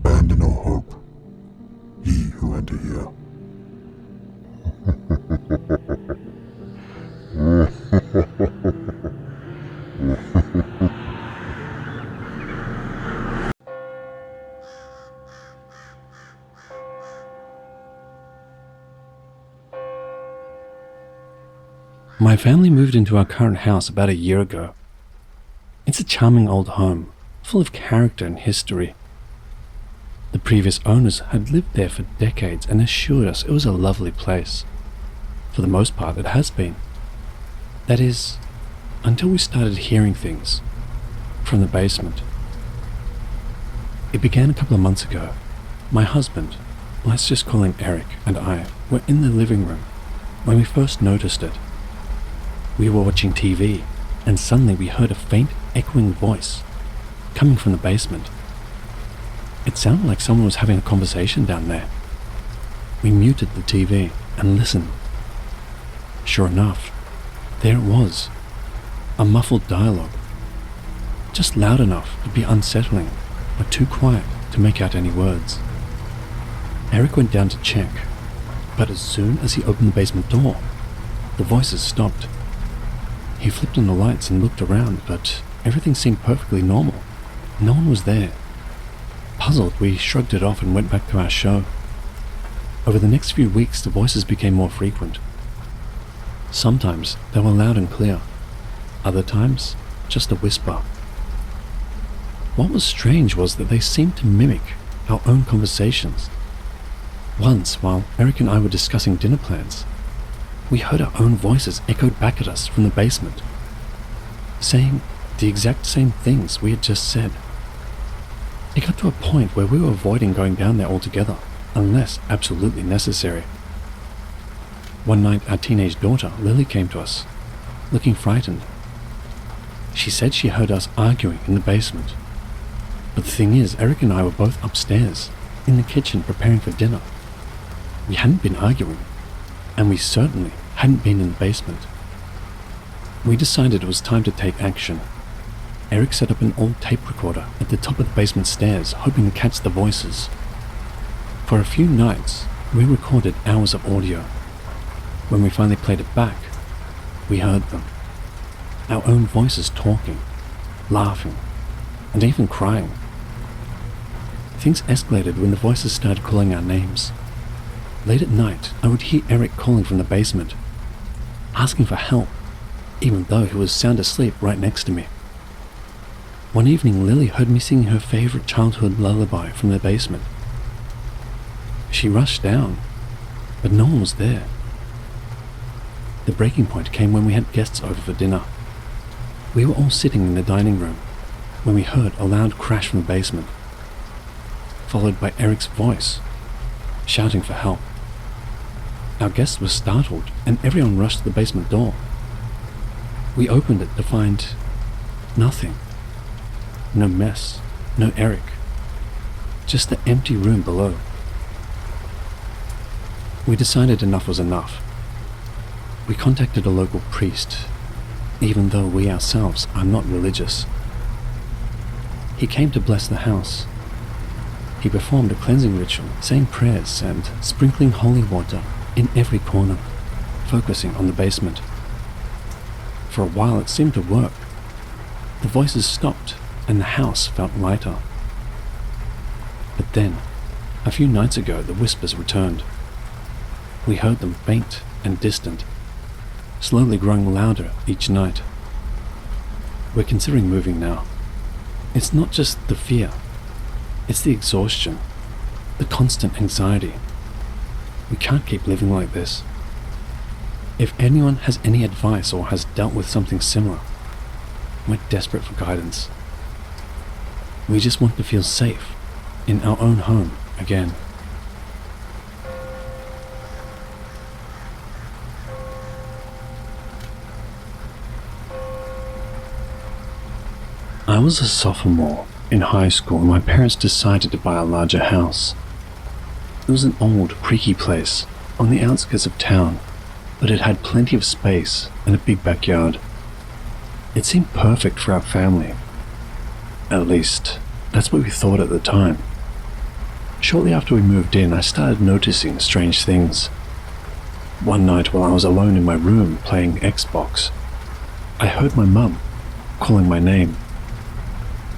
Abandon all hope, ye who enter here. My family moved into our current house about a year ago. It's a charming old home, full of character and history. The previous owners had lived there for decades and assured us it was a lovely place. For the most part, it has been. That is, until we started hearing things from the basement. It began a couple of months ago. My husband, let's just call him Eric, and I were in the living room when we first noticed it. We were watching TV, and suddenly we heard a faint, echoing voice coming from the basement. It sounded like someone was having a conversation down there. We muted the TV and listened. Sure enough, there it was, a muffled dialogue, just loud enough to be unsettling, but too quiet to make out any words. Eric went down to check, but as soon as he opened the basement door, the voices stopped. He flipped on the lights and looked around, but everything seemed perfectly normal. No one was there. Puzzled, we shrugged it off and went back to our show. Over the next few weeks, the voices became more frequent. Sometimes they were loud and clear. Other times, just a whisper. What was strange was that they seemed to mimic our own conversations. Once, while Eric and I were discussing dinner plans, we heard our own voices echoed back at us from the basement, saying the exact same things we had just said. It got to a point where we were avoiding going down there altogether, unless absolutely necessary. One night, our teenage daughter, Lily, came to us, looking frightened. She said she heard us arguing in the basement. But the thing is, Eric and I were both upstairs, in the kitchen preparing for dinner. We hadn't been arguing, and we certainly hadn't been in the basement. We decided it was time to take action. Eric set up an old tape recorder at the top of the basement stairs, hoping to catch the voices. For a few nights, we recorded hours of audio. When we finally played it back, we heard them. Our own voices talking, laughing, and even crying. Things escalated when the voices started calling our names. Late at night, I would hear Eric calling from the basement, asking for help, even though he was sound asleep right next to me. One evening, Lily heard me singing her favorite childhood lullaby from the basement. She rushed down, but no one was there. The breaking point came when we had guests over for dinner. We were all sitting in the dining room when we heard a loud crash from the basement, followed by Eric's voice, shouting for help. Our guests were startled, and everyone rushed to the basement door. We opened it to find nothing. No mess, no Eric, just the empty room below. We decided enough was enough. We contacted a local priest, even though we ourselves are not religious. He came to bless the house. He performed a cleansing ritual, saying prayers and sprinkling holy water in every corner, focusing on the basement. For a while it seemed to work. The voices stopped and the house felt lighter. But then, a few nights ago, the whispers returned. We heard them faint and distant, slowly growing louder each night. We're considering moving now. It's not just the fear, it's the exhaustion, the constant anxiety. We can't keep living like this. If anyone has any advice or has dealt with something similar, we're desperate for guidance. We just want to feel safe in our own home again. I was a sophomore in high school and my parents decided to buy a larger house. It was an old, creaky place on the outskirts of town, but it had plenty of space and a big backyard. It seemed perfect for our family. At least, that's what we thought at the time. Shortly after we moved in, I started noticing strange things. One night while I was alone in my room playing Xbox, I heard my mum calling my name.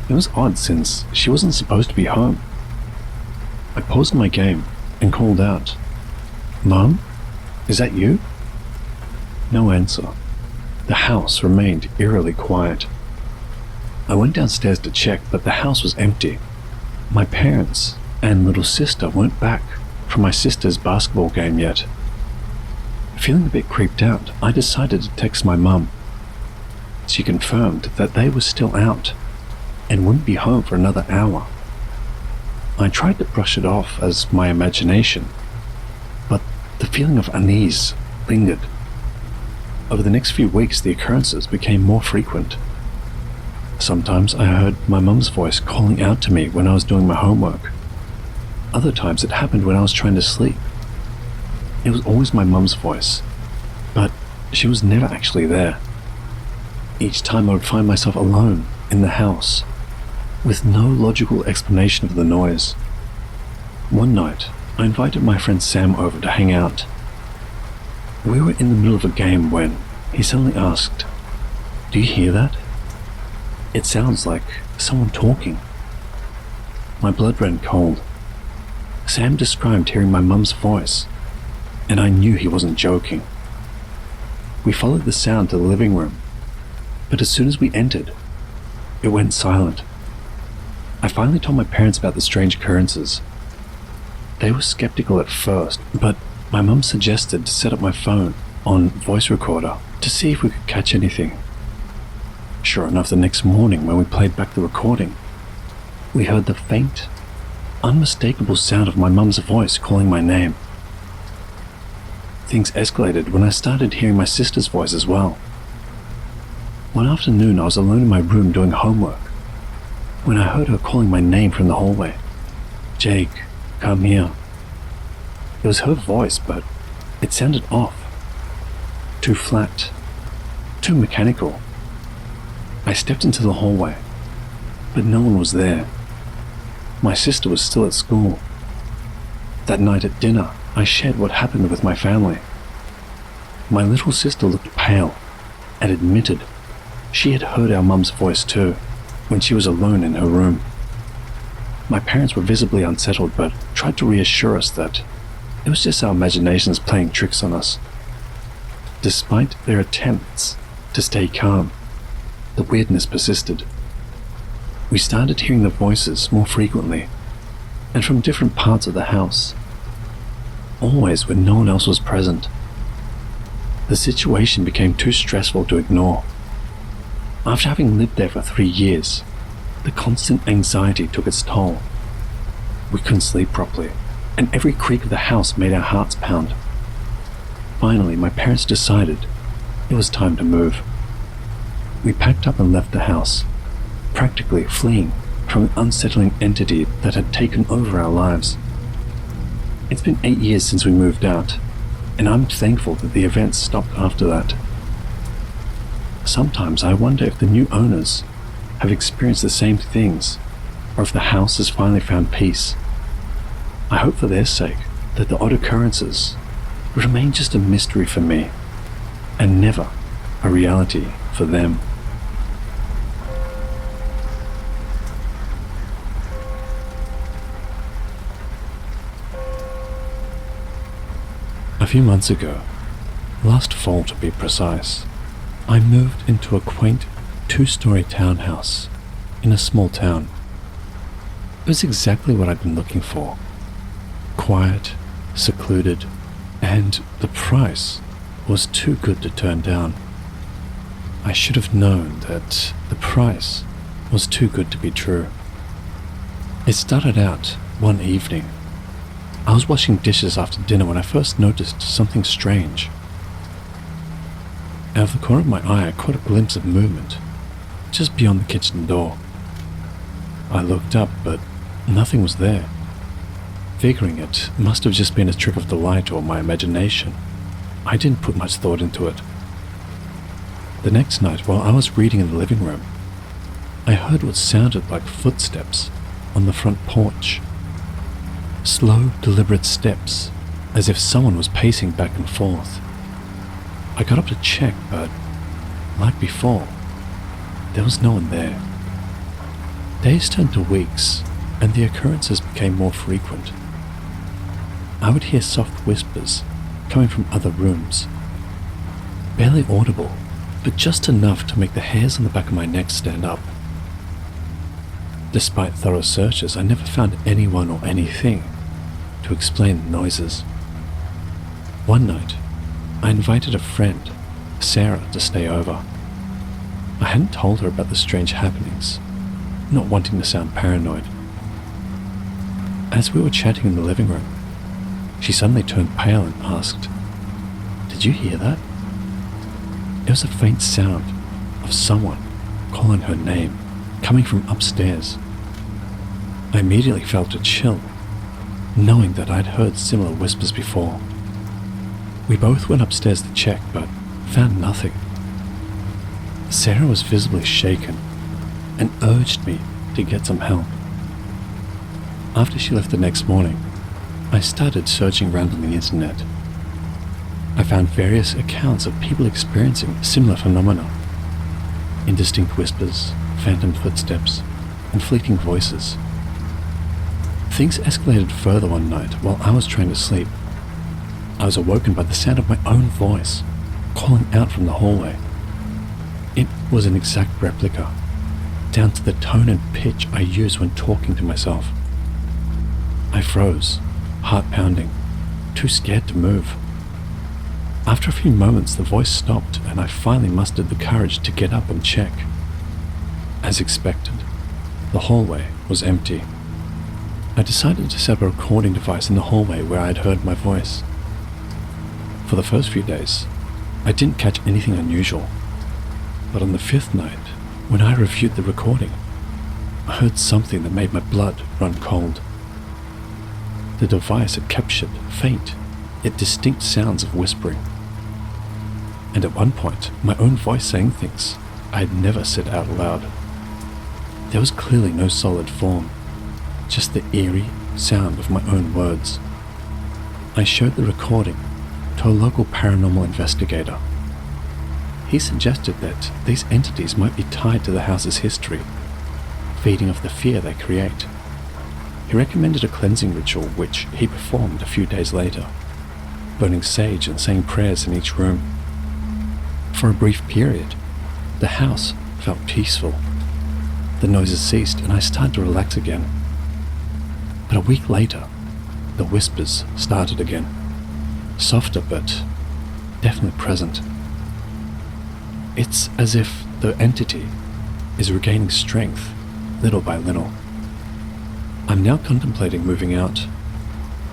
It was odd since she wasn't supposed to be home. I paused my game and called out, "Mum, is that you?" No answer. The house remained eerily quiet. I went downstairs to check, but the house was empty. My parents and little sister weren't back from my sister's basketball game yet. Feeling a bit creeped out, I decided to text my mum. She confirmed that they were still out and wouldn't be home for another hour. I tried to brush it off as my imagination, but the feeling of unease lingered. Over the next few weeks, the occurrences became more frequent. Sometimes I heard my mum's voice calling out to me when I was doing my homework. Other times it happened when I was trying to sleep. It was always my mum's voice, but she was never actually there. Each time I would find myself alone in the house, with no logical explanation for the noise. One night, I invited my friend Sam over to hang out. We were in the middle of a game when he suddenly asked, "Do you hear that? It sounds like someone talking." My blood ran cold. Sam described hearing my mum's voice, and I knew he wasn't joking. We followed the sound to the living room, but as soon as we entered, it went silent. I finally told my parents about the strange occurrences. They were skeptical at first, but my mum suggested to set up my phone on voice recorder to see if we could catch anything. Sure enough, the next morning when we played back the recording, we heard the faint, unmistakable sound of my mum's voice calling my name. Things escalated when I started hearing my sister's voice as well. One afternoon, I was alone in my room doing homework when I heard her calling my name from the hallway. "Jake, come here." It was her voice, but it sounded off. Too flat. Too mechanical. I stepped into the hallway, but no one was there. My sister was still at school. That night at dinner, I shared what happened with my family. My little sister looked pale and admitted she had heard our mum's voice too, when she was alone in her room. My parents were visibly unsettled, but tried to reassure us that it was just our imaginations playing tricks on us. Despite their attempts to stay calm, the weirdness persisted. We started hearing the voices more frequently, and from different parts of the house, always when no one else was present. The situation became too stressful to ignore. After having lived there for 3 years, the constant anxiety took its toll. We couldn't sleep properly, and every creak of the house made our hearts pound. Finally, my parents decided it was time to move. We packed up and left the house, practically fleeing from an unsettling entity that had taken over our lives. It's been 8 years since we moved out, and I'm thankful that the events stopped after that. Sometimes I wonder if the new owners have experienced the same things, or if the house has finally found peace. I hope for their sake that the odd occurrences remain just a mystery for me, and never a reality for them. A few months ago, last fall to be precise, I moved into a quaint 2-story townhouse in a small town. It was exactly what I'd been looking for. Quiet, secluded, and the price was too good to turn down. I should have known that the price was too good to be true. It started out one evening. I was washing dishes after dinner when I first noticed something strange. Out of the corner of my eye, I caught a glimpse of movement just beyond the kitchen door. I looked up, but nothing was there. Figuring it must have just been a trick of the light or my imagination, I didn't put much thought into it. The next night, while I was reading in the living room, I heard what sounded like footsteps on the front porch. Slow, deliberate steps, as if someone was pacing back and forth. I got up to check, but like before, there was no one there. Days turned to weeks, and the occurrences became more frequent. I would hear soft whispers coming from other rooms, barely audible, but just enough to make the hairs on the back of my neck stand up. Despite thorough searches, I never found anyone or anything to explain the noises. One night, I invited a friend, Sarah, to stay over. I hadn't told her about the strange happenings, not wanting to sound paranoid. As we were chatting in the living room, she suddenly turned pale and asked, "Did you hear that?" It was a faint sound of someone calling her name, coming from upstairs. I immediately felt a chill, knowing that I'd heard similar whispers before. We both went upstairs to check, but found nothing. Sarah was visibly shaken and urged me to get some help. After she left the next morning, I started searching around on the internet. I found various accounts of people experiencing similar phenomena: indistinct whispers, phantom footsteps, and fleeting voices. Things escalated further one night while I was trying to sleep. I was awoken by the sound of my own voice calling out from the hallway. It was an exact replica, down to the tone and pitch I use when talking to myself. I froze, heart pounding, too scared to move. After a few moments, the voice stopped, and I finally mustered the courage to get up and check. As expected, the hallway was empty. I decided to set up a recording device in the hallway where I had heard my voice. For the first few days, I didn't catch anything unusual, but on the fifth night, when I reviewed the recording, I heard something that made my blood run cold. The device had captured faint, yet distinct sounds of whispering, and at one point, my own voice saying things I had never said out loud. There was clearly no solid form, just the eerie sound of my own words. I showed the recording to a local paranormal investigator. He suggested that these entities might be tied to the house's history, feeding off the fear they create. He recommended a cleansing ritual which he performed a few days later, burning sage and saying prayers in each room. For a brief period, the house felt peaceful. The noises ceased and I started to relax again. But a week later, the whispers started again, softer but definitely present. It's as if the entity is regaining strength little by little. I'm now contemplating moving out.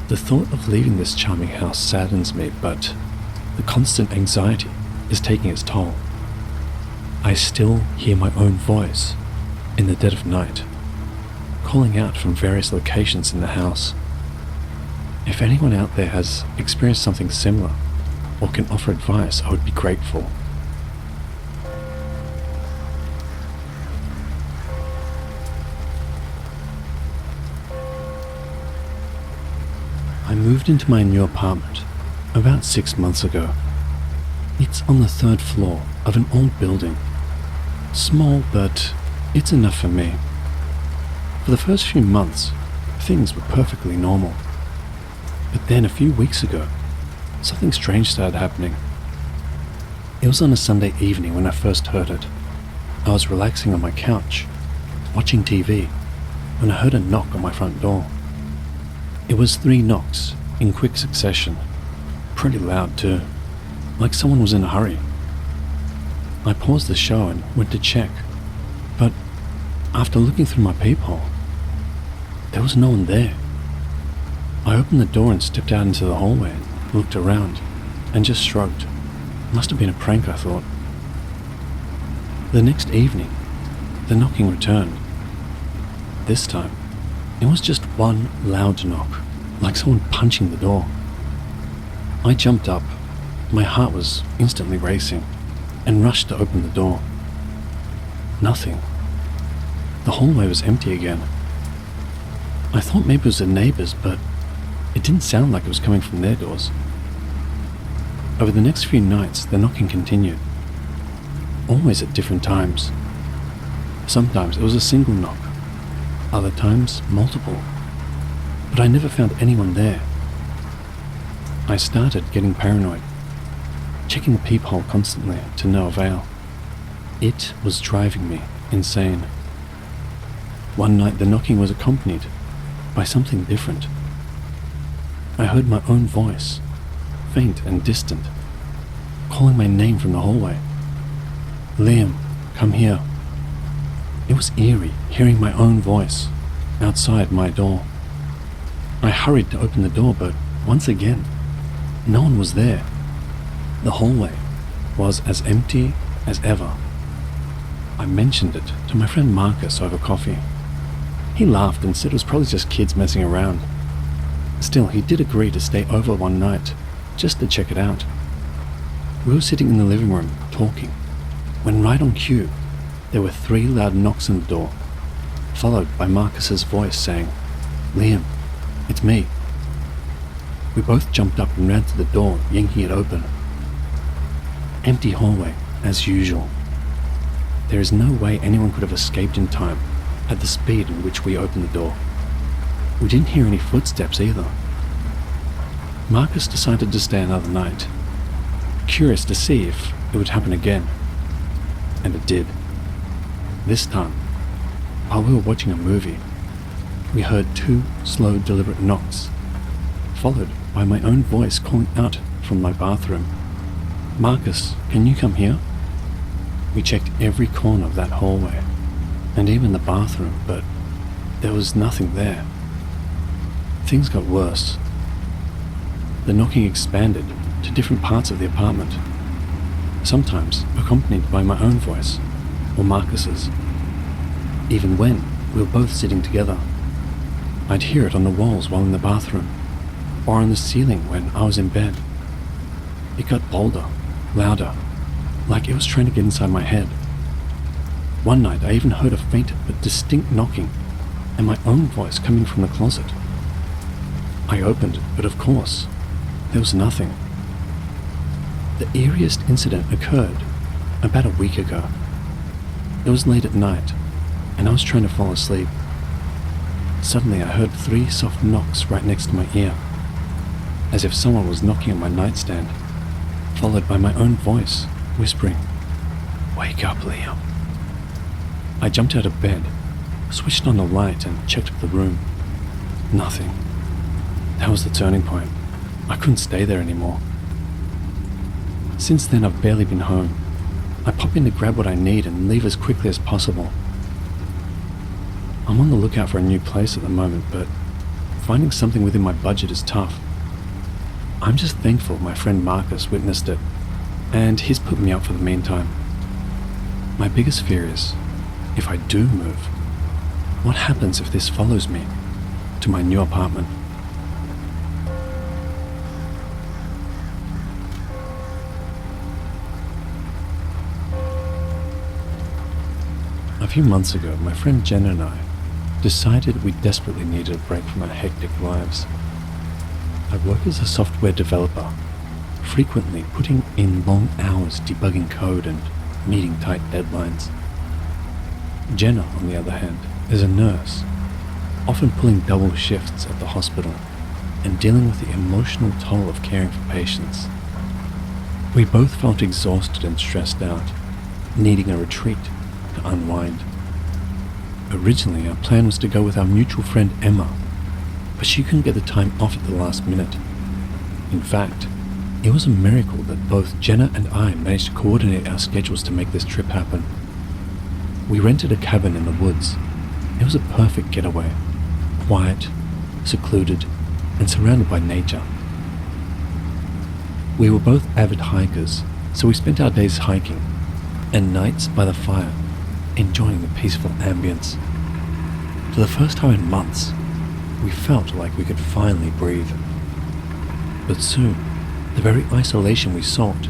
The thought of leaving this charming house saddens me, but the constant anxiety is taking its toll. I still hear my own voice in the dead of night, calling out from various locations in the house. If anyone out there has experienced something similar or can offer advice, I would be grateful. I moved into my new apartment about 6 months ago. It's on the 3rd floor of an old building. Small, but it's enough for me. For the first few months, things were perfectly normal. But then a few weeks ago, something strange started happening. It was on a Sunday evening when I first heard it. I was relaxing on my couch, watching TV, when I heard a knock on my front door. It was 3 knocks in quick succession, pretty loud too, like someone was in a hurry. I paused the show and went to check, but after looking through my peephole, there was no one there. I opened the door and stepped out into the hallway and looked around and just shrugged. Must have been a prank, I thought. The next evening, the knocking returned. This time, it was just one loud knock, like someone punching the door. I jumped up, my heart was instantly racing, and rushed to open the door. Nothing. The hallway was empty again. I thought maybe it was the neighbors, but It didn't sound like it was coming from their doors. Over the next few nights, the knocking continued, always at different times. Sometimes it was a single knock, other times multiple, but I never found anyone there. I started getting paranoid, checking the peephole constantly to no avail. It was driving me insane. One night the knocking was accompanied by something different. I heard my own voice, faint and distant, calling my name from the hallway. "Liam, come here." It was eerie hearing my own voice outside my door. I hurried to open the door, but once again, no one was there. The hallway was as empty as ever. I mentioned it to my friend Marcus over coffee. He laughed and said it was probably just kids messing around. Still, he did agree to stay over one night, just to check it out. We were sitting in the living room, talking, when right on cue, there were 3 loud knocks on the door, followed by Marcus's voice saying, "Liam, it's me." We both jumped up and ran to the door, yanking it open. Empty hallway, as usual. There is no way anyone could have escaped in time at the speed in which we opened the door. We didn't hear any footsteps either. Marcus decided to stay another night, curious to see if it would happen again. And it did. This time, while we were watching a movie, we heard 2 slow, deliberate knocks, followed by my own voice calling out from my bathroom, "Marcus, can you come here?" We checked every corner of that hallway, and even the bathroom, but there was nothing there. Things got worse. The knocking expanded to different parts of the apartment, sometimes accompanied by my own voice or Marcus's. Even when we were both sitting together, I'd hear it on the walls while in the bathroom, or on the ceiling when I was in bed. It got bolder, louder, like it was trying to get inside my head. One night I even heard a faint but distinct knocking and my own voice coming from the closet. I opened, but of course, there was nothing. The eeriest incident occurred about a week ago. It was late at night, and I was trying to fall asleep. Suddenly I heard 3 soft knocks right next to my ear, as if someone was knocking on my nightstand, followed by my own voice, whispering, "Wake up, Liam." I jumped out of bed, switched on the light and checked the room. Nothing. That was the turning point. I couldn't stay there anymore. Since then I've barely been home. I pop in to grab what I need and leave as quickly as possible. I'm on the lookout for a new place at the moment, but finding something within my budget is tough. I'm just thankful my friend Marcus witnessed it, and he's put me up for the meantime. My biggest fear is, if I do move, what happens if this follows me to my new apartment? A few months ago, my friend Jenna and I decided we desperately needed a break from our hectic lives. I work as a software developer, frequently putting in long hours debugging code and meeting tight deadlines. Jenna, on the other hand, is a nurse, often pulling double shifts at the hospital and dealing with the emotional toll of caring for patients. We both felt exhausted and stressed out, needing a retreat to unwind. Originally, our plan was to go with our mutual friend Emma, but she couldn't get the time off at the last minute. In fact, it was a miracle that both Jenna and I managed to coordinate our schedules to make this trip happen. We rented a cabin in the woods. It was a perfect getaway, quiet, secluded, and surrounded by nature. We were both avid hikers, so we spent our days hiking, and nights by the fire, enjoying the peaceful ambience. For the first time in months, we felt like we could finally breathe. But soon, the very isolation we sought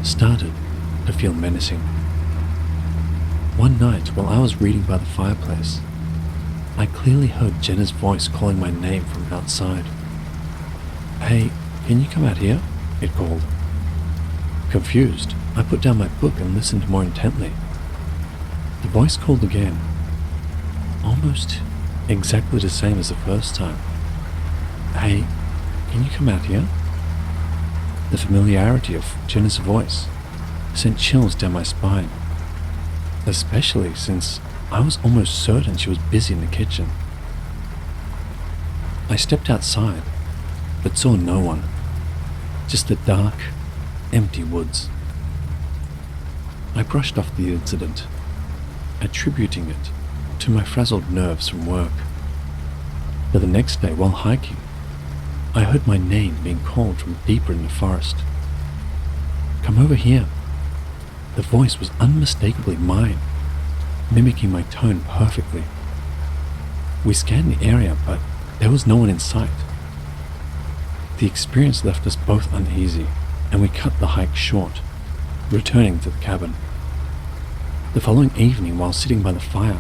started to feel menacing. One night, while I was reading by the fireplace, I clearly heard Jenna's voice calling my name from outside. "Hey, can you come out here?" it called. Confused, I put down my book and listened more intently. The voice called again, almost exactly the same as the first time. "Hey, can you come out here?" The familiarity of Jenna's voice sent chills down my spine, especially since I was almost certain she was busy in the kitchen. I stepped outside, but saw no one, just the dark, empty woods. I brushed off the incident, attributing it to my frazzled nerves from work. But the next day, while hiking, I heard my name being called from deeper in the forest. "Come over here." The voice was unmistakably mine, mimicking my tone perfectly. We scanned the area, but there was no one in sight. The experience left us both uneasy, and we cut the hike short, returning to the cabin. The following evening, while sitting by the fire,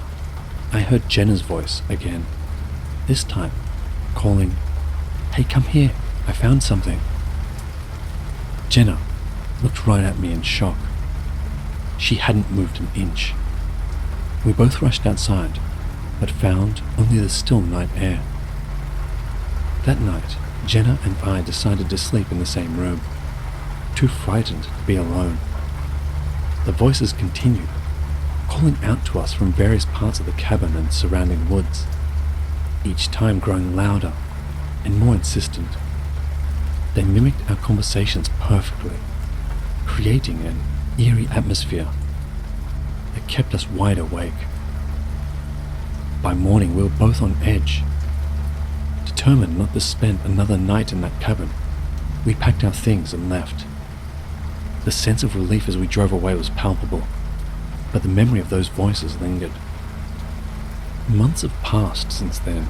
I heard Jenna's voice again, this time calling, "Hey, come here, I found something." Jenna looked right at me in shock. She hadn't moved an inch. We both rushed outside, but found only the still night air. That night, Jenna and I decided to sleep in the same room, too frightened to be alone. The voices continued, calling out to us from various parts of the cabin and surrounding woods, each time growing louder and more insistent. They mimicked our conversations perfectly, creating an eerie atmosphere that kept us wide awake. By morning, we were both on edge. Determined not to spend another night in that cabin, we packed our things and left. The sense of relief as we drove away was palpable, but the memory of those voices lingered. Months have passed since then,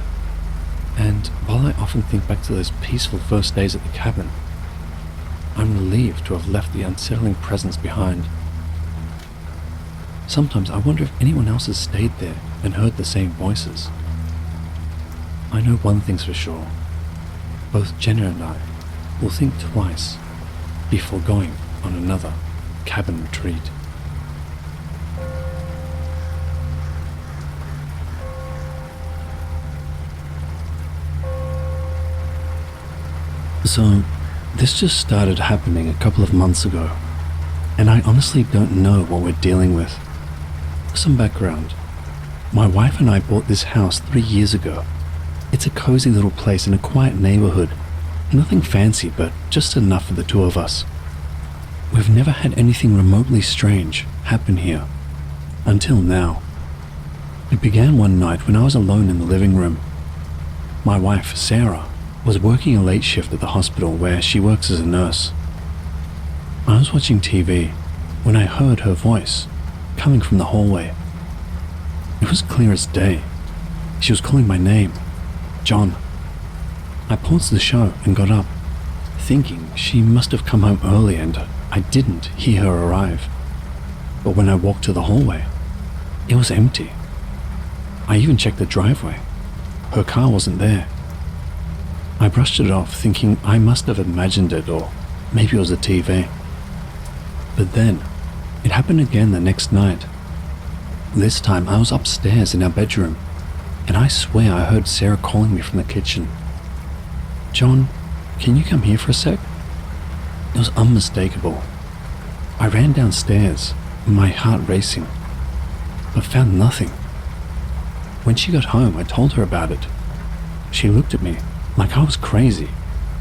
and while I often think back to those peaceful first days at the cabin, I'm relieved to have left the unsettling presence behind. Sometimes I wonder if anyone else has stayed there and heard the same voices. I know one thing's for sure. Both Jenna and I will think twice before going on another cabin retreat. So, this just started happening a couple of months ago, and I honestly don't know what we're dealing with. For some background, my wife and I bought this house 3 years ago. It's a cozy little place in a quiet neighborhood. Nothing fancy, but just enough for the two of us. We've never had anything remotely strange happen here, until now. It began one night when I was alone in the living room. My wife, Sarah, was working a late shift at the hospital where she works as a nurse. I was watching TV when I heard her voice coming from the hallway. It was clear as day. She was calling my name, John. I paused the show and got up, thinking she must have come home early and I didn't hear her arrive. But when I walked to the hallway, it was empty. I even checked the driveway. Her car wasn't there. I brushed it off, thinking I must have imagined it, or maybe it was a TV. But then, it happened again the next night. This time I was upstairs in our bedroom, and I swear I heard Sarah calling me from the kitchen. "John, can you come here for a sec?" It was unmistakable. I ran downstairs, my heart racing, but found nothing. When she got home, I told her about it. She looked at me like I was crazy,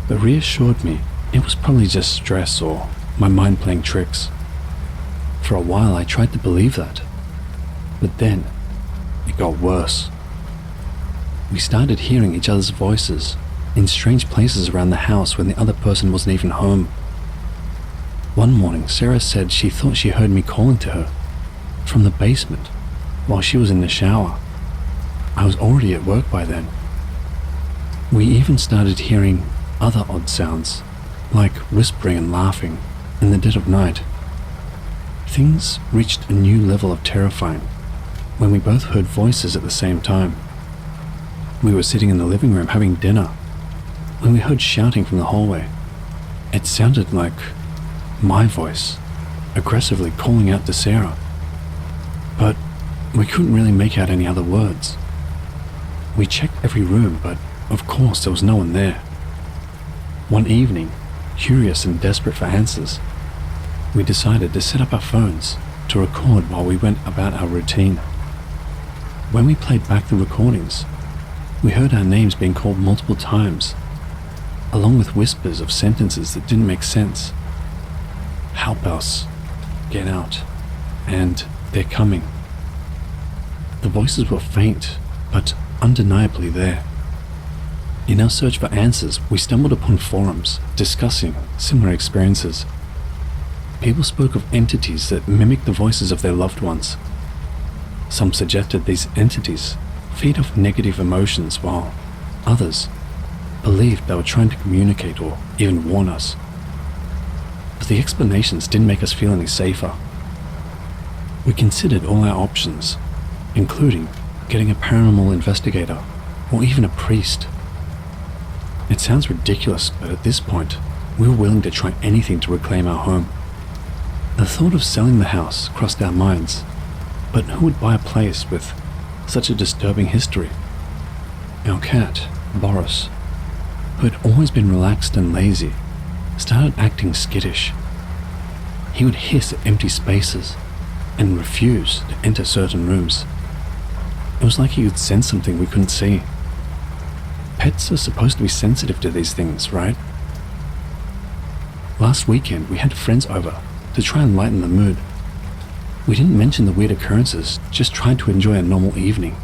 but reassured me it was probably just stress or my mind playing tricks. For a while I tried to believe that, but then it got worse. We started hearing each other's voices in strange places around the house when the other person wasn't even home. One morning, Sarah said she thought she heard me calling to her from the basement while she was in the shower. I was already at work by then. We even started hearing other odd sounds, like whispering and laughing in the dead of night. Things reached a new level of terrifying when we both heard voices at the same time. We were sitting in the living room having dinner, when we heard shouting from the hallway. It sounded like my voice, aggressively calling out to Sarah. But we couldn't really make out any other words. We checked every room, but of course there was no one there. One evening, curious and desperate for answers, we decided to set up our phones to record while we went about our routine. When we played back the recordings, we heard our names being called multiple times, along with whispers of sentences that didn't make sense. Help us, get out, and they're coming. The voices were faint, but undeniably there. In our search for answers, we stumbled upon forums discussing similar experiences. People spoke of entities that mimicked the voices of their loved ones. Some suggested these entities feed off negative emotions, while others believed they were trying to communicate or even warn us. But the explanations didn't make us feel any safer. We considered all our options, including getting a paranormal investigator or even a priest. It sounds ridiculous, but at this point, we were willing to try anything to reclaim our home. The thought of selling the house crossed our minds, but who would buy a place with such a disturbing history? Our cat, Boris, who had always been relaxed and lazy, started acting skittish. He would hiss at empty spaces and refuse to enter certain rooms. It was like he could sense something we couldn't see. Pets are supposed to be sensitive to these things, right? Last weekend, we had friends over to try and lighten the mood. We didn't mention the weird occurrences, just tried to enjoy a normal evening.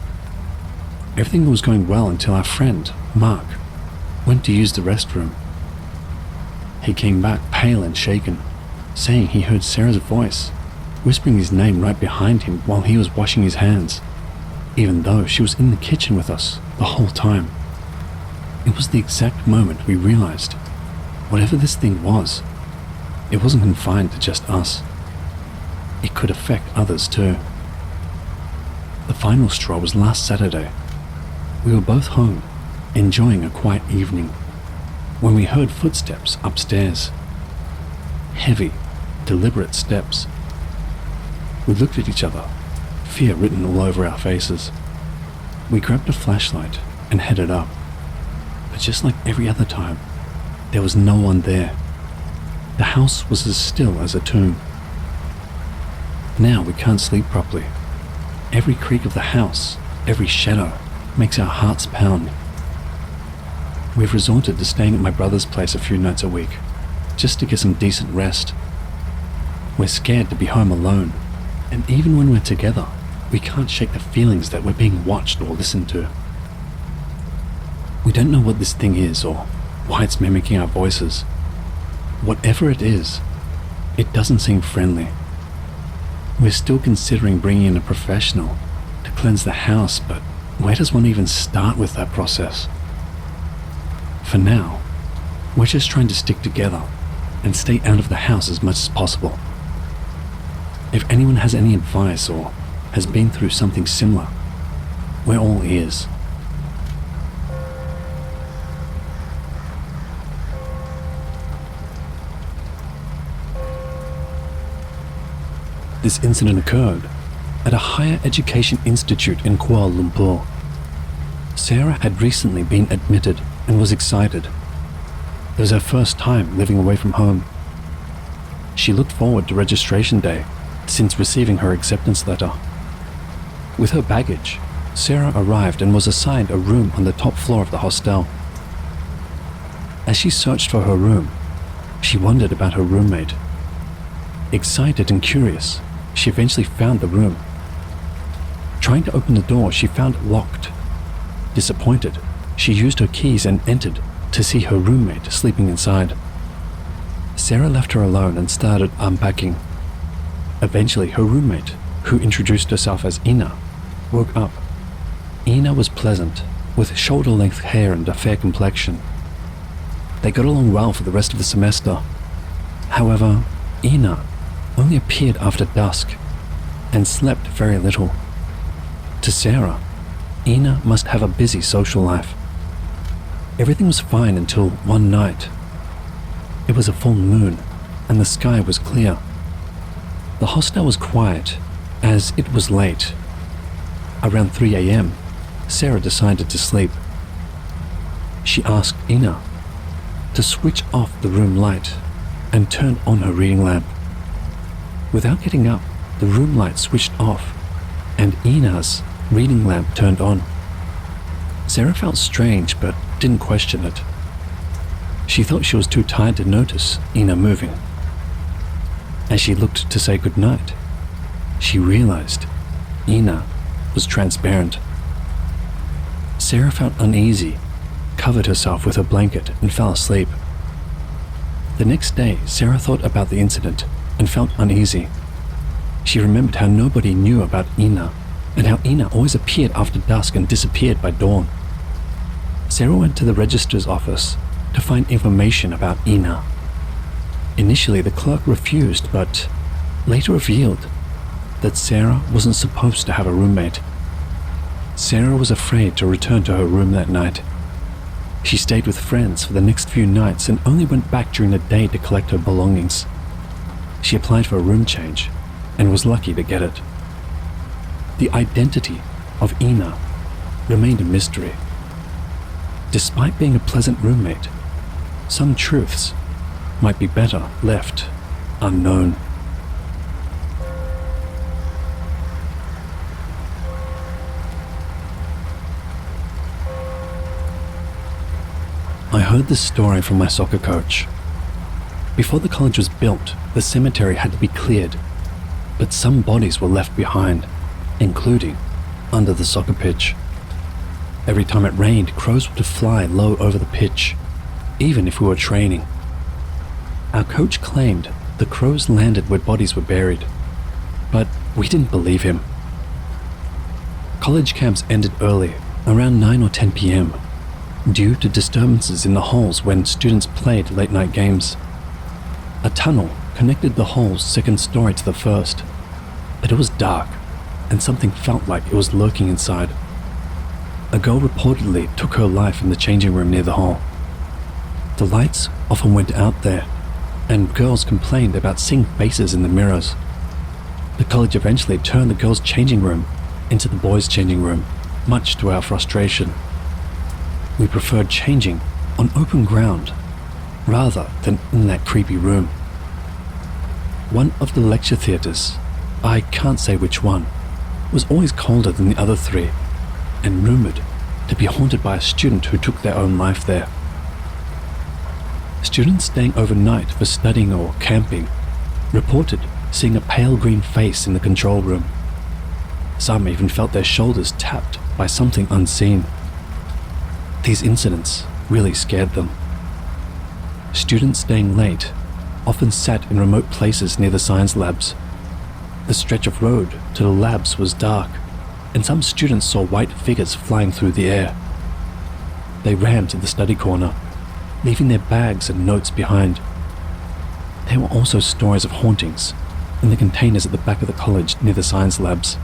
Everything was going well until our friend, Mark, went to use the restroom. He came back pale and shaken, saying he heard Sarah's voice, whispering his name right behind him while he was washing his hands, even though she was in the kitchen with us the whole time. It was the exact moment we realized, whatever this thing was, it wasn't confined to just us. It could affect others too. The final straw was last Saturday. We were both home, enjoying a quiet evening, when we heard footsteps upstairs. Heavy, deliberate steps. We looked at each other, fear written all over our faces. We grabbed a flashlight and headed up. But just like every other time, there was no one there. The house was as still as a tomb. Now we can't sleep properly. Every creak of the house, every shadow, makes our hearts pound. We've resorted to staying at my brother's place a few nights a week, just to get some decent rest. We're scared to be home alone, and even when we're together, we can't shake the feelings that we're being watched or listened to. We don't know what this thing is or why it's mimicking our voices. Whatever it is, it doesn't seem friendly. We're still considering bringing in a professional to cleanse the house, but where does one even start with that process? For now, we're just trying to stick together and stay out of the house as much as possible. If anyone has any advice or has been through something similar, we're all ears. This incident occurred at a higher education institute in Kuala Lumpur. Sarah had recently been admitted and was excited. It was her first time living away from home. She looked forward to registration day since receiving her acceptance letter. With her baggage, Sarah arrived and was assigned a room on the top floor of the hostel. As she searched for her room, she wondered about her roommate. Excited and curious, she eventually found the room. Trying to open the door, she found it locked. Disappointed, she used her keys and entered to see her roommate sleeping inside. Sarah left her alone and started unpacking. Eventually, her roommate, who introduced herself as Ina, woke up. Ina was pleasant, with shoulder-length hair and a fair complexion. They got along well for the rest of the semester. However, Ina only appeared after dusk and slept very little. To Sarah, Ina must have a busy social life. Everything was fine until one night. It was a full moon, and the sky was clear. The hostel was quiet, as it was late. Around 3 a.m., Sarah decided to sleep. She asked Ina to switch off the room light and turn on her reading lamp. Without getting up, the room light switched off, and Ina's reading lamp turned on. Sarah felt strange, but didn't question it. She thought she was too tired to notice Ina moving. As she looked to say goodnight, she realized Ina was transparent. Sarah felt uneasy, covered herself with her blanket, and fell asleep. The next day, Sarah thought about the incident and felt uneasy. She remembered how nobody knew about Ina, and how Ina always appeared after dusk and disappeared by dawn. Sarah went to the registrar's office to find information about Ina. Initially, the clerk refused, but later revealed that Sarah wasn't supposed to have a roommate. Sarah was afraid to return to her room that night. She stayed with friends for the next few nights and only went back during the day to collect her belongings. She applied for a room change and was lucky to get it. The identity of Ina remained a mystery. Despite being a pleasant roommate, some truths might be better left unknown. I heard this story from my soccer coach. Before the college was built, the cemetery had to be cleared, but some bodies were left behind, including under the soccer pitch. Every time it rained, crows would fly low over the pitch, even if we were training. Our coach claimed the crows landed where bodies were buried, but we didn't believe him. College camps ended early, around 9 or 10 p.m., due to disturbances in the halls when students played late-night games. A tunnel connected the hall's second story to the first, but it was dark, and something felt like it was lurking inside. A girl reportedly took her life in the changing room near the hall. The lights often went out there, and girls complained about seeing faces in the mirrors. The college eventually turned the girls' changing room into the boys' changing room, much to our frustration. We preferred changing on open ground rather than in that creepy room. One of the lecture theatres, I can't say which one, was always colder than the other three, and rumoured to be haunted by a student who took their own life there. Students staying overnight for studying or camping reported seeing a pale green face in the control room. Some even felt their shoulders tapped by something unseen. These incidents really scared them. Students staying late often sat in remote places near the science labs. The stretch of road to the labs was dark, and some students saw white figures flying through the air. They ran to the study corner, leaving their bags and notes behind. There were also stories of hauntings in the containers at the back of the college near the science labs.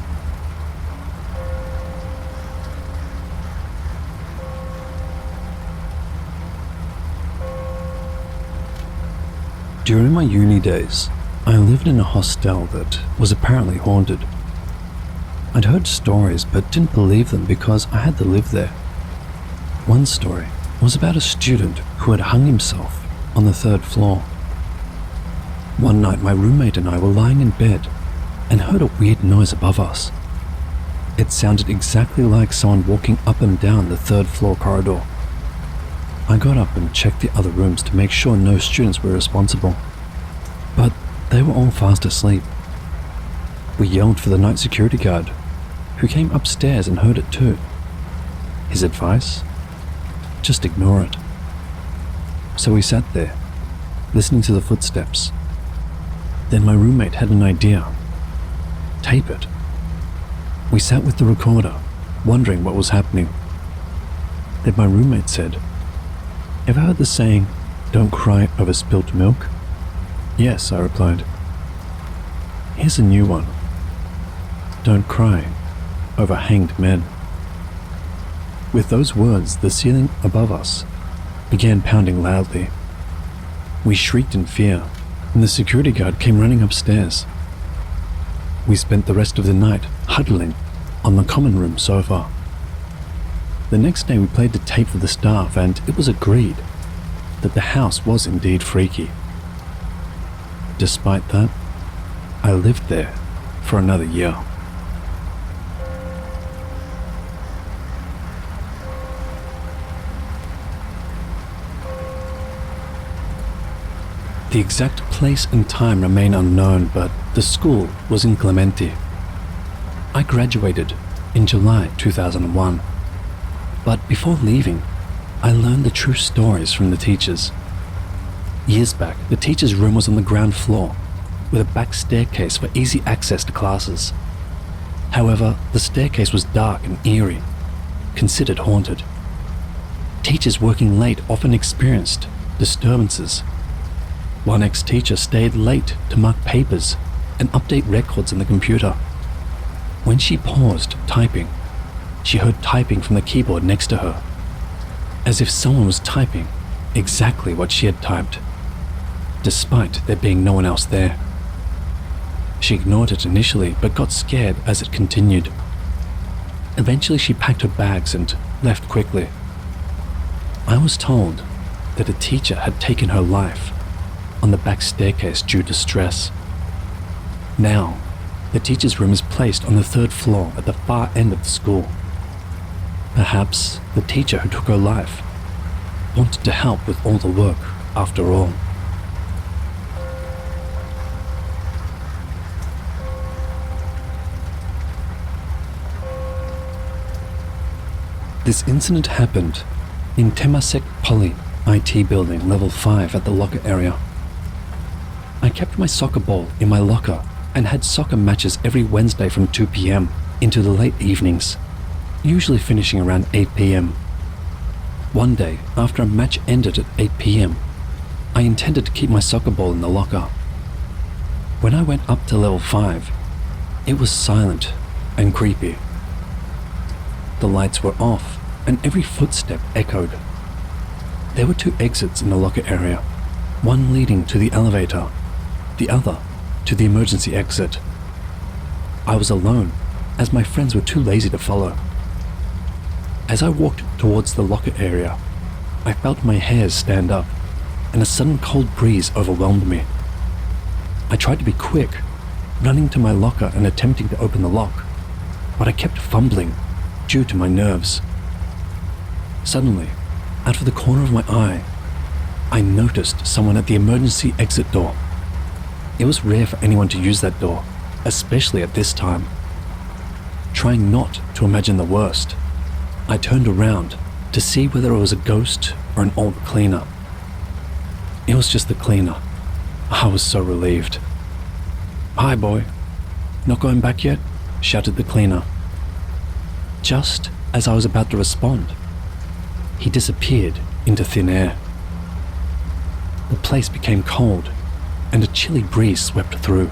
During my uni days, I lived in a hostel that was apparently haunted. I'd heard stories but didn't believe them because I had to live there. One story was about a student who had hung himself on the 3rd floor. One night my roommate and I were lying in bed and heard a weird noise above us. It sounded exactly like someone walking up and down the 3rd floor corridor. I got up and checked the other rooms to make sure no students were responsible, but they were all fast asleep. We yelled for the night security guard, who came upstairs and heard it too. His advice? Just ignore it. So we sat there, listening to the footsteps. Then my roommate had an idea. Tape it. We sat with the recorder, wondering what was happening. Then my roommate said, "Ever heard the saying, 'Don't cry over spilt milk'?" "Yes," I replied. "Here's a new one. Don't cry over hanged men." With those words, the ceiling above us began pounding loudly. We shrieked in fear, and the security guard came running upstairs. We spent the rest of the night huddling on the common room sofa. The next day we played the tape for the staff, and it was agreed that the house was indeed freaky. Despite that, I lived there for another year. The exact place and time remain unknown, but the school was in Clemente. I graduated in July 2001, but before leaving, I learned the true stories from the teachers. Years back, the teacher's room was on the ground floor, with a back staircase for easy access to classes. However, the staircase was dark and eerie, considered haunted. Teachers working late often experienced disturbances. One ex-teacher stayed late to mark papers and update records in the computer. When she paused typing, she heard typing from the keyboard next to her, as if someone was typing exactly what she had typed, despite there being no one else there. She ignored it initially, but got scared as it continued. Eventually she packed her bags and left quickly. I was told that a teacher had taken her life on the back staircase due to stress. Now, the teacher's room is placed on the 3rd floor at the far end of the school. Perhaps the teacher who took her life wanted to help with all the work after all. This incident happened in Temasek Poly IT building level 5 at the locker area. I kept my soccer ball in my locker and had soccer matches every Wednesday from 2 p.m. into the late evenings, usually finishing around 8 p.m. One day, after a match ended at 8 p.m., I intended to keep my soccer ball in the locker. When I went up to level 5, it was silent and creepy. The lights were off and every footstep echoed. There were 2 exits in the locker area, one leading to the elevator, the other to the emergency exit. I was alone, as my friends were too lazy to follow. As I walked towards the locker area, I felt my hairs stand up, and a sudden cold breeze overwhelmed me. I tried to be quick, running to my locker and attempting to open the lock, but I kept fumbling due to my nerves. Suddenly, out of the corner of my eye, I noticed someone at the emergency exit door. It was rare for anyone to use that door, especially at this time. Trying not to imagine the worst, I turned around to see whether it was a ghost or an old cleaner. It was just the cleaner. I was so relieved. "Hi, boy. Not going back yet?" shouted the cleaner. Just as I was about to respond, he disappeared into thin air. The place became cold, and a chilly breeze swept through.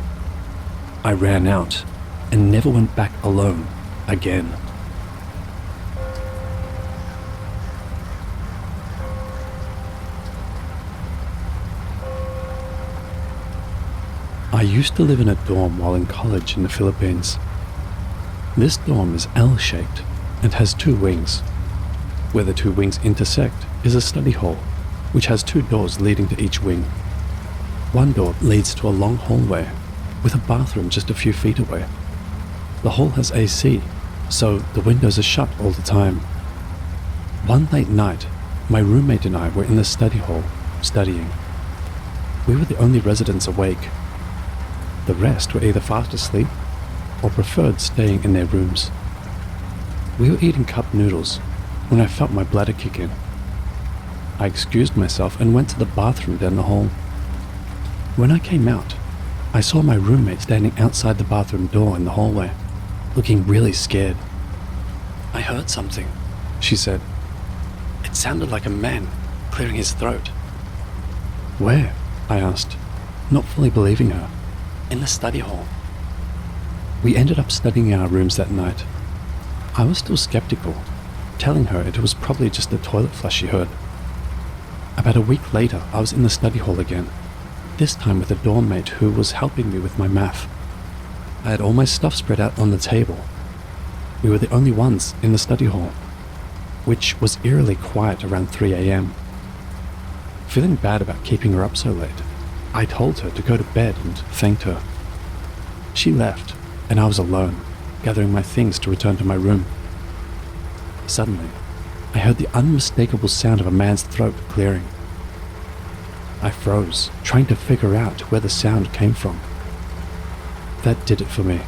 I ran out and never went back alone again. I used to live in a dorm while in college in the Philippines. This dorm is L-shaped and has 2 wings. Where the 2 wings intersect is a study hall, which has 2 doors leading to each wing. One door leads to a long hallway with a bathroom just a few feet away. The hall has AC, so the windows are shut all the time. One late night, my roommate and I were in the study hall, studying. We were the only residents awake. The rest were either fast asleep or preferred staying in their rooms. We were eating cup noodles when I felt my bladder kick in. I excused myself and went to the bathroom down the hall. When I came out, I saw my roommate standing outside the bathroom door in the hallway, looking really scared. "I heard something," she said. "It sounded like a man clearing his throat." "Where?" I asked, not fully believing her. "In the study hall." We ended up studying our rooms that night. I was still skeptical, telling her it was probably just the toilet flush she heard. About a week later, I was in the study hall again, this time with a dorm mate who was helping me with my math. I had all my stuff spread out on the table. We were the only ones in the study hall, which was eerily quiet around 3 a.m. Feeling bad about keeping her up so late, I told her to go to bed and thanked her. She left, and I was alone, gathering my things to return to my room. Suddenly, I heard the unmistakable sound of a man's throat clearing. I froze, trying to figure out where the sound came from. That did it for me.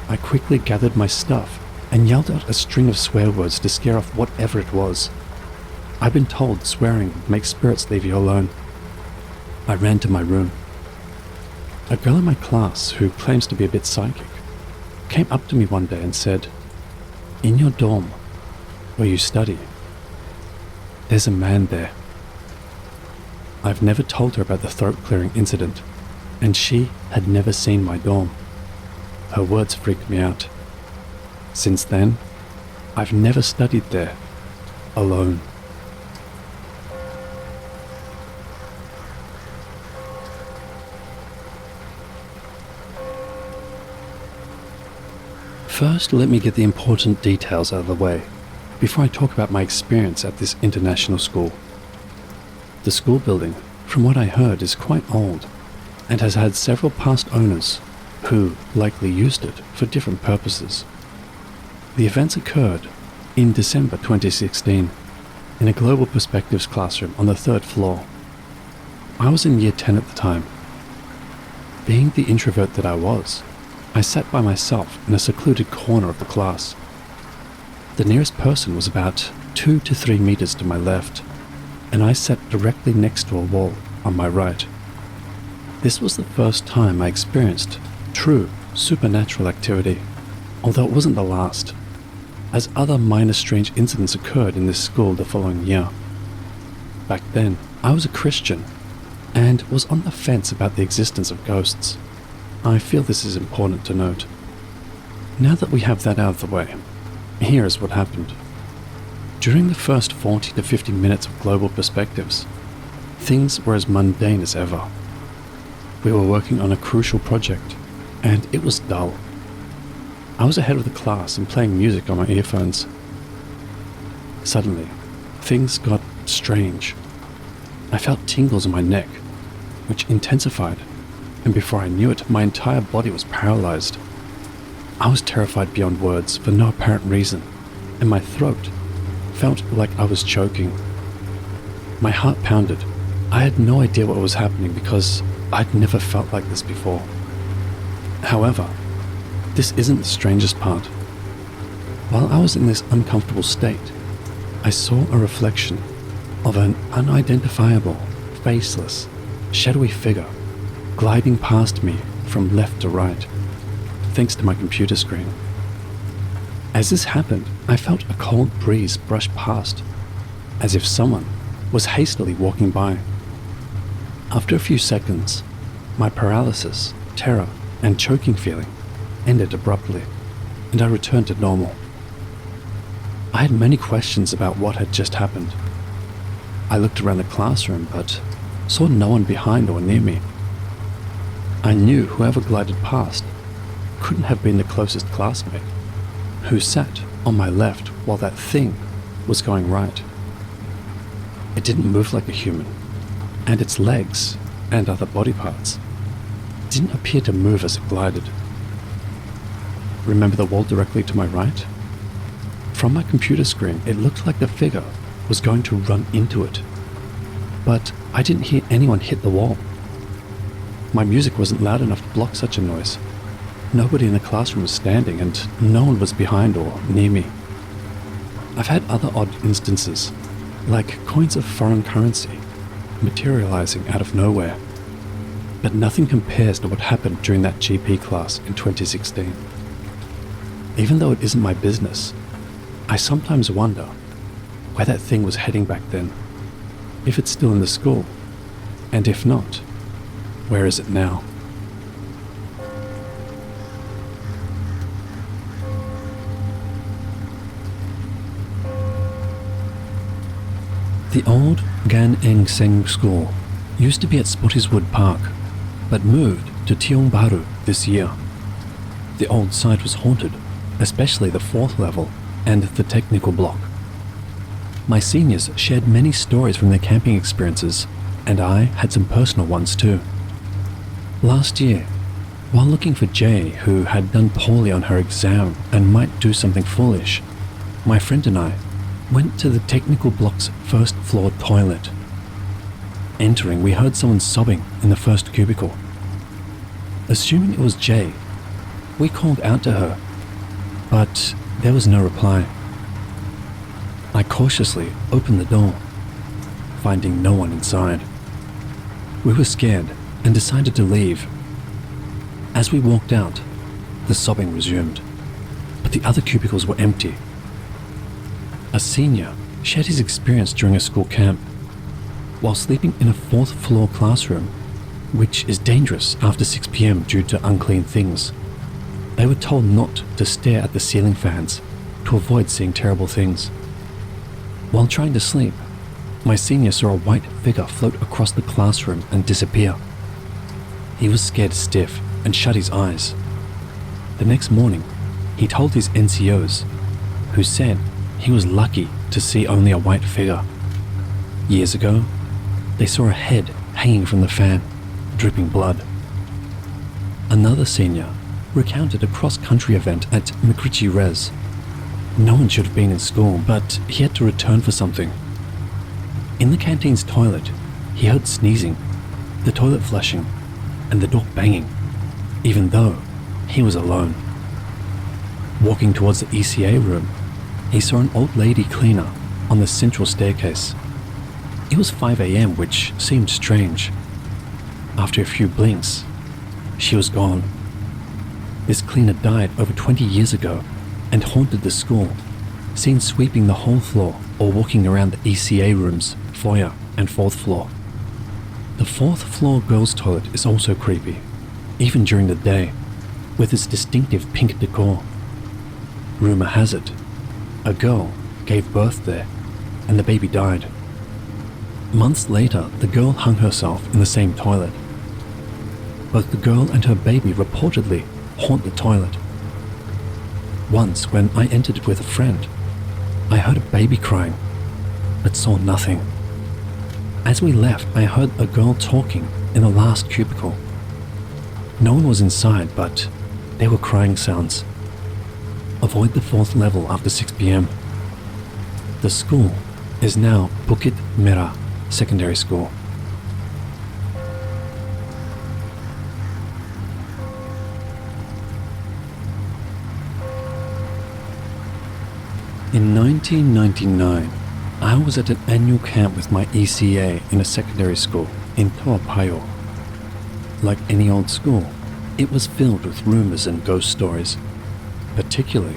I quickly gathered my stuff and yelled out a string of swear words to scare off whatever it was. I've been told swearing makes spirits leave you alone. I ran to my room. A girl in my class, who claims to be a bit psychic, came up to me one day and said, "In your dorm, where you study, there's a man there." I've never told her about the throat clearing incident, and she had never seen my dorm. Her words freaked me out. Since then, I've never studied there, alone. First, let me get the important details out of the way before I talk about my experience at this international school. The school building, from what I heard, is quite old and has had several past owners who likely used it for different purposes. The events occurred in December 2016 in a Global Perspectives classroom on the 3rd floor. I was in year 10 at the time. Being the introvert that I was, I sat by myself in a secluded corner of the class. The nearest person was about 2 to 3 meters to my left, and I sat directly next to a wall on my right. This was the first time I experienced true supernatural activity, although it wasn't the last, as other minor strange incidents occurred in this school the following year. Back then, I was a Christian and was on the fence about the existence of ghosts. I feel this is important to note. Now that we have that out of the way, here is what happened. During the first 40 to 50 minutes of Global Perspectives, things were as mundane as ever. We were working on a crucial project, and it was dull. I was ahead of the class and playing music on my earphones. Suddenly, things got strange. I felt tingles in my neck, which intensified, and before I knew it, my entire body was paralyzed. I was terrified beyond words for no apparent reason, and my throat felt like I was choking. My heart pounded. I had no idea what was happening because I'd never felt like this before. However, this isn't the strangest part. While I was in this uncomfortable state, I saw a reflection of an unidentifiable, faceless, shadowy figure gliding past me from left to right, thanks to my computer screen. As this happened, I felt a cold breeze brush past, as if someone was hastily walking by. After a few seconds, my paralysis, terror, and choking feeling ended abruptly, and I returned to normal. I had many questions about what had just happened. I looked around the classroom, but saw no one behind or near me. I knew whoever glided past couldn't have been the closest classmate, who sat on my left while that thing was going right. It didn't move like a human, and its legs and other body parts didn't appear to move as it glided. Remember the wall directly to my right? From my computer screen, it looked like the figure was going to run into it, but I didn't hear anyone hit the wall. My music wasn't loud enough to block such a noise. Nobody in the classroom was standing, and no one was behind or near me. I've had other odd instances, like coins of foreign currency materializing out of nowhere, but nothing compares to what happened during that GP class in 2016. Even though it isn't my business, I sometimes wonder where that thing was heading back then, if it's still in the school, and if not, where is it now? The old Gan Eng Seng School used to be at Spottiswoode Park, but moved to Tiong Bahru this year. The old site was haunted, especially the 4th level and the technical block. My seniors shared many stories from their camping experiences, and I had some personal ones too. Last year, while looking for Jay, who had done poorly on her exam and might do something foolish, my friend and I went to the technical block's 1st floor toilet. Entering, we heard someone sobbing in the first cubicle. Assuming it was Jay, we called out to her, but there was no reply. I cautiously opened the door, finding no one inside. We were scared and decided to leave. As we walked out, the sobbing resumed, but the other cubicles were empty. A senior shared his experience during a school camp. While sleeping in a 4th floor classroom, which is dangerous after 6 p.m. due to unclean things, they were told not to stare at the ceiling fans to avoid seeing terrible things. While trying to sleep, my senior saw a white figure float across the classroom and disappear. He was scared stiff and shut his eyes. The next morning, he told his NCOs, who said he was lucky to see only a white figure. Years ago, they saw a head hanging from the fan, dripping blood. Another senior recounted a cross-country event at McRitchie Res. No one should have been in school, but he had to return for something. In the canteen's toilet, he heard sneezing, the toilet flushing, and the door banging, even though he was alone. Walking towards the ECA room, he saw an old lady cleaner on the central staircase. It was 5 a.m., which seemed strange. After a few blinks, she was gone. This cleaner died over 20 years ago and haunted the school, seen sweeping the whole floor or walking around the ECA rooms, foyer and 4th floor. The 4th floor girls' toilet is also creepy, even during the day, with its distinctive pink decor. Rumor has it, a girl gave birth there and the baby died. Months later, the girl hung herself in the same toilet. Both the girl and her baby reportedly haunt the toilet. Once, when I entered it with a friend, I heard a baby crying, but saw nothing. As we left, I heard a girl talking in the last cubicle. No one was inside, but there were crying sounds. Avoid the 4th level after 6 p.m. The school is now Bukit Merah Secondary School. In 1999, I was at an annual camp with my ECA in a secondary school in Toa Payoh. Like any old school, it was filled with rumors and ghost stories, particularly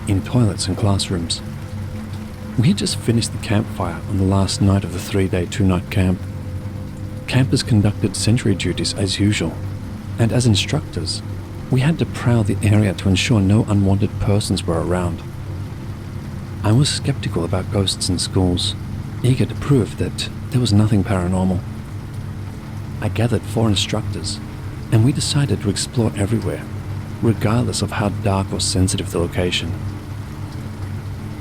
in toilets and classrooms. We had just finished the campfire on the last night of the 3-day, 2-night camp. Campers conducted sentry duties as usual, and as instructors, we had to prowl the area to ensure no unwanted persons were around. I was skeptical about ghosts in schools, eager to prove that there was nothing paranormal. I gathered 4 instructors, and we decided to explore everywhere, regardless of how dark or sensitive the location.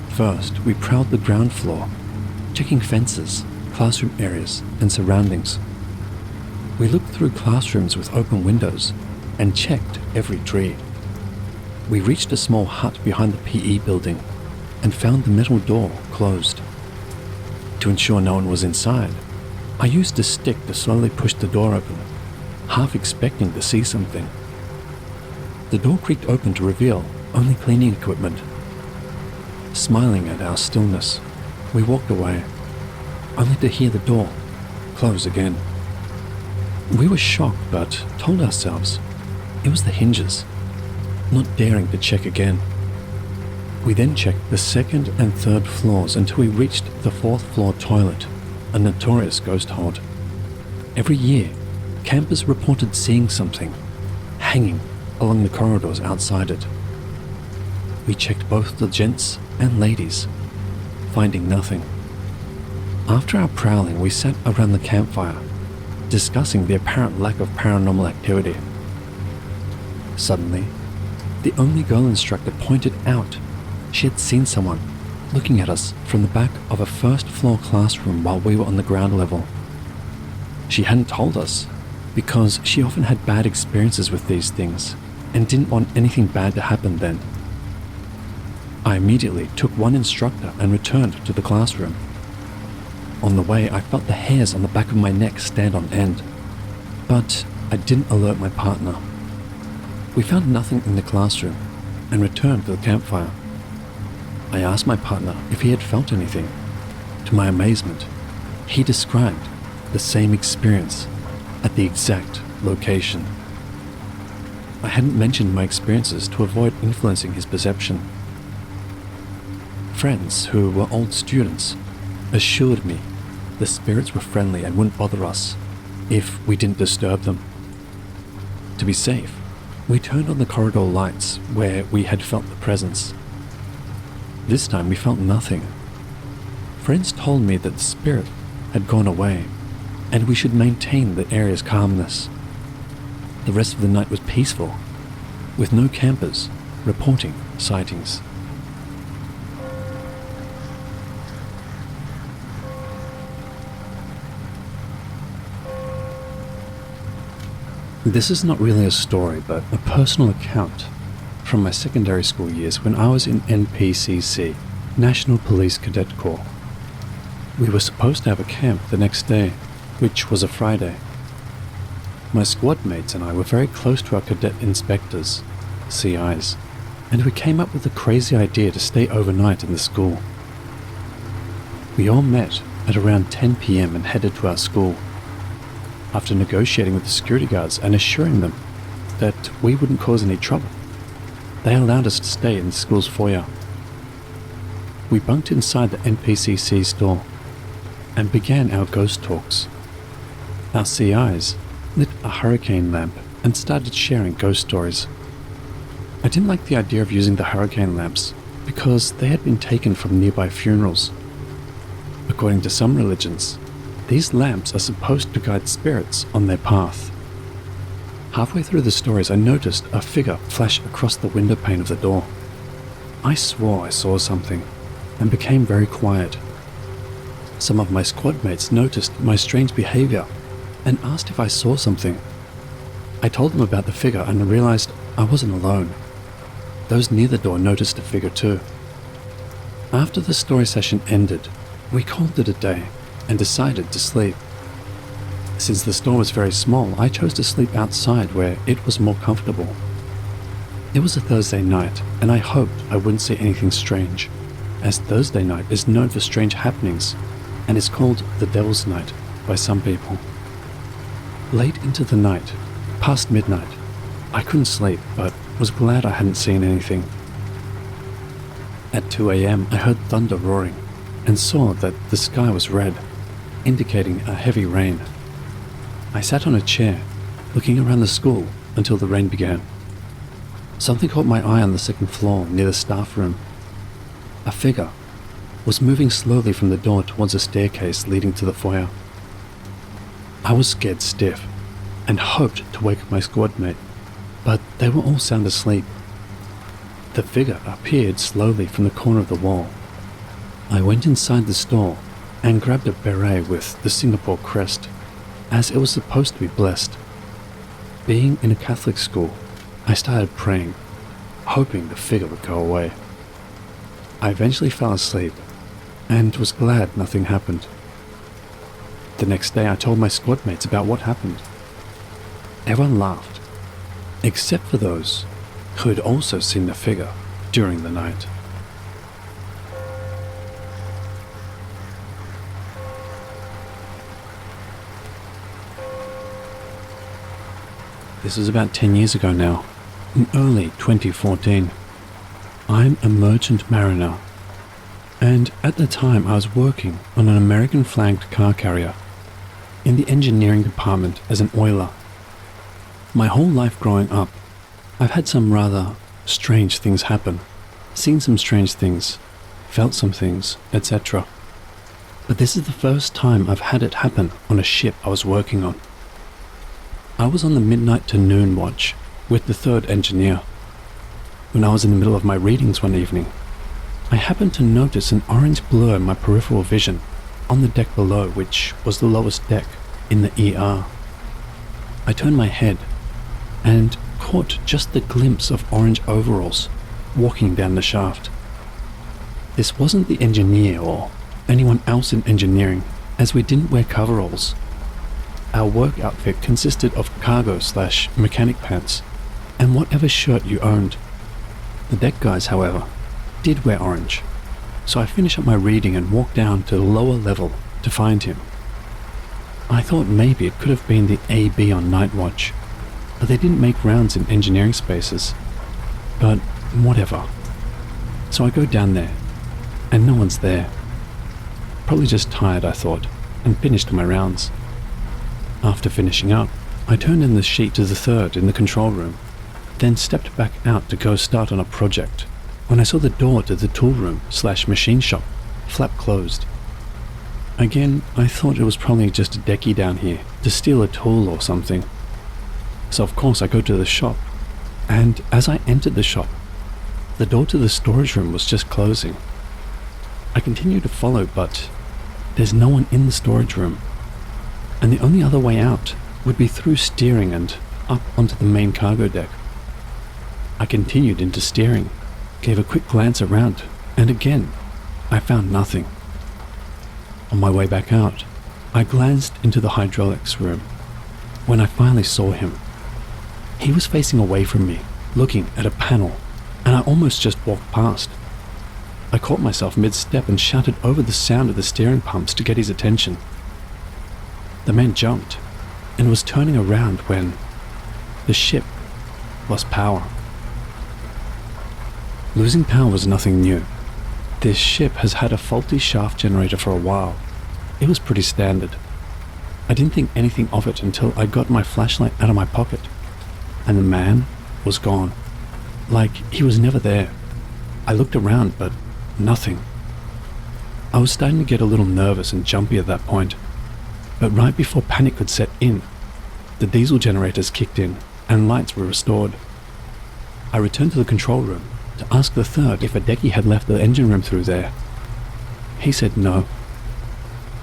First, we prowled the ground floor, checking fences, classroom areas, and surroundings. We looked through classrooms with open windows and checked every tree. We reached a small hut behind the PE building and found the metal door closed. To ensure no one was inside, I used a stick to slowly push the door open, half expecting to see something. The door creaked open to reveal only cleaning equipment. Smiling at our stillness, we walked away, only to hear the door close again. We were shocked, but told ourselves it was the hinges, not daring to check again. We then checked the 2nd and 3rd floors until we reached the 4th floor toilet, a notorious ghost haunt. Every year, campers reported seeing something hanging along the corridors outside it. We checked both the gents and ladies, finding nothing. After our prowling, we sat around the campfire, discussing the apparent lack of paranormal activity. Suddenly, the only girl instructor pointed out she had seen someone looking at us from the back of a first-floor classroom while we were on the ground level. She hadn't told us because she often had bad experiences with these things and didn't want anything bad to happen then. I immediately took one instructor and returned to the classroom. On the way, I felt the hairs on the back of my neck stand on end, but I didn't alert my partner. We found nothing in the classroom and returned to the campfire. I asked my partner if he had felt anything. To my amazement, he described the same experience at the exact location. I hadn't mentioned my experiences to avoid influencing his perception. Friends who were old students assured me the spirits were friendly and wouldn't bother us if we didn't disturb them. To be safe, we turned on the corridor lights where we had felt the presence. This time we felt nothing. Friends told me that the spirit had gone away and we should maintain the area's calmness. The rest of the night was peaceful, with no campers reporting sightings. This is not really a story, but a personal account from my secondary school years when I was in NPCC, National Police Cadet Corps. We were supposed to have a camp the next day, which was a Friday. My squad mates and I were very close to our cadet inspectors, CIs, and we came up with the crazy idea to stay overnight in the school. We all met at around 10 p.m. and headed to our school. After negotiating with the security guards and assuring them that we wouldn't cause any trouble, they allowed us to stay in the school's foyer. We bunked inside the NPCC store and began our ghost talks. Our CIs lit a hurricane lamp and started sharing ghost stories. I didn't like the idea of using the hurricane lamps because they had been taken from nearby funerals. According to some religions, these lamps are supposed to guide spirits on their path. Halfway through the stories, I noticed a figure flash across the window pane of the door. I swore I saw something and became very quiet. Some of my squad mates noticed my strange behavior and asked if I saw something. I told them about the figure and realized I wasn't alone. Those near the door noticed the figure too. After the story session ended, we called it a day and decided to sleep. Since the store was very small, I chose to sleep outside where it was more comfortable. It was a Thursday night, and I hoped I wouldn't see anything strange, as Thursday night is known for strange happenings and is called the Devil's Night by some people. Late into the night, past midnight, I couldn't sleep but was glad I hadn't seen anything. At 2 a.m. I heard thunder roaring and saw that the sky was red, indicating a heavy rain. I sat on a chair, looking around the school until the rain began. Something caught my eye on the second floor near the staff room. A figure was moving slowly from the door towards a staircase leading to the foyer. I was scared stiff and hoped to wake up my squad mate, but they were all sound asleep. The figure appeared slowly from the corner of the wall. I went inside the store and grabbed a beret with the Singapore crest, as it was supposed to be blessed. Being in a Catholic school, I started praying, hoping the figure would go away. I eventually fell asleep and was glad nothing happened. The next day I told my squad mates about what happened. Everyone laughed, except for those who had also seen the figure during the night. This is about 10 years ago now, in early 2014. I'm a merchant mariner, and at the time I was working on an American-flagged car carrier in the engineering department as an oiler. My whole life growing up, I've had some rather strange things happen, seen some strange things, felt some things, etc. but this is the first time I've had it happen on a ship I was working on. I was on the midnight to noon watch with the third engineer. When I was in the middle of my readings one evening, I happened to notice an orange blur in my peripheral vision on the deck below, which was the lowest deck in the ER. I turned my head and caught just the glimpse of orange overalls walking down the shaft. This wasn't the engineer or anyone else in engineering, as we didn't wear coveralls. Our work outfit consisted of cargo/mechanic pants and whatever shirt you owned. The deck guys, however, did wear orange, so I finished up my reading and walked down to the lower level to find him. I thought maybe it could have been the AB on night watch, but they didn't make rounds in engineering spaces. But whatever. So I go down there, and no one's there. Probably just tired, I thought, and finished my rounds. After finishing up, I turned in the sheet to the third in the control room, then stepped back out to go start on a project when I saw the door to the tool room/machine shop flap closed. Again, I thought it was probably just a decky down here to steal a tool or something. So of course I go to the shop, and as I entered the shop, the door to the storage room was just closing. I continue to follow, but there's no one in the storage room, and the only other way out would be through steering and up onto the main cargo deck. I continued into steering, gave a quick glance around, and again, I found nothing. On my way back out, I glanced into the hydraulics room when I finally saw him. He was facing away from me, looking at a panel, and I almost just walked past. I caught myself mid-step and shouted over the sound of the steering pumps to get his attention. The man jumped and was turning around when the ship lost power. Losing power was nothing new. This ship has had a faulty shaft generator for a while. It was pretty standard. I didn't think anything of it until I got my flashlight out of my pocket, and the man was gone. Like he was never there. I looked around, but nothing. I was starting to get a little nervous and jumpy at that point, but right before panic could set in, the diesel generators kicked in and lights were restored. I returned to the control room to ask the third if a decky had left the engine room through there. He said no.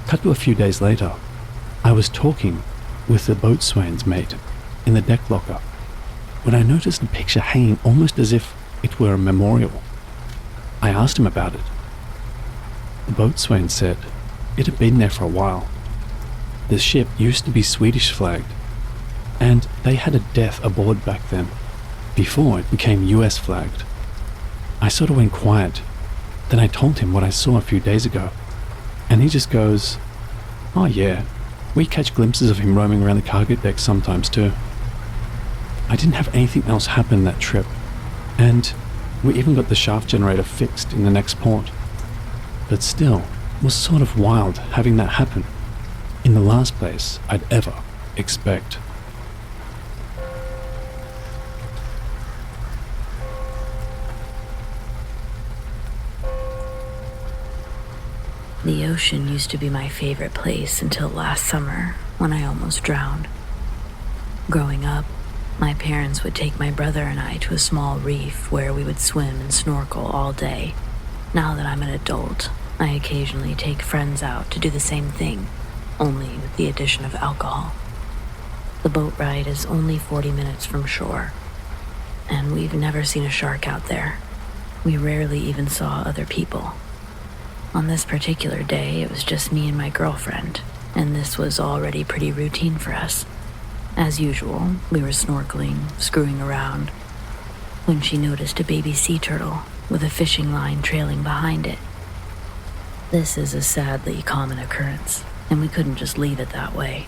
Cut to a few days later, I was talking with the boatswain's mate in the deck locker when I noticed a picture hanging almost as if it were a memorial. I asked him about it. The boatswain said it had been there for a while. The ship used to be Swedish flagged, and they had a death aboard back then, before it became US flagged. I sort of went quiet, then I told him what I saw a few days ago, and he just goes, "Oh yeah, we catch glimpses of him roaming around the cargo deck sometimes too." I didn't have anything else happen that trip, and we even got the shaft generator fixed in the next port. But still, it was sort of wild having that happen in the last place I'd ever expect. The ocean used to be my favorite place until last summer when I almost drowned. Growing up, my parents would take my brother and I to a small reef where we would swim and snorkel all day. Now that I'm an adult, I occasionally take friends out to do the same thing, only with the addition of alcohol. The boat ride is only 40 minutes from shore, and we've never seen a shark out there. We rarely even saw other people. On this particular day, it was just me and my girlfriend, and this was already pretty routine for us. As usual, we were snorkeling, screwing around, when she noticed a baby sea turtle with a fishing line trailing behind it. This is a sadly common occurrence, and we couldn't just leave it that way.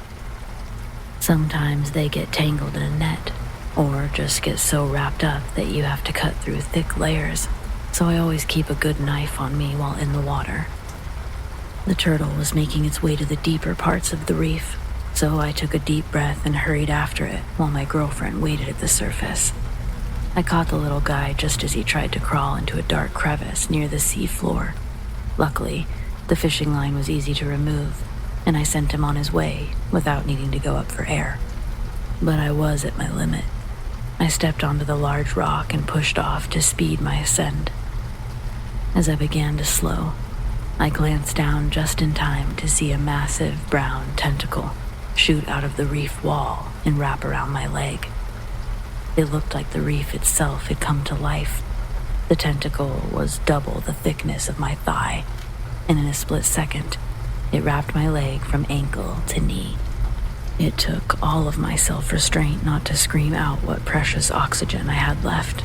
Sometimes they get tangled in a net, or just get so wrapped up that you have to cut through thick layers, so I always keep a good knife on me while in the water. The turtle was making its way to the deeper parts of the reef, so I took a deep breath and hurried after it while my girlfriend waited at the surface. I caught the little guy just as he tried to crawl into a dark crevice near the sea floor. Luckily, The fishing line was easy to remove, and I sent him on his way without needing to go up for air. But I was at my limit. I stepped onto the large rock and pushed off to speed my ascent. As I began to slow, I glanced down just in time to see a massive brown tentacle shoot out of the reef wall and wrap around my leg. It looked like the reef itself had come to life. The tentacle was double the thickness of my thigh, and in a split second, it wrapped my leg from ankle to knee. It took all of my self-restraint not to scream out what precious oxygen I had left.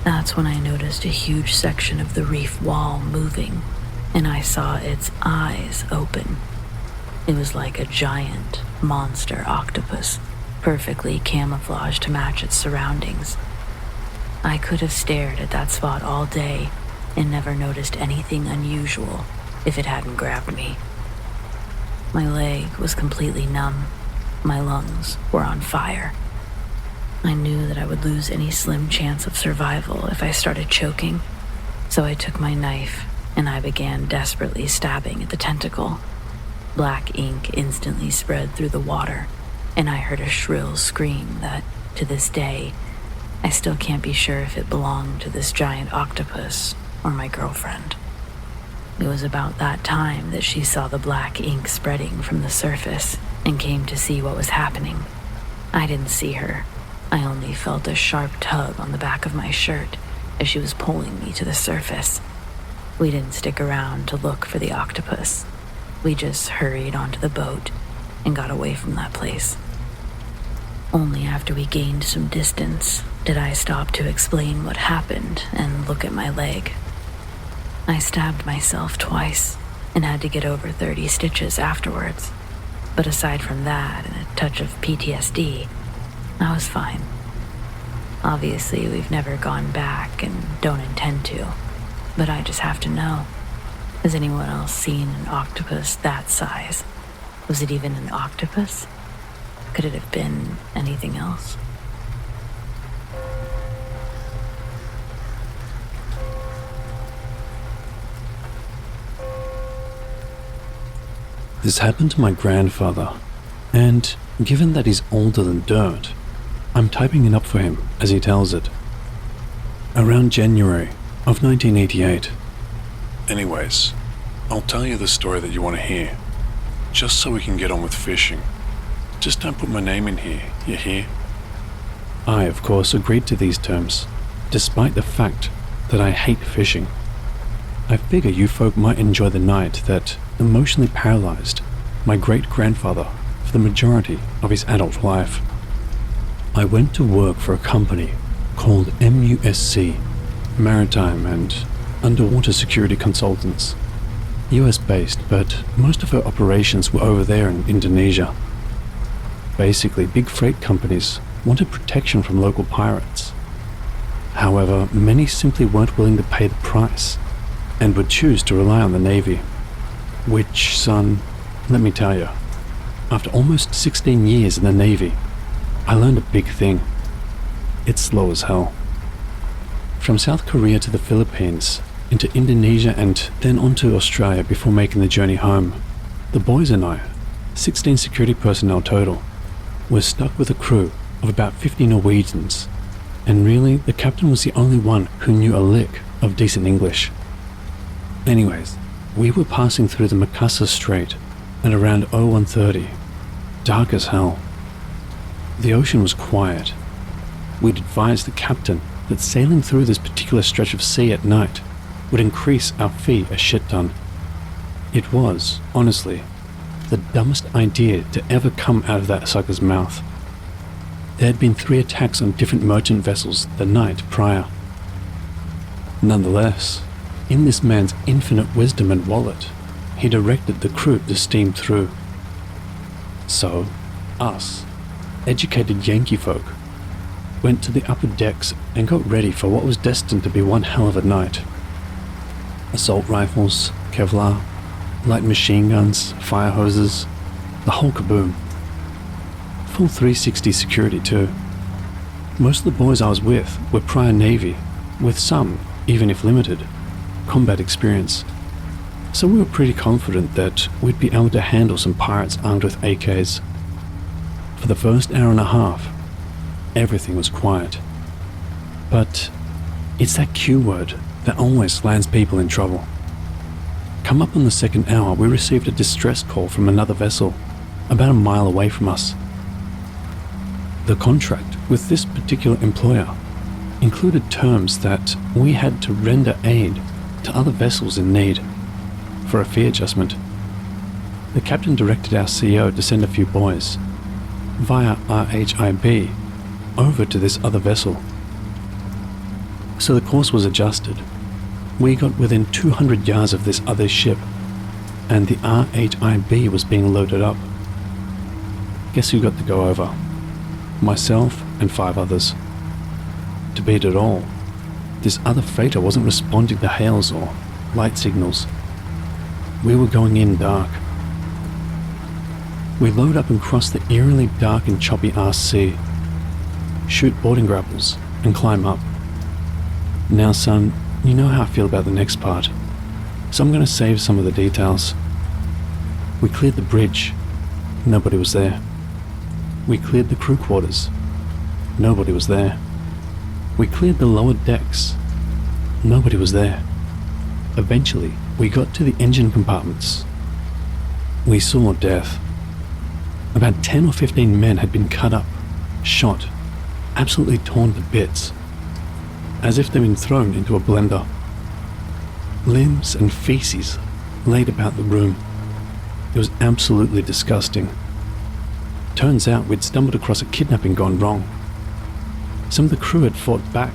That's when I noticed a huge section of the reef wall moving, and I saw its eyes open. It was like a giant monster octopus, perfectly camouflaged to match its surroundings. I could have stared at that spot all day and never noticed anything unusual if it hadn't grabbed me. My leg was completely numb. My lungs were on fire. I knew that I would lose any slim chance of survival if I started choking, so I took my knife and I began desperately stabbing at the tentacle. Black ink instantly spread through the water, and I heard a shrill scream that, to this day, I still can't be sure if it belonged to this giant octopus or my girlfriend. It was about that time that she saw the black ink spreading from the surface and came to see what was happening. I didn't see her. I only felt a sharp tug on the back of my shirt as she was pulling me to the surface. We didn't stick around to look for the octopus. We just hurried onto the boat and got away from that place. Only after we gained some distance did I stop to explain what happened and look at my leg. I stabbed myself twice and had to get over 30 stitches afterwards. But aside from that and a touch of PTSD, I was fine. Obviously, we've never gone back and don't intend to, but I just have to know. Has anyone else seen an octopus that size? Was it even an octopus? Could it have been anything else? This happened to my grandfather, and given that he's older than dirt, I'm typing it up for him as he tells it. Around January of 1988. Anyways, I'll tell you the story that you want to hear, just so we can get on with fishing. Just don't put my name in here, you hear? I, of course, agreed to these terms, despite the fact that I hate fishing. I figure you folk might enjoy the night that emotionally paralyzed my great-grandfather for the majority of his adult life. I went to work for a company called MUSC, Maritime and Underwater Security Consultants. US-based, but most of her operations were over there in Indonesia. Basically, big freight companies wanted protection from local pirates. However, many simply weren't willing to pay the price and would choose to rely on the Navy. Which, son, let me tell you, after almost 16 years in the Navy, I learned a big thing. It's slow as hell. From South Korea to the Philippines, into Indonesia and then on to Australia before making the journey home, the boys and I, 16 security personnel total, were stuck with a crew of about 50 Norwegians, and really the captain was the only one who knew a lick of decent English. Anyways, we were passing through the Makassar Strait at around 0130, dark as hell. The ocean was quiet. We'd advised the captain that sailing through this particular stretch of sea at night would increase our fee a shit ton. It was, honestly, the dumbest idea to ever come out of that sucker's mouth. There had been 3 attacks on different merchant vessels the night prior. Nonetheless, in this man's infinite wisdom and wallet, he directed the crew to steam through. So, us, educated Yankee folk, went to the upper decks and got ready for what was destined to be one hell of a night. Assault rifles, Kevlar, light machine guns, fire hoses, the whole kaboom. Full 360 security too. Most of the boys I was with were prior Navy, with some, even if limited, combat experience. so we were pretty confident that we'd be able to handle some pirates armed with AKs. For the first hour and a half, everything was quiet. But it's that Q word that always lands people in trouble. Come up on the second hour, we received a distress call from another vessel, about a mile away from us. The contract with this particular employer included terms that we had to render aid to other vessels in need for a fee adjustment. The captain directed our CEO to send a few boys via RHIB over to this other vessel. So the course was adjusted. We got within 200 yards of this other ship, and the RHIB was being loaded up. Guess who got to go over? Myself and 5 others. To beat it all, this other freighter wasn't responding to hails or light signals. We were going in dark. We load up and cross the eerily dark and choppy arse sea, shoot boarding grapples, and climb up. Now, son, you know how I feel about the next part, so I'm going to save some of the details. We cleared the bridge. Nobody was there. We cleared the crew quarters. Nobody was there. We cleared the lower decks. Nobody was there. Eventually, we got to the engine compartments. We saw death. About 10 or 15 men had been cut up, shot, absolutely torn to bits, as if they'd been thrown into a blender. Limbs and feces laid about the room. It was absolutely disgusting. Turns out we'd stumbled across a kidnapping gone wrong. Some of the crew had fought back,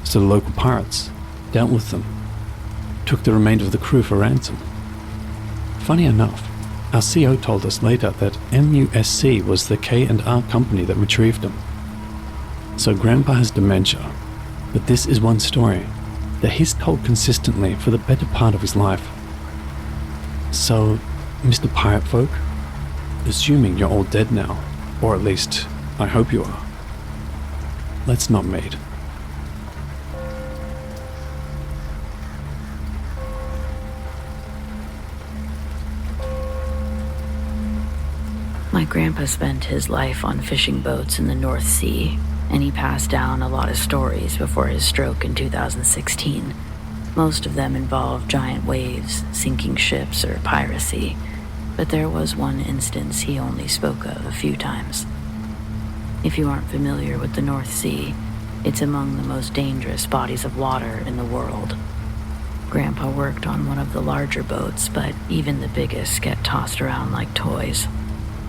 so the local pirates dealt with them, took the remainder of the crew for ransom. Funny enough, our CO told us later that MUSC was the K&R company that retrieved them. So Grandpa has dementia, but this is one story that he's told consistently for the better part of his life. So, Mr. Pirate Folk, assuming you're all dead now, or at least, I hope you are, let's not mate. My grandpa spent his life on fishing boats in the North Sea, and he passed down a lot of stories before his stroke in 2016. Most of them involved giant waves, sinking ships, or piracy, but there was one instance he only spoke of a few times. If you aren't familiar with the North Sea, it's among the most dangerous bodies of water in the world. Grandpa worked on one of the larger boats, but even the biggest get tossed around like toys.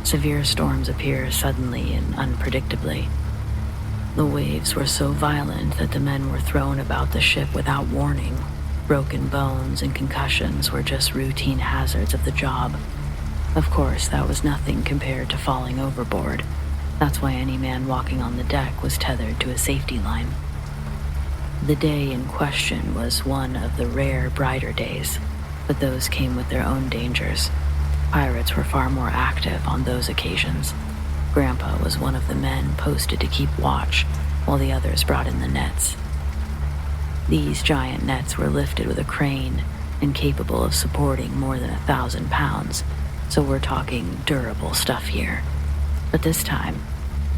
Severe storms appear suddenly and unpredictably. The waves were so violent that the men were thrown about the ship without warning. Broken bones and concussions were just routine hazards of the job. Of course, that was nothing compared to falling overboard. That's why any man walking on the deck was tethered to a safety line. The day in question was one of the rare brighter days, but those came with their own dangers. Pirates were far more active on those occasions. Grandpa was one of the men posted to keep watch while the others brought in the nets. These giant nets were lifted with a crane and capable of supporting more than 1,000 pounds, so we're talking durable stuff here. But this time,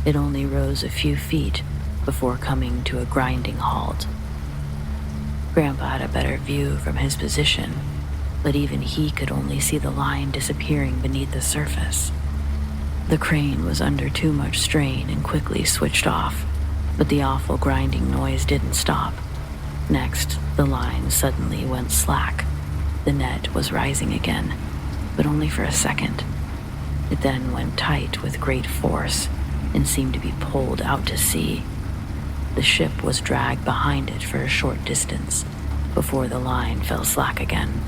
it only rose a few feet before coming to a grinding halt. Grandpa had a better view from his position, but even he could only see the line disappearing beneath the surface. The crane was under too much strain and quickly switched off, but the awful grinding noise didn't stop. Next, the line suddenly went slack. The net was rising again, but only for a second. It then went tight with great force and seemed to be pulled out to sea. The ship was dragged behind it for a short distance before the line fell slack again.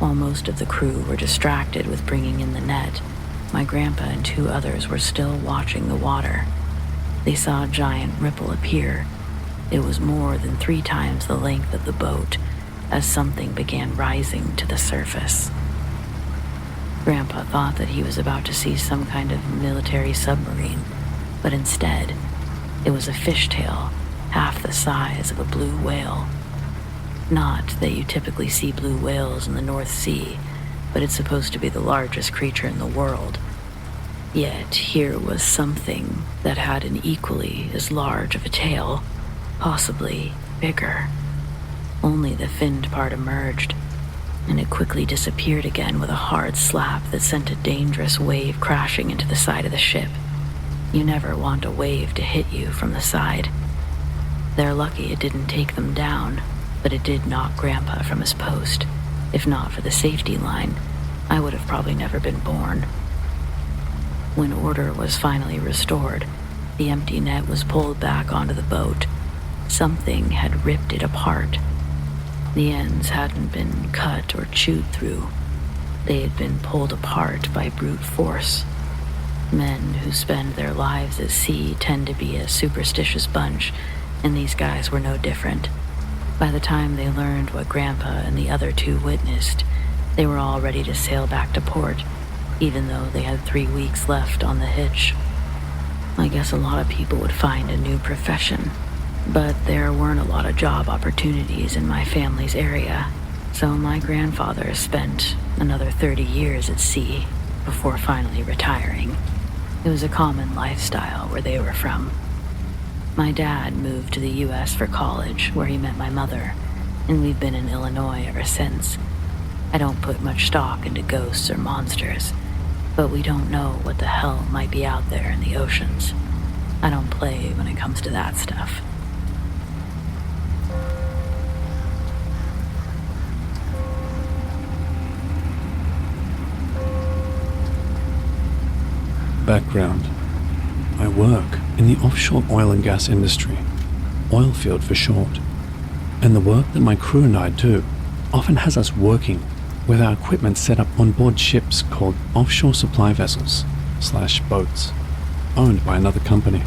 While most of the crew were distracted with bringing in the net, my grandpa and 2 others were still watching the water. They saw a giant ripple appear. It was more than 3 times the length of the boat as something began rising to the surface. Grandpa thought that he was about to see some kind of military submarine, but instead, it was a fishtail, half the size of a blue whale. Not that you typically see blue whales in the North Sea, but it's supposed to be the largest creature in the world. Yet here was something that had an equally as large of a tail, possibly bigger. Only the finned part emerged, and it quickly disappeared again with a hard slap that sent a dangerous wave crashing into the side of the ship. You never want a wave to hit you from the side. They're lucky it didn't take them down, but it did knock Grandpa from his post. If not for the safety line, I would have probably never been born. When order was finally restored, the empty net was pulled back onto the boat. Something had ripped it apart. The ends hadn't been cut or chewed through. They had been pulled apart by brute force. Men who spend their lives at sea tend to be a superstitious bunch, and these guys were no different. By the time they learned what Grandpa and the other two witnessed, they were all ready to sail back to port, even though they had 3 weeks left on the hitch. I guess a lot of people would find a new profession, but there weren't a lot of job opportunities in my family's area, so my grandfather spent another 30 years at sea before finally retiring. It was a common lifestyle where they were from. My dad moved to the U.S. for college, where he met my mother, and we've been in Illinois ever since. I don't put much stock into ghosts or monsters, but we don't know what the hell might be out there in the oceans. I don't play when it comes to that stuff. Background. I work in the offshore oil and gas industry, oil field for short, and the work that my crew and I do often has us working with our equipment set up on board ships called offshore supply vessels / boats, owned by another company.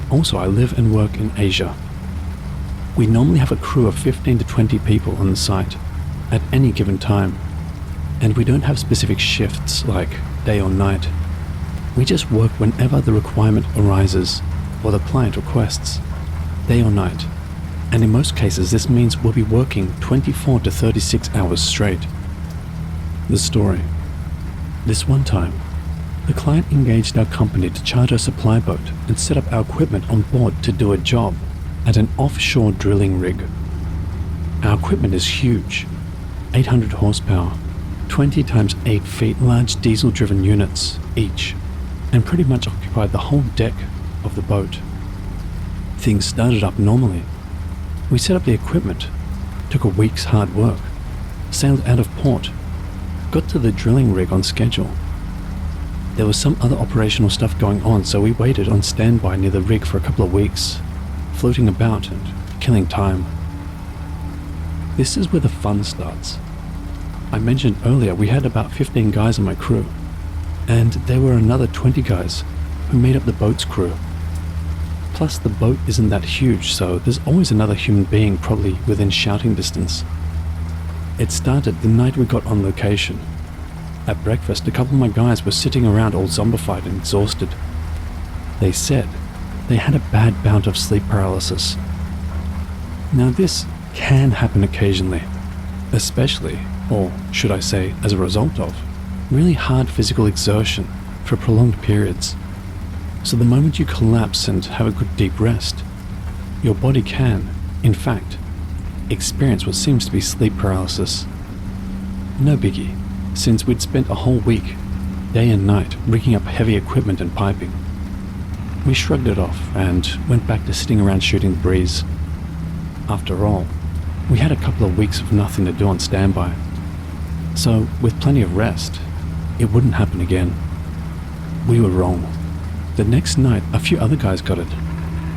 Also, I live and work in Asia. We normally have a crew of 15 to 20 people on the site at any given time, and we don't have specific shifts like day or night. We just work whenever the requirement arises or the client requests, day or night, and in most cases this means we'll be working 24 to 36 hours straight. The story. This one time, the client engaged our company to charter a supply boat and set up our equipment on board to do a job at an offshore drilling rig. Our equipment is huge, 800 horsepower, 20 times 8 feet large diesel-driven units each, and pretty much occupied the whole deck of the boat. Things started up normally. We set up the equipment, took a week's hard work, sailed out of port, got to the drilling rig on schedule. There was some other operational stuff going on, so we waited on standby near the rig for a couple of weeks, floating about and killing time. This is where the fun starts. I mentioned earlier we had about 15 guys on my crew, and there were another 20 guys who made up the boat's crew. Plus the boat isn't that huge, so there's always another human being probably within shouting distance. It started the night we got on location. At breakfast, a couple of my guys were sitting around all zombified and exhausted. They said they had a bad bout of sleep paralysis. Now this can happen occasionally, especially, or should I say as a result of, really hard physical exertion for prolonged periods. So the moment you collapse and have a good deep rest, your body can, in fact, experience what seems to be sleep paralysis. No biggie, since we'd spent a whole week, day and night, rigging up heavy equipment and piping. We shrugged it off and went back to sitting around shooting the breeze. After all, we had a couple of weeks of nothing to do on standby. So, with plenty of rest, it wouldn't happen again. We were wrong. The next night, a few other guys got it.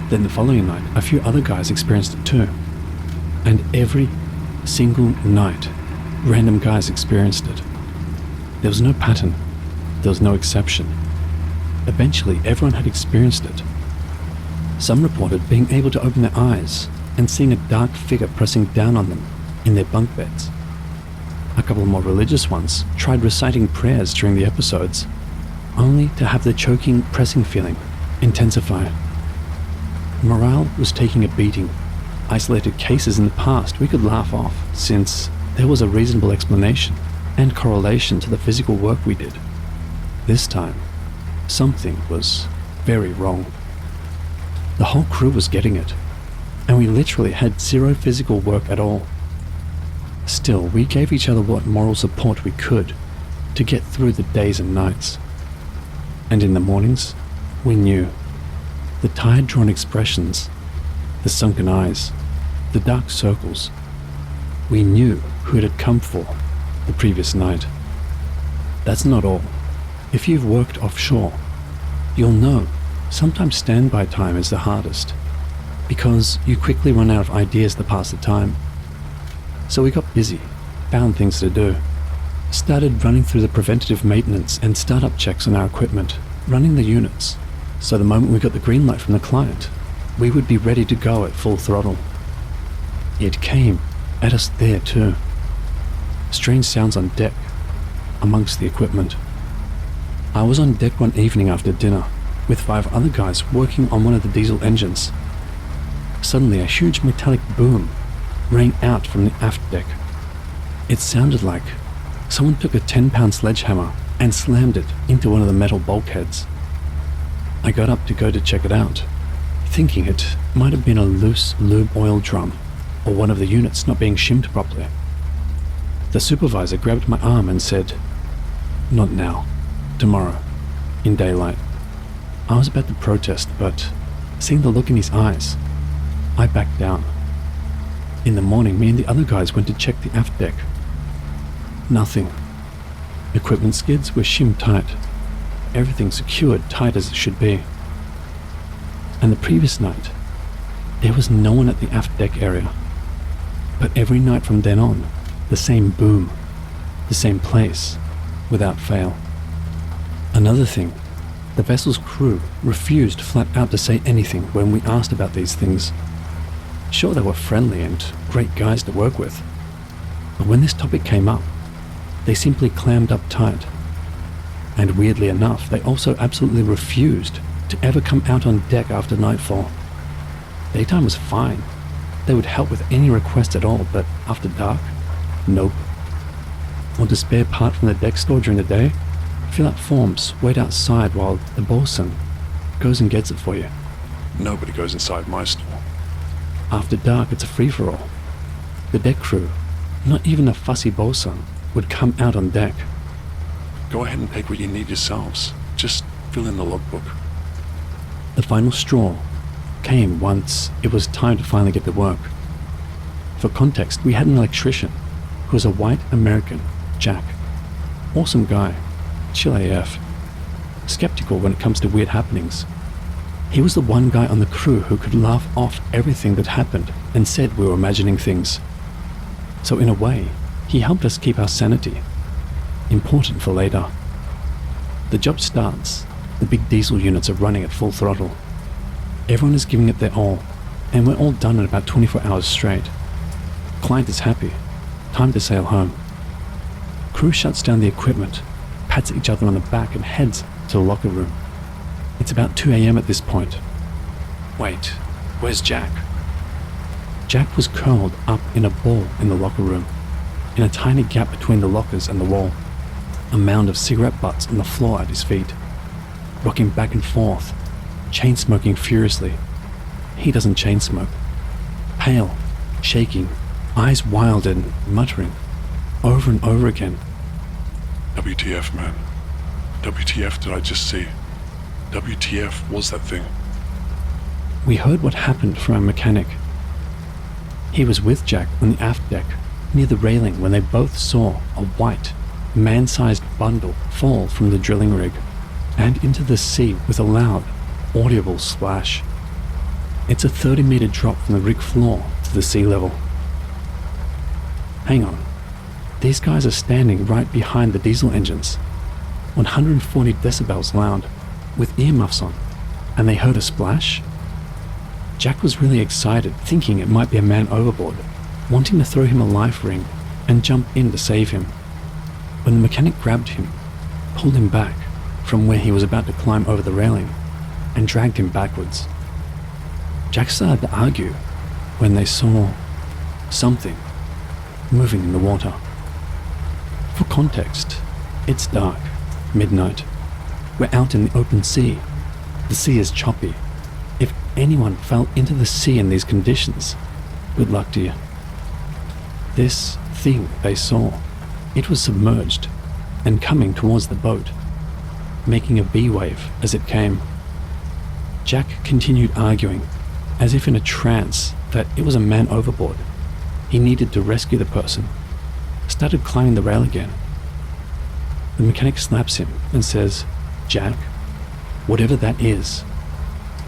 Then the following night, a few other guys experienced it too. And every single night, random guys experienced it. There was no pattern. There was no exception. Eventually, everyone had experienced it. Some reported being able to open their eyes and seeing a dark figure pressing down on them in their bunk beds. A couple of more religious ones tried reciting prayers during the episodes, only to have the choking, pressing feeling intensify. Morale was taking a beating, Isolated cases in the past we could laugh off, since there was a reasonable explanation and correlation to the physical work we did. This time, something was very wrong. The whole crew was getting it, and we literally had zero physical work at all. Still, we gave each other what moral support we could to get through the days and nights. And in the mornings, we knew. The tired-drawn expressions, the sunken eyes, the dark circles. We knew who it had come for the previous night. That's not all. If you've worked offshore, you'll know sometimes standby time is the hardest, because you quickly run out of ideas to pass the time. So we got busy, found things to do, started running through the preventative maintenance and startup checks on our equipment, running the units, so the moment we got the green light from the client, we would be ready to go at full throttle. It came at us there too. Strange sounds on deck, amongst the equipment. I was on deck one evening after dinner, with 5 other guys working on one of the diesel engines. Suddenly a huge metallic boom rang out from the aft deck. It sounded like someone took a 10-pound sledgehammer and slammed it into one of the metal bulkheads. I got up to go to check it out, thinking it might have been a loose lube oil drum or one of the units not being shimmed properly. The supervisor grabbed my arm and said, "Not now, tomorrow, in daylight." I was about to protest, but seeing the look in his eyes, I backed down. In the morning, me and the other guys went to check the aft deck. Nothing. Equipment skids were shimmed tight. Everything secured tight as it should be. And the previous night, there was no one at the aft deck area. But every night from then on, the same boom, the same place, without fail. Another thing, the vessel's crew refused flat out to say anything when we asked about these things. Sure, they were friendly and great guys to work with, but when this topic came up, they simply clammed up tight. And weirdly enough, they also absolutely refused to ever come out on deck after nightfall. Daytime was fine. They would help with any request at all, but after dark, nope. Want a spare part from the deck store during the day? Fill out forms, wait outside while the bosun goes and gets it for you. Nobody goes inside my store. After dark, it's a free-for-all. The deck crew, not even a fussy bosun, would come out on deck. Go ahead and take what you need yourselves. Just fill in the logbook. The final straw came once it was time to finally get to work. For context, we had an electrician who was a white American, Jack. Awesome guy, chill AF. Skeptical when it comes to weird happenings. He was the one guy on the crew who could laugh off everything that happened and said we were imagining things. So in a way, he helped us keep our sanity. Important for later. The job starts. The big diesel units are running at full throttle. Everyone is giving it their all, and we're all done in about 24 hours straight. Client is happy. Time to sail home. Crew shuts down the equipment, pats each other on the back and heads to the locker room. It's about 2 a.m. at this point. Wait, where's Jack? Jack was curled up in a ball in the locker room, in a tiny gap between the lockers and the wall. A mound of cigarette butts on the floor at his feet, rocking back and forth, chain-smoking furiously. He doesn't chain-smoke. Pale, shaking, eyes wild and muttering, over and over again. WTF, man. WTF did I just see? WTF was that thing? We heard what happened from our mechanic. He was with Jack on the aft deck, near the railing, when they both saw a white, man-sized bundle fall from the drilling rig and into the sea with a loud, audible splash. It's a 30-meter drop from the rig floor to the sea level. Hang on. These guys are standing right behind the diesel engines, 140 decibels loud, with earmuffs on, and they heard a splash? Jack was really excited, thinking it might be a man overboard, wanting to throw him a life ring and jump in to save him. When the mechanic grabbed him, pulled him back from where he was about to climb over the railing, and dragged him backwards. Jack started to argue, when they saw something moving in the water. For context, it's dark, midnight. We're out in the open sea. The sea is choppy. If anyone fell into the sea in these conditions, good luck to you. This thing they saw, it was submerged and coming towards the boat, making a B-wave as it came. Jack continued arguing, as if in a trance, that it was a man overboard. He needed to rescue the person. Started climbing the rail again. The mechanic slaps him and says, "Jack, whatever that is,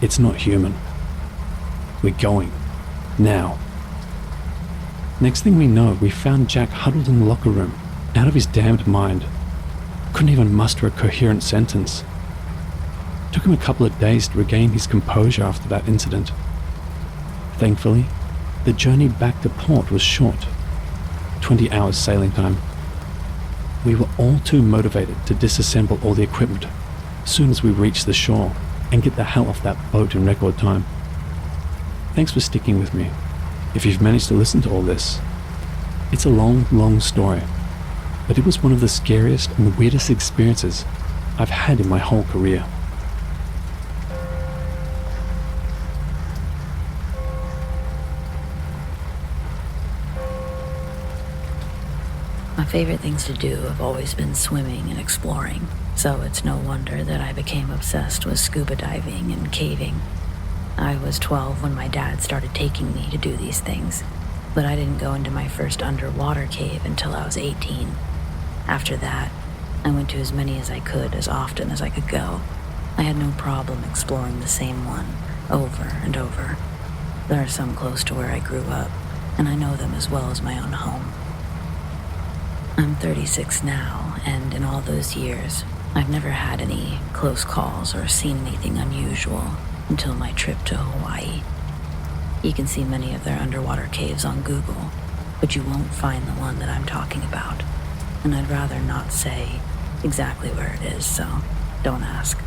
it's not human. We're going. Now." Next thing we know, we found Jack huddled in the locker room, out of his damned mind. Couldn't even muster a coherent sentence. Took him a couple of days to regain his composure after that incident. Thankfully, the journey back to port was short, 20 hours sailing time. We were all too motivated to disassemble all the equipment as soon as we reached the shore and get the hell off that boat in record time. Thanks for sticking with me. If you've managed to listen to all this, it's a long, long story, but it was one of the scariest and weirdest experiences I've had in my whole career. My favorite things to do have always been swimming and exploring, so it's no wonder that I became obsessed with scuba diving and caving. I was 12 when my dad started taking me to do these things, but I didn't go into my first underwater cave until I was 18. After that, I went to as many as I could, as often as I could go. I had no problem exploring the same one over and over. There are some close to where I grew up, and I know them as well as my own home. I'm 36 now, and in all those years, I've never had any close calls or seen anything unusual until my trip to Hawaii. You can see many of their underwater caves on Google, but you won't find the one that I'm talking about. And I'd rather not say exactly where it is, so don't ask.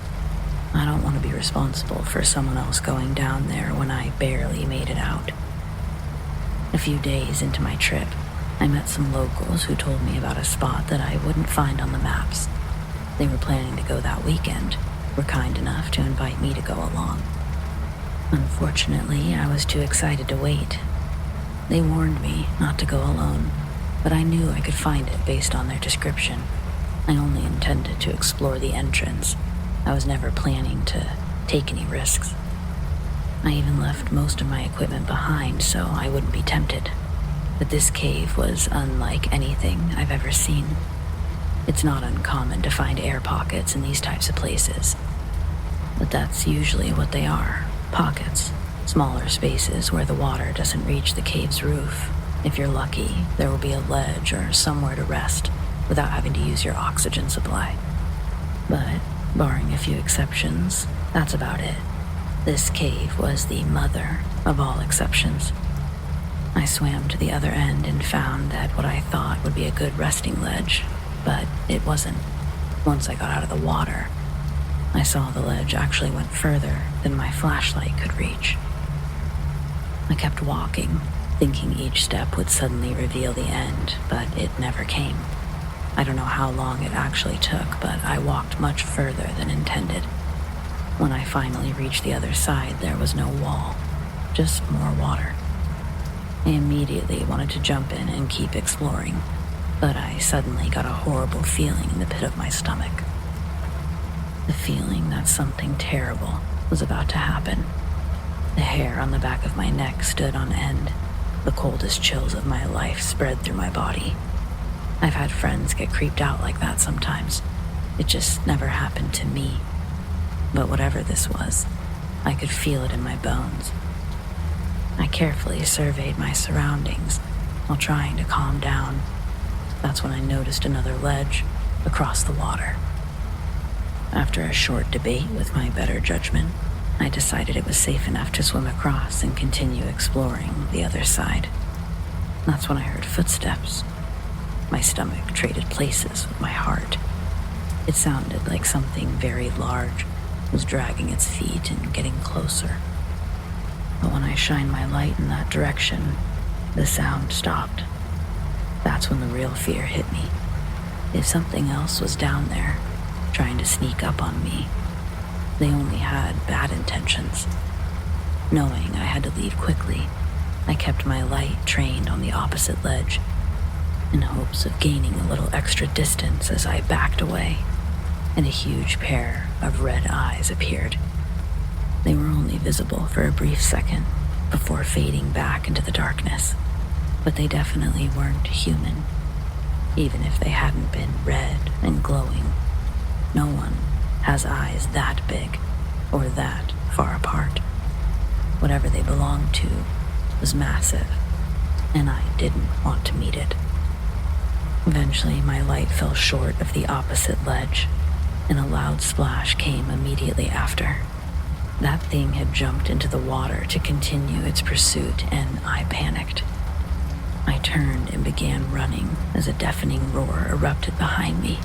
I don't want to be responsible for someone else going down there when I barely made it out. A few days into my trip, I met some locals who told me about a spot that I wouldn't find on the maps. They were planning to go that weekend, were kind enough to invite me to go along. Unfortunately, I was too excited to wait. They warned me not to go alone, but I knew I could find it based on their description. I only intended to explore the entrance. I was never planning to take any risks. I even left most of my equipment behind so I wouldn't be tempted. But this cave was unlike anything I've ever seen. It's not uncommon to find air pockets in these types of places. But that's usually what they are, pockets. Smaller spaces where the water doesn't reach the cave's roof. If you're lucky, there will be a ledge or somewhere to rest without having to use your oxygen supply. But, barring a few exceptions, that's about it. This cave was the mother of all exceptions. I swam to the other end and found that what I thought would be a good resting ledge, but it wasn't. Once I got out of the water, I saw the ledge actually went further than my flashlight could reach. I kept walking, thinking each step would suddenly reveal the end, but it never came. I don't know how long it actually took, but I walked much further than intended. When I finally reached the other side, there was no wall, just more water. I immediately wanted to jump in and keep exploring, but I suddenly got a horrible feeling in the pit of my stomach. The feeling that something terrible was about to happen. The hair on the back of my neck stood on end. The coldest chills of my life spread through my body. I've had friends get creeped out like that sometimes. It just never happened to me. But whatever this was, I could feel it in my bones. I carefully surveyed my surroundings while trying to calm down. That's when I noticed another ledge across the water. After a short debate with my better judgment, I decided it was safe enough to swim across and continue exploring the other side. That's when I heard footsteps. My stomach traded places with my heart. It sounded like something very large was dragging its feet and getting closer. But when I shined my light in that direction, the sound stopped. That's when the real fear hit me. If something else was down there, trying to sneak up on me, they only had bad intentions. Knowing I had to leave quickly, I kept my light trained on the opposite ledge, in hopes of gaining a little extra distance as I backed away, and a huge pair of red eyes appeared. They were only visible for a brief second before fading back into the darkness, but they definitely weren't human. Even if they hadn't been red and glowing, no one has eyes that big or that far apart. Whatever they belonged to was massive, and I didn't want to meet it. Eventually, my light fell short of the opposite ledge, and a loud splash came immediately after. That thing had jumped into the water to continue its pursuit, and I panicked. I turned and began running as a deafening roar erupted behind me.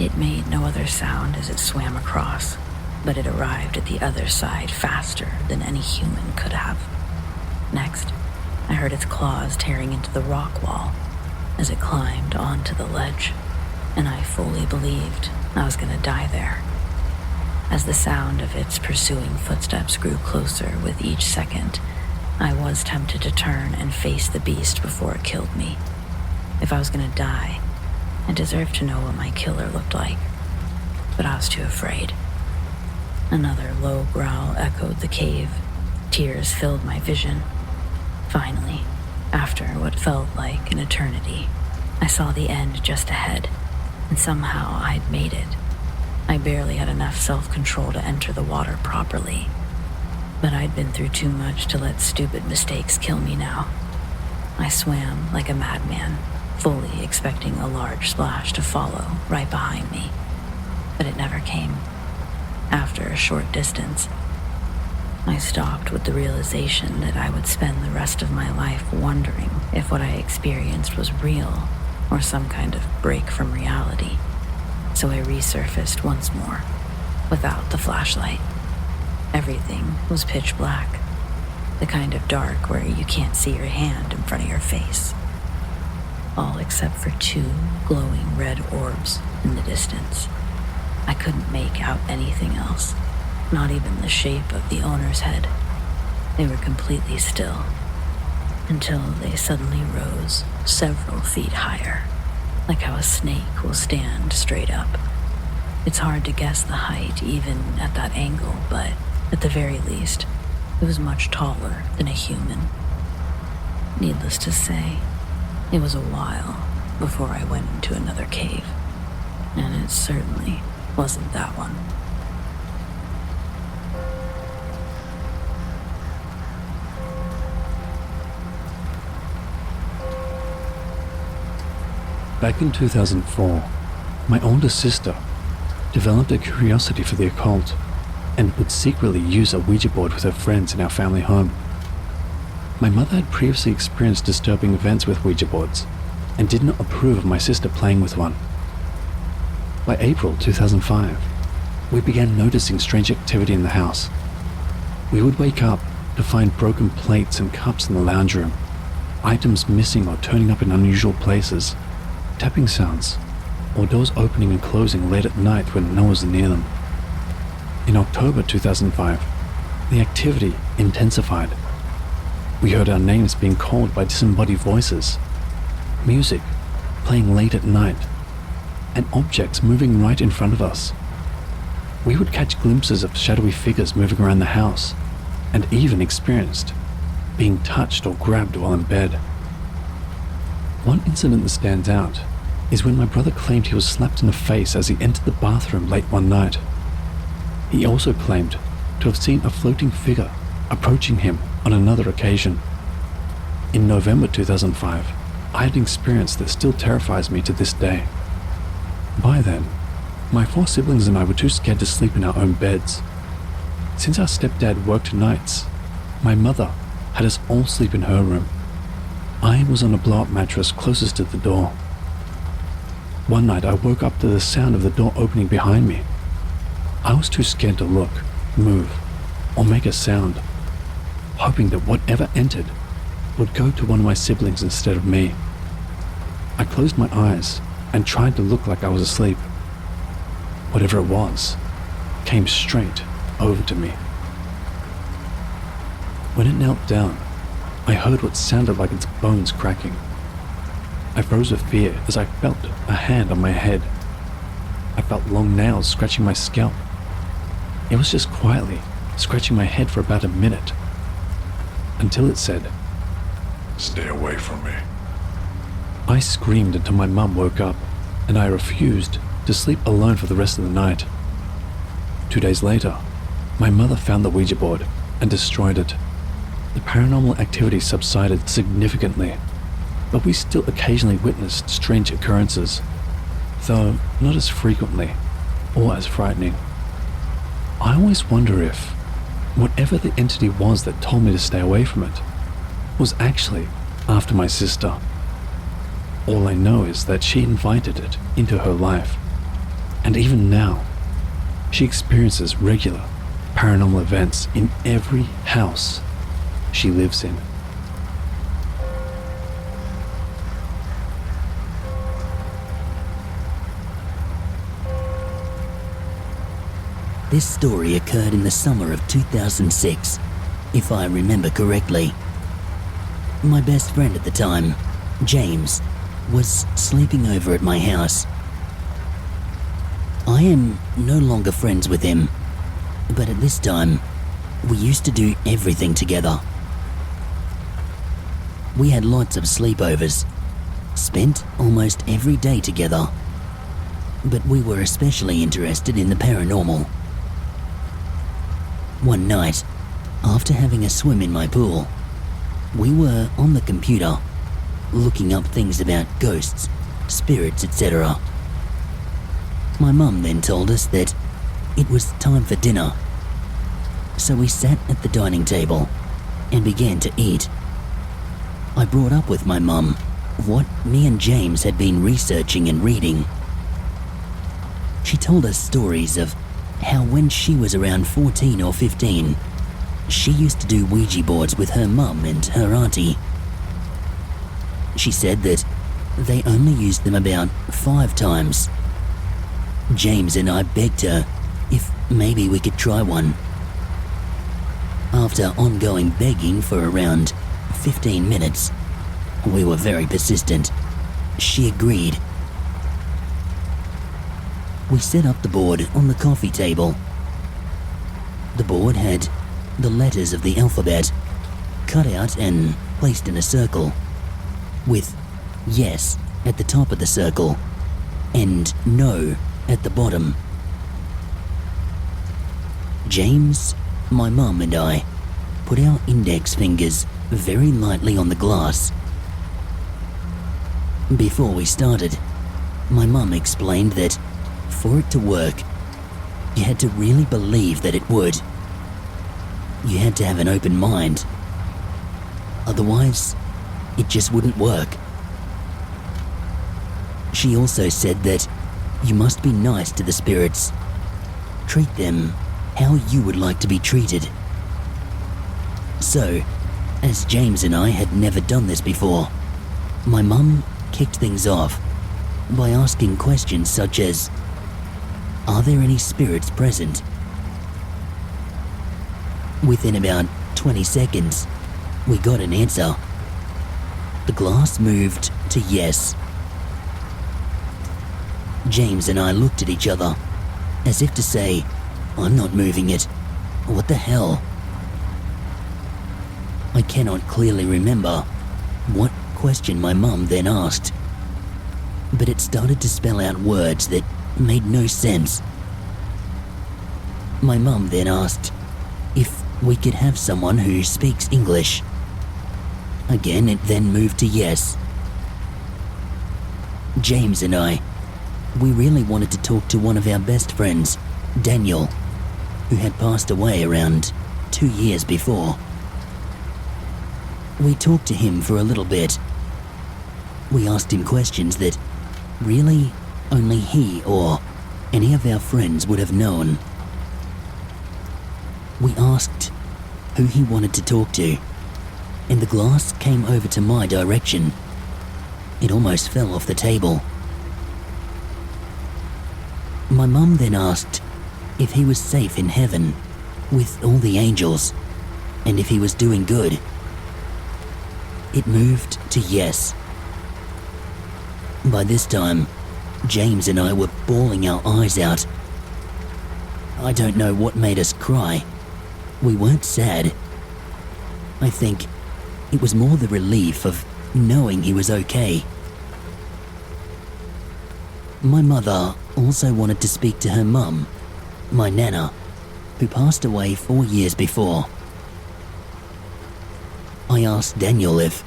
It made no other sound as it swam across, but it arrived at the other side faster than any human could have. Next, I heard its claws tearing into the rock wall as it climbed onto the ledge, and I fully believed I was going to die there. As the sound of its pursuing footsteps grew closer with each second, I was tempted to turn and face the beast before it killed me. If I was going to die, I deserved to know what my killer looked like, but I was too afraid. Another low growl echoed the cave. Tears filled my vision. Finally, after what felt like an eternity, I saw the end just ahead, and somehow I'd made it. I barely had enough self-control to enter the water properly, but I'd been through too much to let stupid mistakes kill me now. I swam like a madman, fully expecting a large splash to follow right behind me, but it never came. After a short distance, I stopped with the realization that I would spend the rest of my life wondering if what I experienced was real or some kind of break from reality. So I resurfaced once more, without the flashlight. Everything was pitch black, the kind of dark where you can't see your hand in front of your face. All except for two glowing red orbs in the distance. I couldn't make out anything else, not even the shape of the owner's head. They were completely still, until they suddenly rose several feet higher, like how a snake will stand straight up. It's hard to guess the height even at that angle, but at the very least, it was much taller than a human. Needless to say, it was a while before I went into another cave, and it certainly wasn't that one. Back in 2004, my older sister developed a curiosity for the occult and would secretly use a Ouija board with her friends in our family home. My mother had previously experienced disturbing events with Ouija boards and did not approve of my sister playing with one. By April 2005, we began noticing strange activity in the house. We would wake up to find broken plates and cups in the lounge room, items missing or turning up in unusual places, tapping sounds, or doors opening and closing late at night when no one was near them. In October 2005, the activity intensified. We heard our names being called by disembodied voices, music playing late at night, and objects moving right in front of us. We would catch glimpses of shadowy figures moving around the house, and even experienced being touched or grabbed while in bed. One incident that stands out is when my brother claimed he was slapped in the face as he entered the bathroom late one night. He also claimed to have seen a floating figure approaching him on another occasion. In November 2005, I had an experience that still terrifies me to this day. By then, my 4 siblings and I were too scared to sleep in our own beds. Since our stepdad worked nights, my mother had us all sleep in her room. I was on a blow-up mattress closest to the door. One night I woke up to the sound of the door opening behind me. I was too scared to look, move, or make a sound. hoping that whatever entered would go to one of my siblings instead of me. I closed my eyes and tried to look like I was asleep. Whatever it was came straight over to me. When it knelt down, I heard what sounded like its bones cracking. I froze with fear as I felt a hand on my head. I felt long nails scratching my scalp. It was just quietly scratching my head for about a minute, until it said, "Stay away from me." I screamed until my mum woke up, and I refused to sleep alone for the rest of the night. 2 days later, my mother found the Ouija board and destroyed it. The paranormal activity subsided significantly, but we still occasionally witnessed strange occurrences, though not as frequently or as frightening. I always wonder if whatever the entity was that told me to stay away from it was actually after my sister. All I know is that she invited it into her life, and even now, she experiences regular paranormal events in every house she lives in. This story occurred in the summer of 2006, if I remember correctly. My best friend at the time, James, was sleeping over at my house. I am no longer friends with him, but at this time, we used to do everything together. We had lots of sleepovers, spent almost every day together, but we were especially interested in the paranormal. One night, after having a swim in my pool, we were on the computer, looking up things about ghosts, spirits, etc. My mum then told us that it was time for dinner, so we sat at the dining table and began to eat. I brought up with my mum what me and James had been researching and reading. She told us stories of how when she was around 14 or 15, she used to do Ouija boards with her mum and her auntie. She said that they only used them about 5 times. James and I begged her if maybe we could try one. After ongoing begging for around 15 minutes, we were very persistent. She agreed. We set up the board on the coffee table. The board had the letters of the alphabet cut out and placed in a circle, with yes at the top of the circle and no at the bottom. James, my mum and I put our index fingers very lightly on the glass. Before we started, my mum explained that for it to work, you had to really believe that it would. You had to have an open mind. Otherwise, it just wouldn't work. She also said that you must be nice to the spirits. Treat them how you would like to be treated. So, as James and I had never done this before, my mum kicked things off by asking questions such as, are there any spirits present? Within about 20 seconds, we got an answer. The glass moved to yes. James and I looked at each other, as if to say, I'm not moving it. What the hell? I cannot clearly remember what question my mum then asked, but it started to spell out words that made no sense. My mum then asked if we could have someone who speaks English. Again, it then moved to yes. James and I, we really wanted to talk to one of our best friends, Daniel, who had passed away around 2 years before. We talked to him for a little bit. We asked him questions that really only he or any of our friends would have known. We asked who he wanted to talk to, and the glass came over to my direction. It almost fell off the table. My mum then asked if he was safe in heaven with all the angels and if he was doing good. It moved to yes. By this time, James and I were bawling our eyes out. I don't know what made us cry. We weren't sad. I think it was more the relief of knowing he was okay. My mother also wanted to speak to her mum, my nana, who passed away 4 years before. I asked Daniel if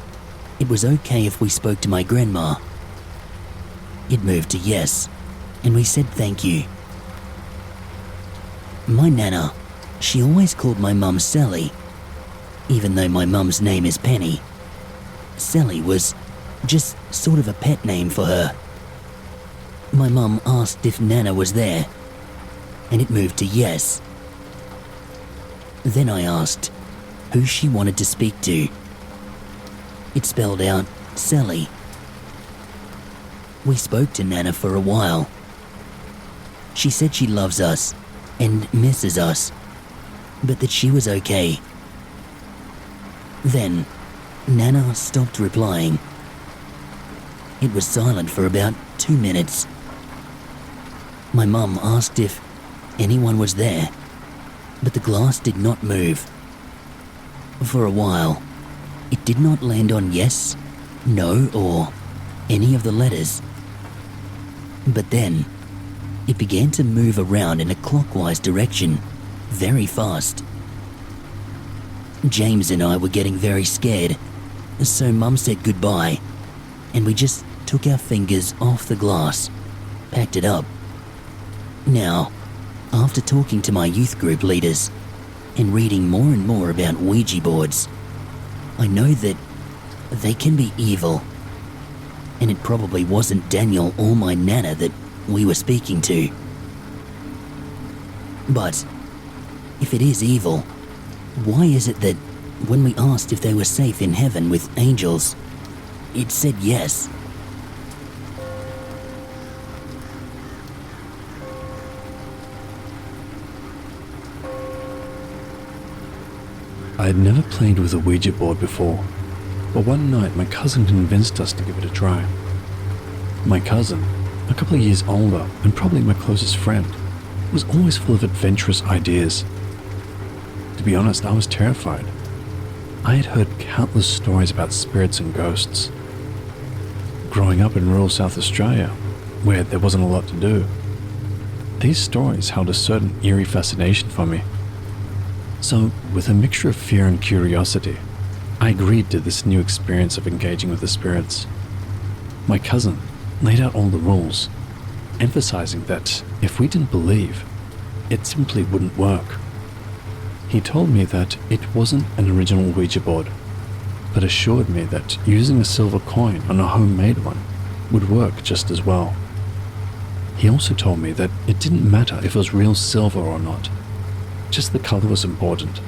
it was okay if we spoke to my grandma. It moved to yes, and we said thank you. My nana, she always called my mum Sally, even though my mum's name is Penny. Sally was just sort of a pet name for her. My mum asked if Nana was there, and it moved to yes. Then I asked who she wanted to speak to. It spelled out Sally. We spoke to Nana for a while. She said she loves us and misses us, but that she was okay. Then, Nana stopped replying. It was silent for about 2 minutes. My mum asked if anyone was there, but the glass did not move. For a while, it did not land on yes, no, or any of the letters. But then, it began to move around in a clockwise direction, very fast. James and I were getting very scared, so Mum said goodbye, and we just took our fingers off the glass, packed it up. Now, after talking to my youth group leaders and reading more and more about Ouija boards, I know that they can be evil, and it probably wasn't Daniel or my nana that we were speaking to. But if it is evil, why is it that when we asked if they were safe in heaven with angels, it said yes? I had never played with a Ouija board before, but one night my cousin convinced us to give it a try. My cousin, a couple of years older and probably my closest friend, was always full of adventurous ideas. To be honest, I was terrified. I had heard countless stories about spirits and ghosts. Growing up in rural South Australia, where there wasn't a lot to do, these stories held a certain eerie fascination for me. So, with a mixture of fear and curiosity, I agreed to this new experience of engaging with the spirits. My cousin laid out all the rules, emphasizing that if we didn't believe, it simply wouldn't work. He told me that it wasn't an original Ouija board, but assured me that using a silver coin on a homemade one would work just as well. He also told me that it didn't matter if it was real silver or not, just the color was important.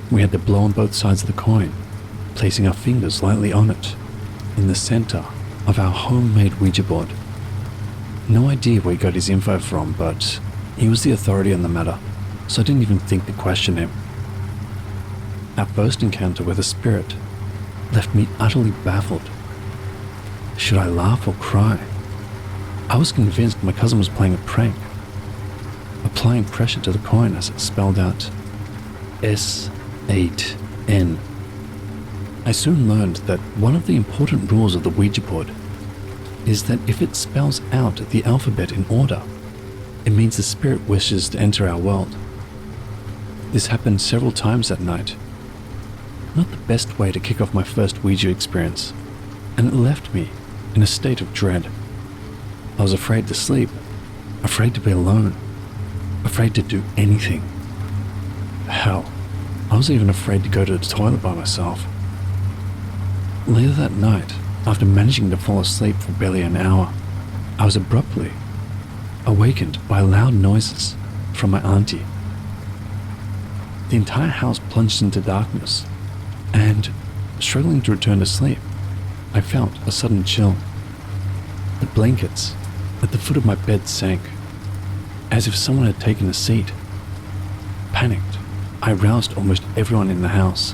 We had to blow on both sides of the coin, placing our fingers lightly on it, in the center of our homemade Ouija board. No idea where he got his info from, but he was the authority on the matter, so I didn't even think to question him. Our first encounter with a spirit left me utterly baffled. Should I laugh or cry? I was convinced my cousin was playing a prank, applying pressure to the coin as it spelled out S8N. I soon learned that one of the important rules of the Ouija board is that if it spells out the alphabet in order, it means the spirit wishes to enter our world. This happened several times that night. Not the best way to kick off my first Ouija experience, and it left me in a state of dread. I was afraid to sleep, afraid to be alone, afraid to do anything. Hell, I was even afraid to go to the toilet by myself. Later that night, after managing to fall asleep for barely an hour, I was abruptly awakened by loud noises from my auntie. The entire house plunged into darkness, and, struggling to return to sleep, I felt a sudden chill. The blankets at the foot of my bed sank, as if someone had taken a seat. Panicked, I roused almost everyone in the house,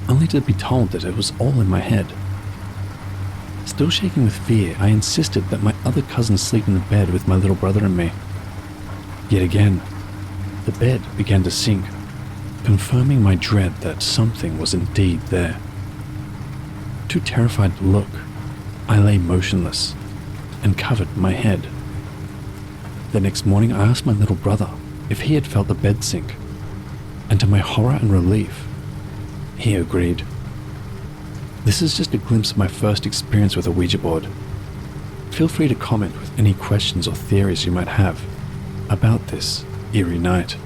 only to be told that it was all in my head. Still shaking with fear, I insisted that my other cousin sleep in the bed with my little brother and me. Yet again, the bed began to sink, confirming my dread that something was indeed there. Too terrified to look, I lay motionless and covered my head. The next morning, I asked my little brother if he had felt the bed sink, and to my horror and relief, he agreed. This is just a glimpse of my first experience with a Ouija board. Feel free to comment with any questions or theories you might have about this eerie night.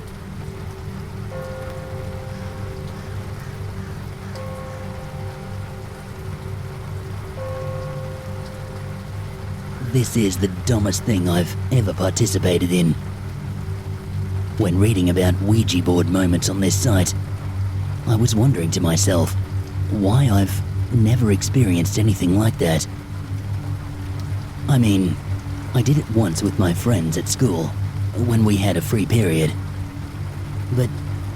This is the dumbest thing I've ever participated in. When reading about Ouija board moments on this site, I was wondering to myself why I've never experienced anything like that. I mean, I did it once with my friends at school when we had a free period. But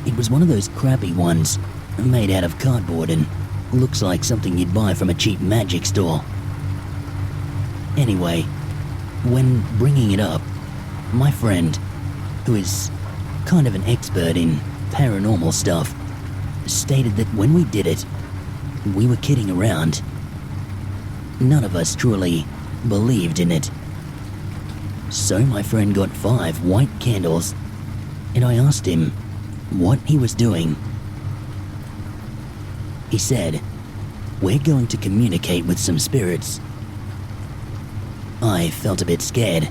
it was one of those crappy ones made out of cardboard and looks like something you'd buy from a cheap magic store. Anyway, when bringing it up, my friend, who is kind of an expert in paranormal stuff, stated that when we did it, we were kidding around. None of us truly believed in it. So my friend got 5 white candles, and I asked him what he was doing. He said, "We're going to communicate with some spirits." I felt a bit scared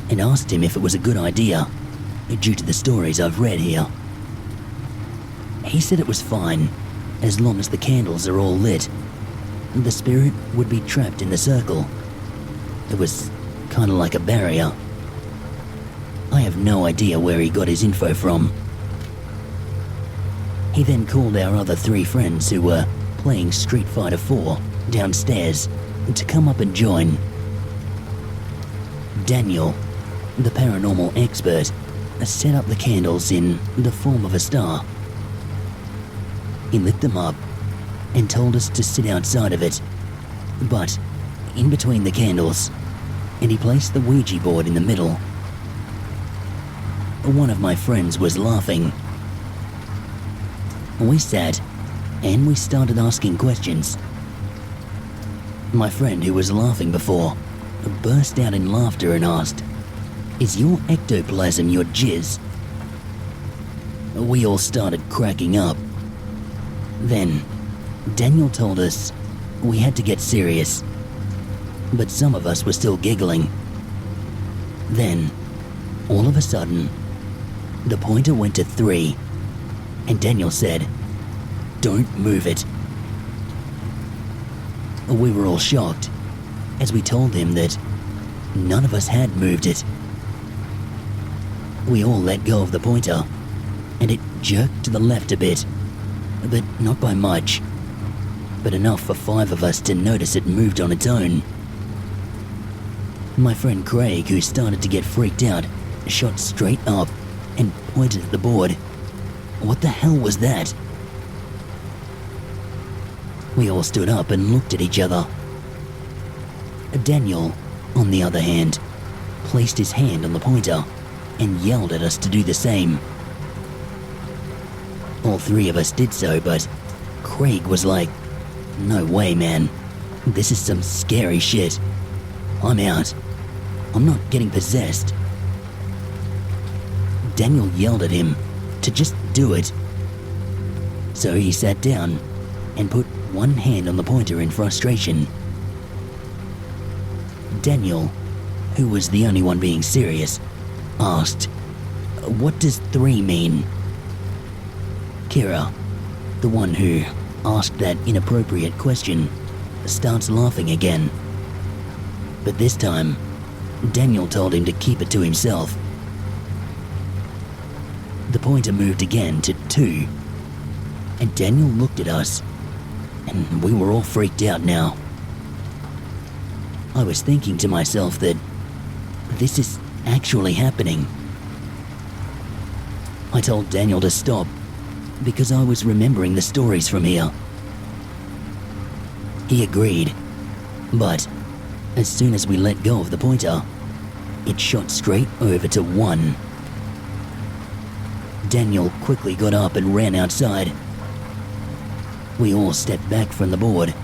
and asked him if it was a good idea, due to the stories I've read here. He said it was fine, as long as the candles are all lit. The spirit would be trapped in the circle. It was kind of like a barrier. I have no idea where he got his info from. He then called our other 3 friends who were playing Street Fighter 4 downstairs to come up and join. Daniel, the paranormal expert, set up the candles in the form of a star. He lit them up and told us to sit outside of it, but in between the candles, and he placed the Ouija board in the middle. One of my friends was laughing. We sat and we started asking questions. My friend, who was laughing before, burst out in laughter and asked, "Is your ectoplasm your jizz?" We all started cracking up. Then, Daniel told us we had to get serious, but some of us were still giggling. Then, all of a sudden, the pointer went to 3, and Daniel said, "Don't move it." We were all shocked, as we told him that none of us had moved it. We all let go of the pointer, and it jerked to the left a bit, but not by much, but enough for 5 of us to notice it moved on its own. My friend Craig, who started to get freaked out, shot straight up and pointed at the board. What the hell was that? We all stood up and looked at each other. Daniel, on the other hand, placed his hand on the pointer and yelled at us to do the same. All 3 of us did so, but Craig was like, "No way, man. This is some scary shit. I'm out. I'm not getting possessed." Daniel yelled at him to just do it. So he sat down and put one hand on the pointer in frustration. Daniel, who was the only one being serious, asked, "What does 3 mean?" Kira, the one who asked that inappropriate question, starts laughing again. But this time, Daniel told him to keep it to himself. the pointer moved again to 2, and Daniel looked at us, and we were all freaked out now. I was thinking to myself that this is actually happening. I told Daniel to stop because I was remembering the stories from here. He agreed, but as soon as we let go of the pointer, it shot straight over to 1. Daniel quickly got up and ran outside. We all stepped back from the board,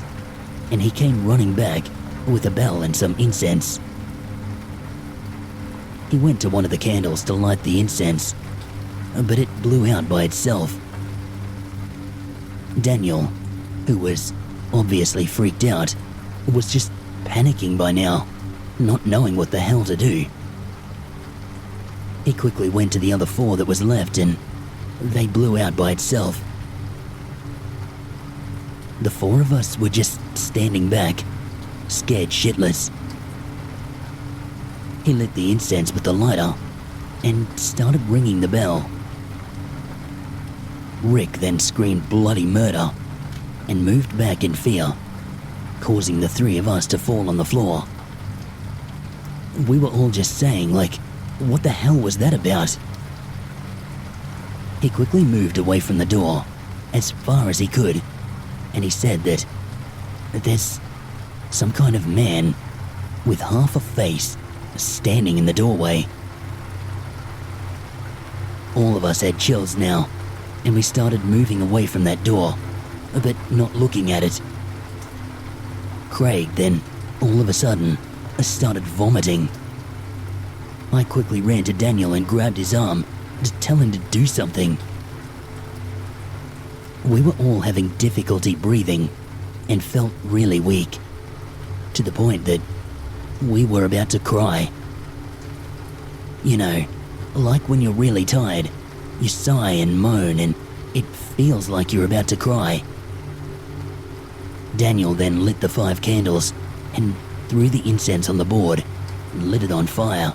and he came running back with a bell and some incense. He went to one of the candles to light the incense, but it blew out by itself. Daniel, who was obviously freaked out, was just panicking by now, not knowing what the hell to do. He quickly went to the other 4 that was left, and they blew out by itself. The 4 of us were just standing back, scared shitless. He lit the incense with the lighter and started ringing the bell. Rick then screamed bloody murder and moved back in fear, causing the 3 of us to fall on the floor. We were all just saying, like, what the hell was that about? He quickly moved away from the door as far as he could, and he said that there's some kind of man with half a face standing in the doorway. All of us had chills now, and we started moving away from that door, but not looking at it. Craig then, all of a sudden, started vomiting. I quickly ran to Daniel and grabbed his arm to tell him to do something. We were all having difficulty breathing and felt really weak, to the point that we were about to cry. You know, like when you're really tired, you sigh and moan and it feels like you're about to cry. Daniel then lit the 5 candles and threw the incense on the board and lit it on fire.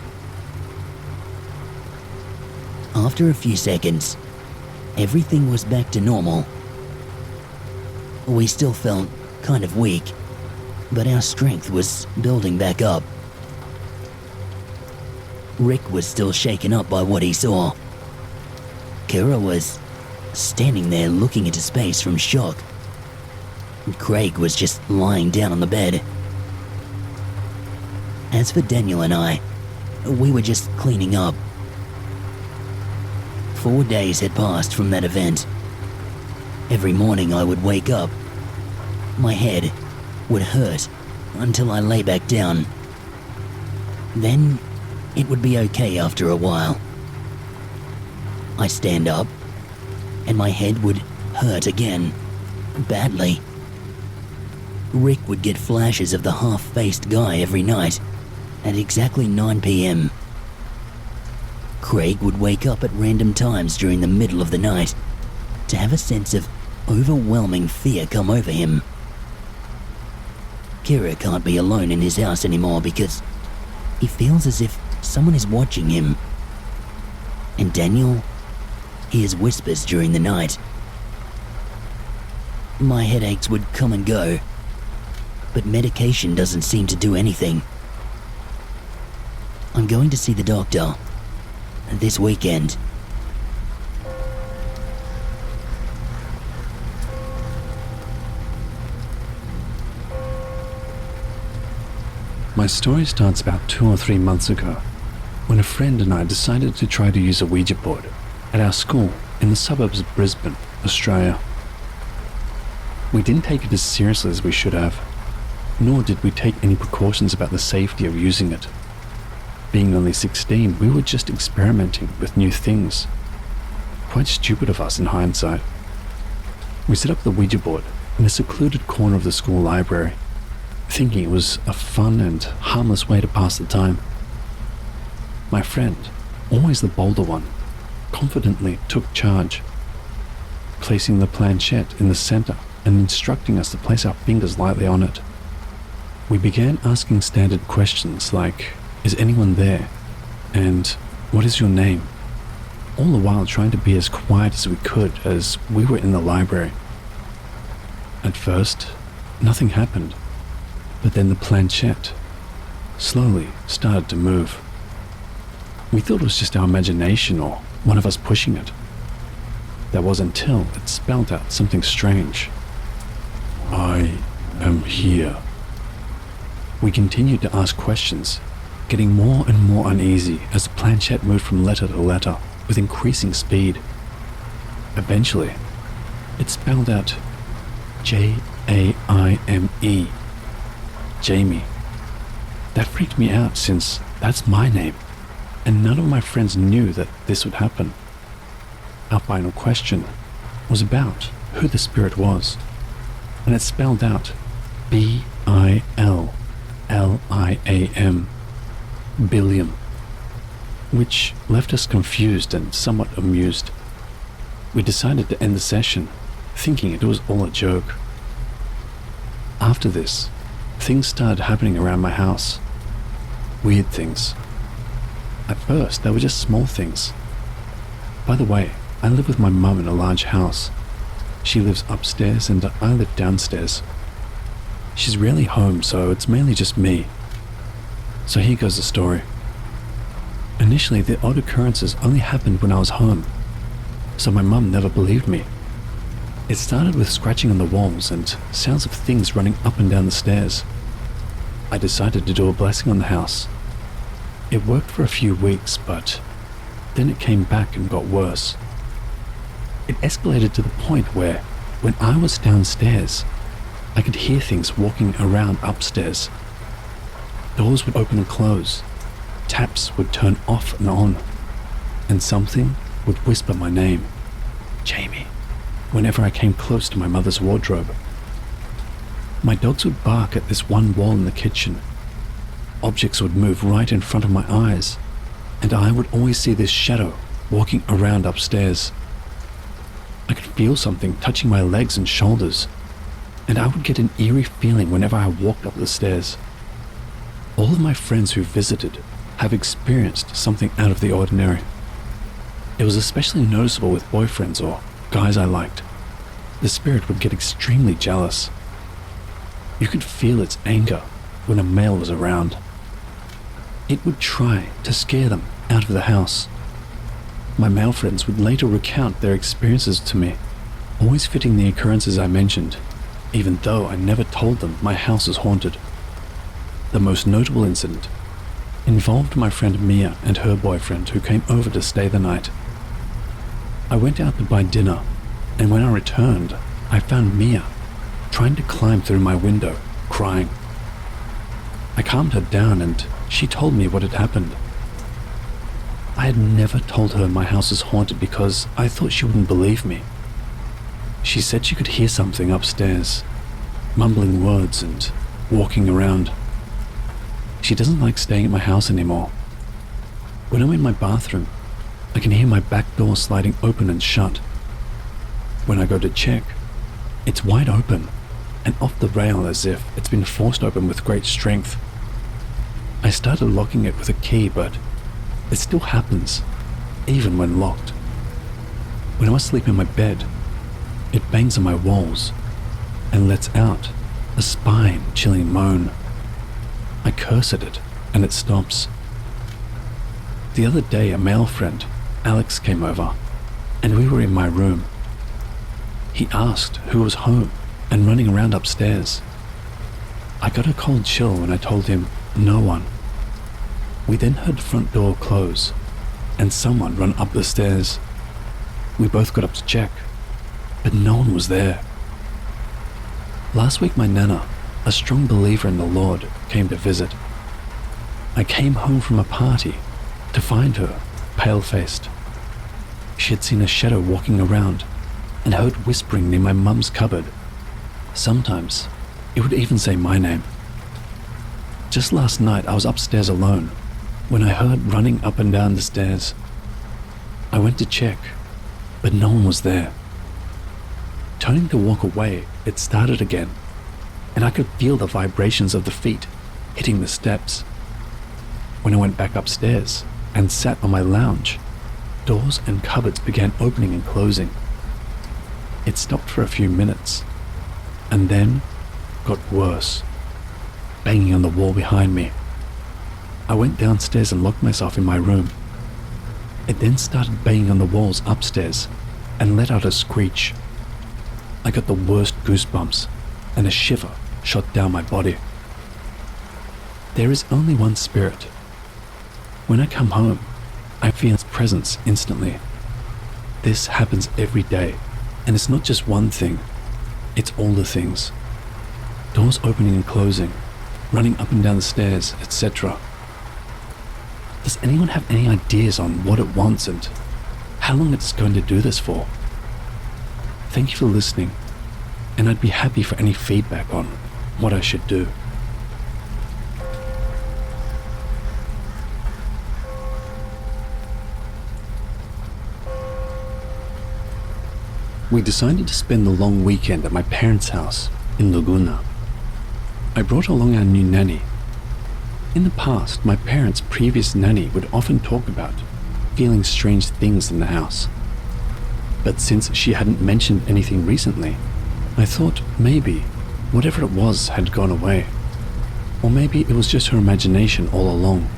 After a few seconds, everything was back to normal. We still felt kind of weak, but our strength was building back up. Rick was still shaken up by what he saw. Kira was standing there looking into space from shock. And Craig was just lying down on the bed. As for Daniel and I, we were just cleaning up. 4 days had passed from that event. Every morning I would wake up. My head would hurt until I lay back down. Then it would be okay after a while. I stand up, and my head would hurt again, badly. Rick would get flashes of the half-faced guy every night at exactly 9 p.m. Craig would wake up at random times during the middle of the night to have a sense of overwhelming fear come over him. Kira can't be alone in his house anymore because he feels as if someone is watching him. And Daniel hears whispers during the night. My headaches would come and go, but medication doesn't seem to do anything. I'm going to see the doctor this weekend. My story starts about 2 or 3 months ago, when a friend and I decided to try to use a Ouija board at our school in the suburbs of Brisbane, Australia. We didn't take it as seriously as we should have, nor did we take any precautions about the safety of using it. Being only 16, we were just experimenting with new things. Quite stupid of us in hindsight. We set up the Ouija board in a secluded corner of the school library, thinking it was a fun and harmless way to pass the time. My friend, always the bolder one, confidently took charge, placing the planchette in the center and instructing us to place our fingers lightly on it. We began asking standard questions like, "Is anyone there?" and "What is your name?" all the while trying to be as quiet as we could as we were in the library. At first, nothing happened, but then the planchette slowly started to move. We thought it was just our imagination or one of us pushing it. That was until it spelled out something strange. I am here. We continued to ask questions, getting more and more uneasy as the planchette moved from letter to letter with increasing speed. Eventually, it spelled out Jaime. Jamie. That freaked me out since that's my name, and none of my friends knew that this would happen. Our final question was about who the spirit was, and it spelled out Billiam, Billiam, which left us confused and somewhat amused. We decided to end the session, thinking it was all a joke. After this, things started happening around my house. Weird things. At first, they were just small things. By the way, I live with my mum in a large house. She lives upstairs and I live downstairs. She's rarely home, so it's mainly just me. So here goes the story. Initially, the odd occurrences only happened when I was home, so my mum never believed me. It started with scratching on the walls and sounds of things running up and down the stairs. I decided to do a blessing on the house. It worked for a few weeks, but then it came back and got worse. It escalated to the point where, when I was downstairs, I could hear things walking around upstairs. Doors would open and close, taps would turn off and on, and something would whisper my name, Jamie, whenever I came close to my mother's wardrobe. My dogs would bark at this one wall in the kitchen. Objects would move right in front of my eyes, and I would always see this shadow walking around upstairs. I could feel something touching my legs and shoulders, and I would get an eerie feeling whenever I walked up the stairs. All of my friends who visited have experienced something out of the ordinary. It was especially noticeable with boyfriends or guys I liked. The spirit would get extremely jealous. You could feel its anger when a male was around. It would try to scare them out of the house. My male friends would later recount their experiences to me, always fitting the occurrences I mentioned, even though I never told them my house is haunted. The most notable incident involved my friend Mia and her boyfriend who came over to stay the night. I went out to buy dinner, and when I returned, I found Mia trying to climb through my window, crying. I calmed her down and she told me what had happened. I had never told her my house is haunted because I thought she wouldn't believe me. She said she could hear something upstairs, mumbling words and walking around. She doesn't like staying at my house anymore. When I'm in my bathroom, I can hear my back door sliding open and shut. When I go to check, it's wide open and off the rail as if it's been forced open with great strength. I started locking it with a key, but it still happens, even when locked. When I sleep in my bed, it bangs on my walls and lets out a spine-chilling moan. I curse at it, and it stops. The other day, a male friend, Alex, came over, and we were in my room. He asked who was home and running around upstairs. I got a cold chill when I told him no one. We then heard the front door close and someone run up the stairs. We both got up to check, but no one was there. Last week my nana, a strong believer in the Lord, came to visit. I came home from a party to find her pale-faced. She had seen a shadow walking around and heard whispering near my mum's cupboard. Sometimes it would even say my name. Just last night I was upstairs alone when I heard running up and down the stairs. I went to check, but no one was there. Turning to walk away, it started again, and I could feel the vibrations of the feet hitting the steps. When I went back upstairs and sat on my lounge, doors and cupboards began opening and closing. It stopped for a few minutes, and then got worse, banging on the wall behind me. I went downstairs and locked myself in my room. It then started banging on the walls upstairs and let out a screech. I got the worst goosebumps, and a shiver shot down my body. There is only one spirit. When I come home, I feel its presence instantly. This happens every day, and it's not just one thing, it's all the things. Doors opening and closing, running up and down the stairs, etc. Does anyone have any ideas on what it wants and how long it's going to do this for? Thank you for listening, and I'd be happy for any feedback on what I should do. We decided to spend the long weekend at my parents' house in Laguna. I brought along our new nanny. In the past, my parents' previous nanny would often talk about feeling strange things in the house. But since she hadn't mentioned anything recently, I thought maybe whatever it was had gone away. Or maybe it was just her imagination all along.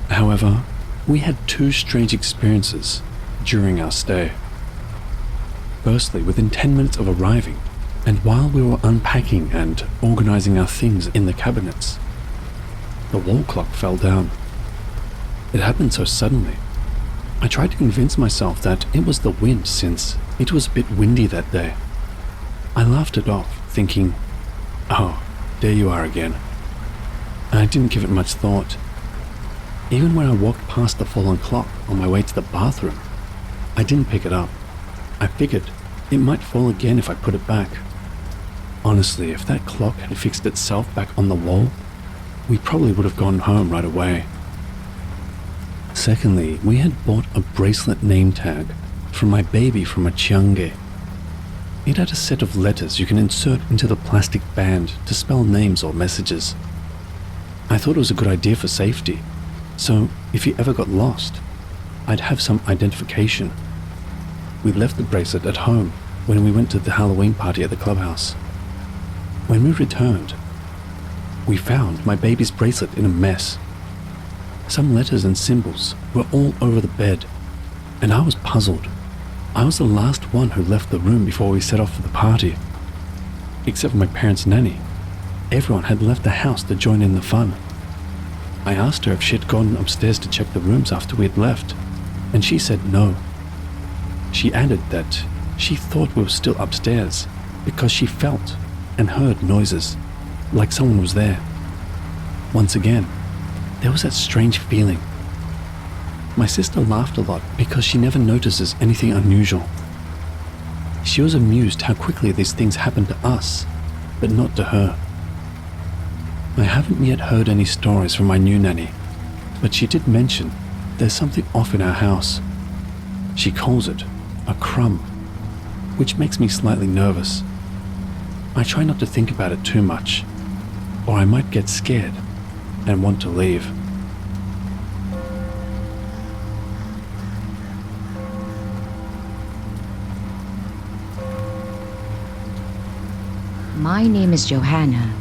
However, we had two strange experiences during our stay. Firstly, within 10 minutes of arriving, and while we were unpacking and organizing our things in the cabinets, the wall clock fell down. It happened so suddenly. I tried to convince myself that it was the wind since it was a bit windy that day. I laughed it off, thinking, oh, there you are again. And I didn't give it much thought. Even when I walked past the fallen clock on my way to the bathroom, I didn't pick it up. I figured it might fall again if I put it back. Honestly, if that clock had fixed itself back on the wall, we probably would have gone home right away. Secondly, we had bought a bracelet name tag for my baby from a chiange. It had a set of letters you can insert into the plastic band to spell names or messages. I thought it was a good idea for safety, so if he ever got lost, I'd have some identification. We left the bracelet at home when we went to the Halloween party at the clubhouse. When we returned, we found my baby's bracelet in a mess. Some letters and symbols were all over the bed, and I was puzzled. I was the last one who left the room before we set off for the party. Except for my parents' nanny. Everyone had left the house to join in the fun. I asked her if she had gone upstairs to check the rooms after we had left, and she said no. She added that she thought we were still upstairs because she felt and heard noises, like someone was there. Once again, there was that strange feeling. My sister laughed a lot because she never notices anything unusual. She was amused how quickly these things happened to us, but not to her. I haven't yet heard any stories from my new nanny, but she did mention there's something off in our house. She calls it a crumb, which makes me slightly nervous. I try not to think about it too much, or I might get scared and want to leave. My name is Johanna,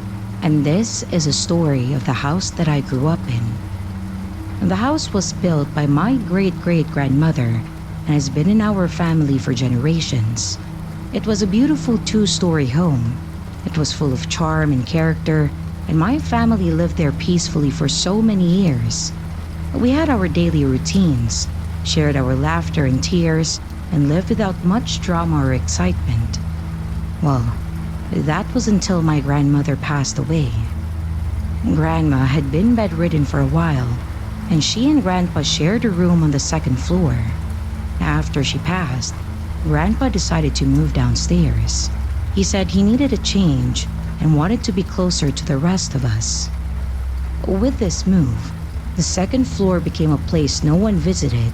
and this is a story of the house that I grew up in. The house was built by my great-great-grandmother and has been in our family for generations. It was a beautiful two-story home. It was full of charm and character, and my family lived there peacefully for so many years. We had our daily routines, shared our laughter and tears, and lived without much drama or excitement. Well, that was until my grandmother passed away. Grandma had been bedridden for a while, and she and Grandpa shared a room on the second floor. After she passed, Grandpa decided to move downstairs. He said he needed a change and wanted to be closer to the rest of us. With this move, the second floor became a place no one visited,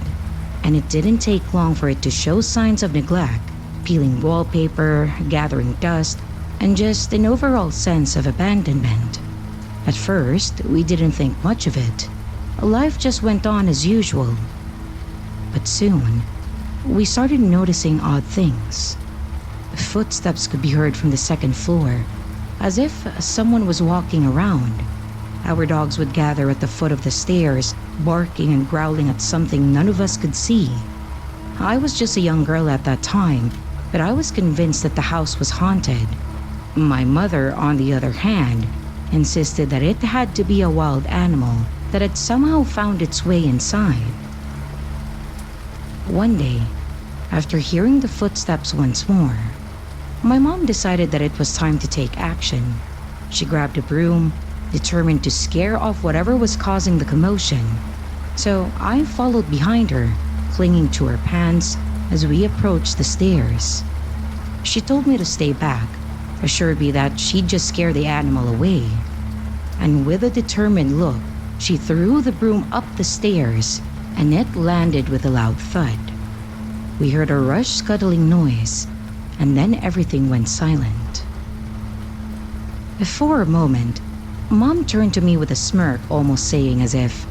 and it didn't take long for it to show signs of neglect, peeling wallpaper, gathering dust, and just an overall sense of abandonment. At first, we didn't think much of it. Life just went on as usual. but soon, we started noticing odd things. Footsteps could be heard from the second floor, as if someone was walking around. Our dogs would gather at the foot of the stairs, barking and growling at something none of us could see. I was just a young girl at that time, but I was convinced that the house was haunted. My mother, on the other hand, insisted that it had to be a wild animal that had somehow found its way inside. One day, after hearing the footsteps once more, my mom decided that it was time to take action. She grabbed a broom, determined to scare off whatever was causing the commotion. So I followed behind her, clinging to her pants as we approached the stairs. She told me to stay back, assured me that she'd just scare the animal away. And with a determined look, she threw the broom up the stairs, and it landed with a loud thud. We heard a rush scuttling noise, and then everything went silent. For a moment, Mom turned to me with a smirk, almost saying as if,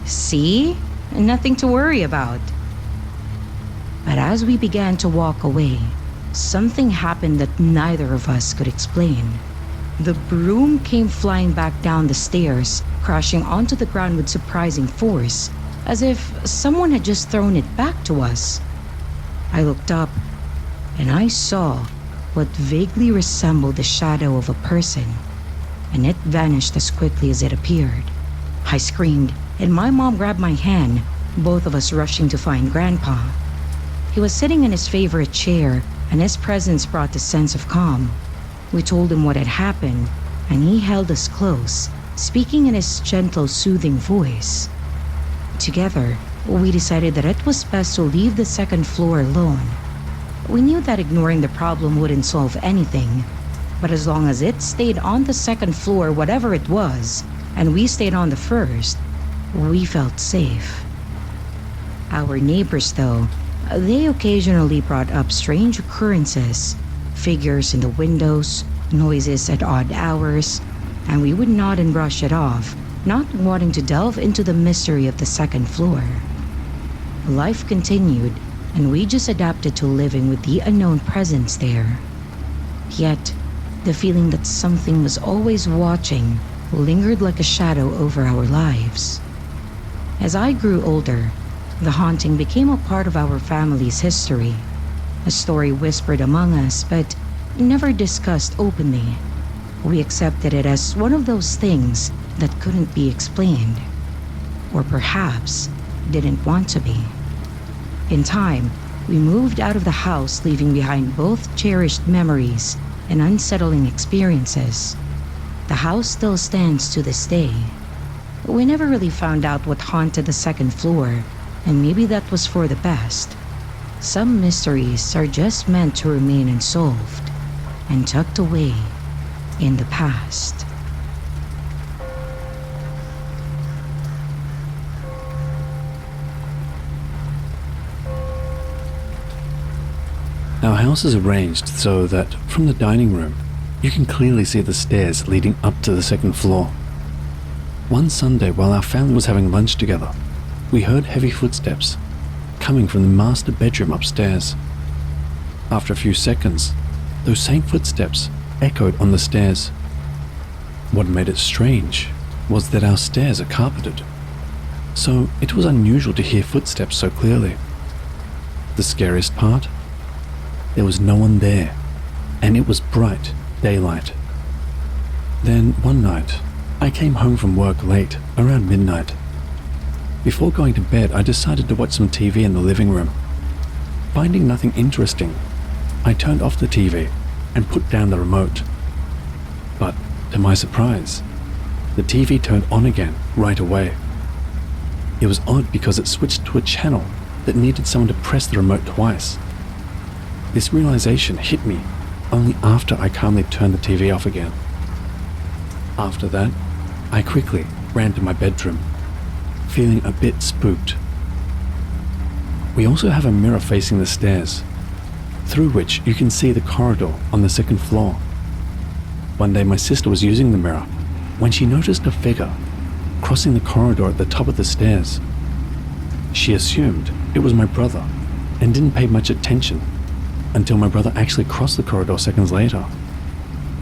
"See? Nothing to worry about." But as we began to walk away, something happened that neither of us could explain. The broom came flying back down the stairs, crashing onto the ground with surprising force, as if someone had just thrown it back to us. I looked up, and I saw what vaguely resembled the shadow of a person, and it vanished as quickly as it appeared. I screamed, and my mom grabbed my hand, both of us rushing to find Grandpa. He was sitting in his favorite chair, and his presence brought a sense of calm. We told him what had happened, and he held us close, speaking in his gentle, soothing voice. Together, we decided that it was best to leave the second floor alone. We knew that ignoring the problem wouldn't solve anything, but as long as it stayed on the second floor, whatever it was, and we stayed on the first, we felt safe. Our neighbors, though, they occasionally brought up strange occurrences, figures in the windows, noises at odd hours, and we would nod and brush it off, not wanting to delve into the mystery of the second floor. Life continued, and we just adapted to living with the unknown presence there. Yet, the feeling that something was always watching lingered like a shadow over our lives. As I grew older, the haunting became a part of our family's history, a story whispered among us but never discussed openly. We accepted it as one of those things that couldn't be explained, or perhaps didn't want to be. In time, we moved out of the house, leaving behind both cherished memories and unsettling experiences. The house still stands to this day. We never really found out what haunted the second floor, and maybe that was for the best. Some mysteries are just meant to remain unsolved and tucked away in the past. Our house is arranged so that from the dining room, you can clearly see the stairs leading up to the second floor. One Sunday, while our family was having lunch together, we heard heavy footsteps coming from the master bedroom upstairs. After a few seconds, those same footsteps echoed on the stairs. What made it strange was that our stairs are carpeted, so it was unusual to hear footsteps so clearly. The scariest part? There was no one there, and it was bright daylight. Then one night, I came home from work late, around midnight. Before going to bed, I decided to watch some TV in the living room. Finding nothing interesting, I turned off the TV and put down the remote. But to my surprise, the TV turned on again right away. It was odd because it switched to a channel that needed someone to press the remote twice. This realization hit me only after I calmly turned the TV off again. After that, I quickly ran to my bedroom, feeling a bit spooked. We also have a mirror facing the stairs, through which you can see the corridor on the second floor. One day my sister was using the mirror when she noticed a figure crossing the corridor at the top of the stairs. She assumed it was my brother, and didn't pay much attention until my brother actually crossed the corridor seconds later,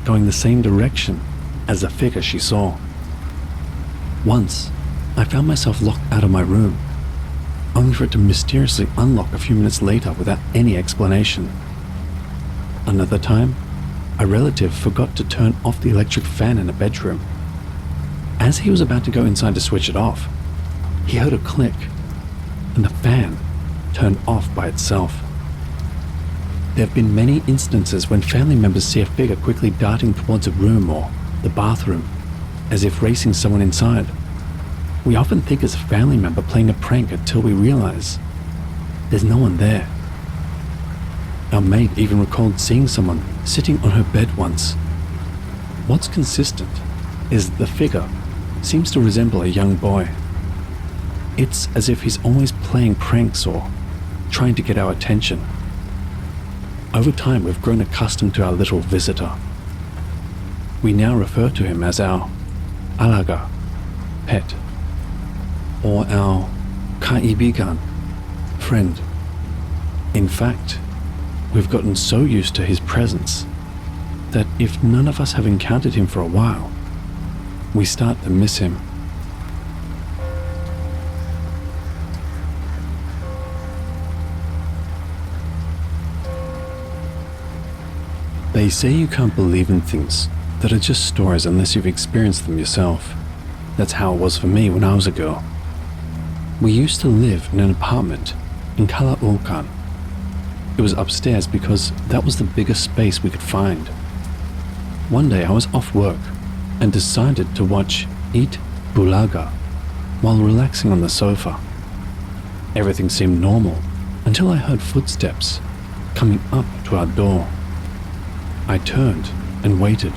going the same direction as the figure she saw. Once, I found myself locked out of my room, only for it to mysteriously unlock a few minutes later without any explanation. Another time, a relative forgot to turn off the electric fan in a bedroom. As he was about to go inside to switch it off, he heard a click, and the fan turned off by itself. There have been many instances when family members see a figure quickly darting towards a room or the bathroom, as if racing someone inside. We often think it's a family member playing a prank until we realize there's no one there. Our maid even recalled seeing someone sitting on her bed once. What's consistent is the figure seems to resemble a young boy. It's as if he's always playing pranks or trying to get our attention. Over time, we've grown accustomed to our little visitor. We now refer to him as our alaga, pet, or our kaibigan, friend. In fact, we've gotten so used to his presence that if none of us have encountered him for a while, we start to miss him. They say you can't believe in things that are just stories unless you've experienced them yourself. That's how it was for me when I was a girl. We used to live in an apartment in Kala'ukan. It was upstairs because that was the biggest space we could find. One day I was off work and decided to watch Eat Bulaga while relaxing on the sofa. Everything seemed normal until I heard footsteps coming up to our door. I turned and waited,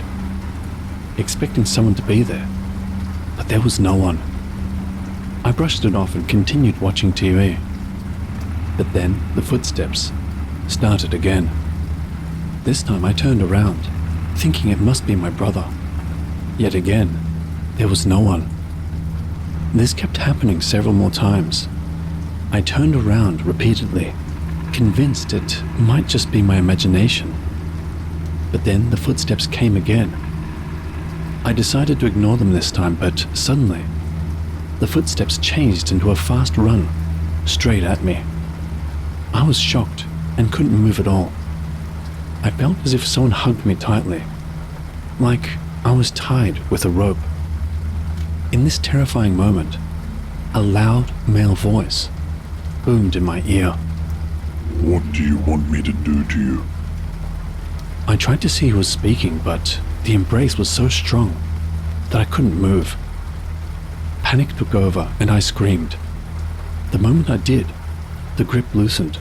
expecting someone to be there, but there was no one. I brushed it off and continued watching TV. But then the footsteps started again. This time I turned around, thinking it must be my brother. Yet again, there was no one. This kept happening several more times. I turned around repeatedly, convinced it might just be my imagination. But then the footsteps came again. I decided to ignore them this time, but suddenly, the footsteps changed into a fast run, straight at me. I was shocked and couldn't move at all. I felt as if someone hugged me tightly, like I was tied with a rope. In this terrifying moment, a loud male voice boomed in my ear. What do you want me to do to you? I tried to see who was speaking, but the embrace was so strong that I couldn't move. Panic took over and I screamed. The moment I did, the grip loosened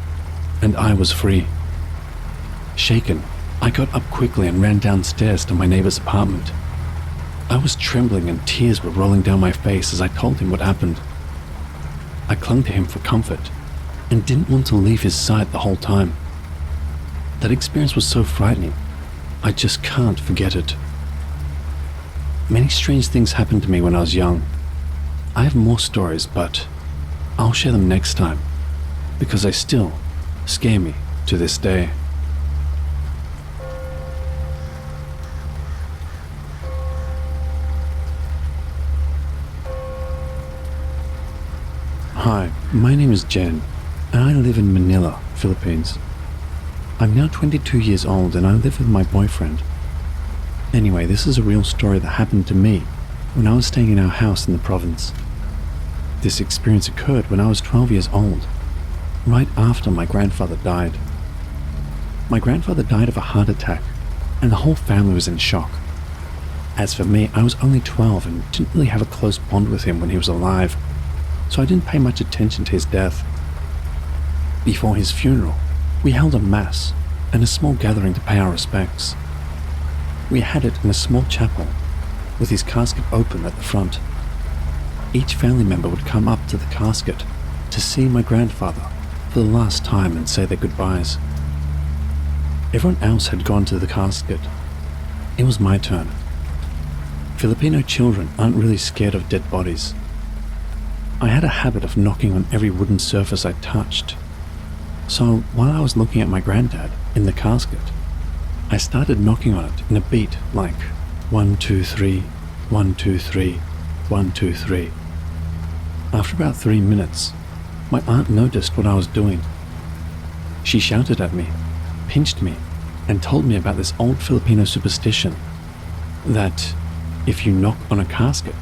and I was free. Shaken, I got up quickly and ran downstairs to my neighbor's apartment. I was trembling and tears were rolling down my face as I told him what happened. I clung to him for comfort and didn't want to leave his side the whole time. That experience was so frightening, I just can't forget it. Many strange things happened to me when I was young. I have more stories, but I'll share them next time, because they still scare me to this day. Hi, my name is Jen, and I live in Manila, Philippines. I'm now 22 years old and I live with my boyfriend. Anyway, this is a real story that happened to me when I was staying in our house in the province. This experience occurred when I was 12 years old, right after my grandfather died. My grandfather died of a heart attack, and the whole family was in shock. As for me, I was only 12 and didn't really have a close bond with him when he was alive, so I didn't pay much attention to his death. Before his funeral, we held a mass and a small gathering to pay our respects. We had it in a small chapel, with his casket open at the front. Each family member would come up to the casket to see my grandfather for the last time and say their goodbyes. Everyone else had gone to the casket. It was my turn. Filipino children aren't really scared of dead bodies. I had a habit of knocking on every wooden surface I touched. So while I was looking at my granddad in the casket, I started knocking on it in a beat like 1, 2, 3, 1, 2, 3, 1, 2, 3. After about 3 minutes, my aunt noticed what I was doing. She shouted at me, pinched me, and told me about this old Filipino superstition that if you knock on a casket,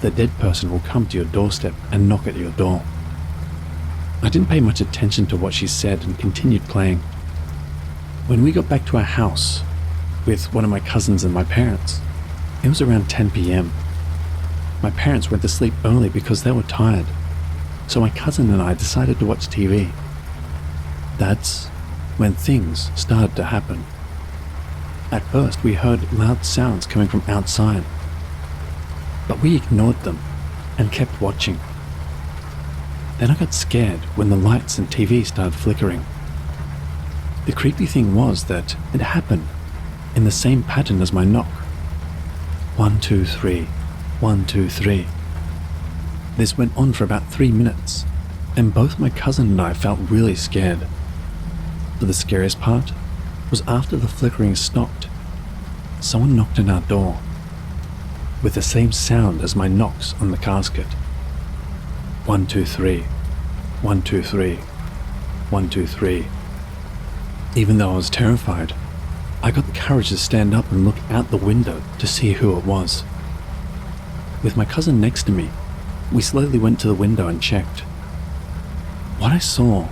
the dead person will come to your doorstep and knock at your door. I didn't pay much attention to what she said and continued playing. When we got back to our house with one of my cousins and my parents, it was around 10 p.m. My parents went to sleep early because they were tired, so my cousin and I decided to watch TV. That's when things started to happen. At first, we heard loud sounds coming from outside, but we ignored them and kept watching. Then I got scared when the lights and TV started flickering. The creepy thing was that it happened in the same pattern as my knock. 1, 2, 3, 1, 2, 3. This went on for about 3 minutes, and both my cousin and I felt really scared. But the scariest part was after the flickering stopped, someone knocked on our door, with the same sound as my knocks on the casket. 1, 2, 3, 1, 2, 3, 1, 2, 3. Even though I was terrified, I got the courage to stand up and look out the window to see who it was. With my cousin next to me, we slowly went to the window and checked. What I saw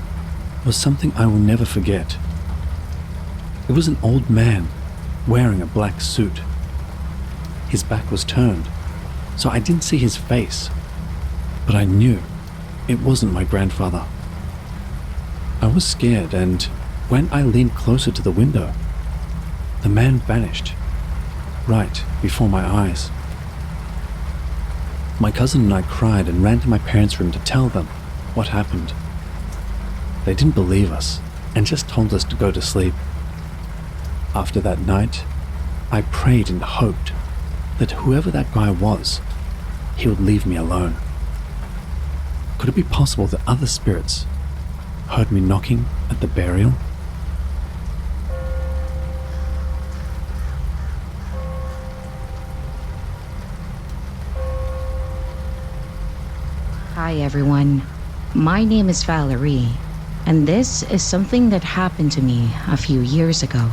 was something I will never forget. It was an old man wearing a black suit. His back was turned, so I didn't see his face, but I knew it wasn't my grandfather. I was scared, and when I leaned closer to the window, the man vanished right before my eyes. My cousin and I cried and ran to my parents' room to tell them what happened. They didn't believe us and just told us to go to sleep. After that night, I prayed and hoped that whoever that guy was, he would leave me alone. Could it be possible that other spirits heard me knocking at the burial? Hi everyone, my name is Valerie, and this is something that happened to me a few years ago.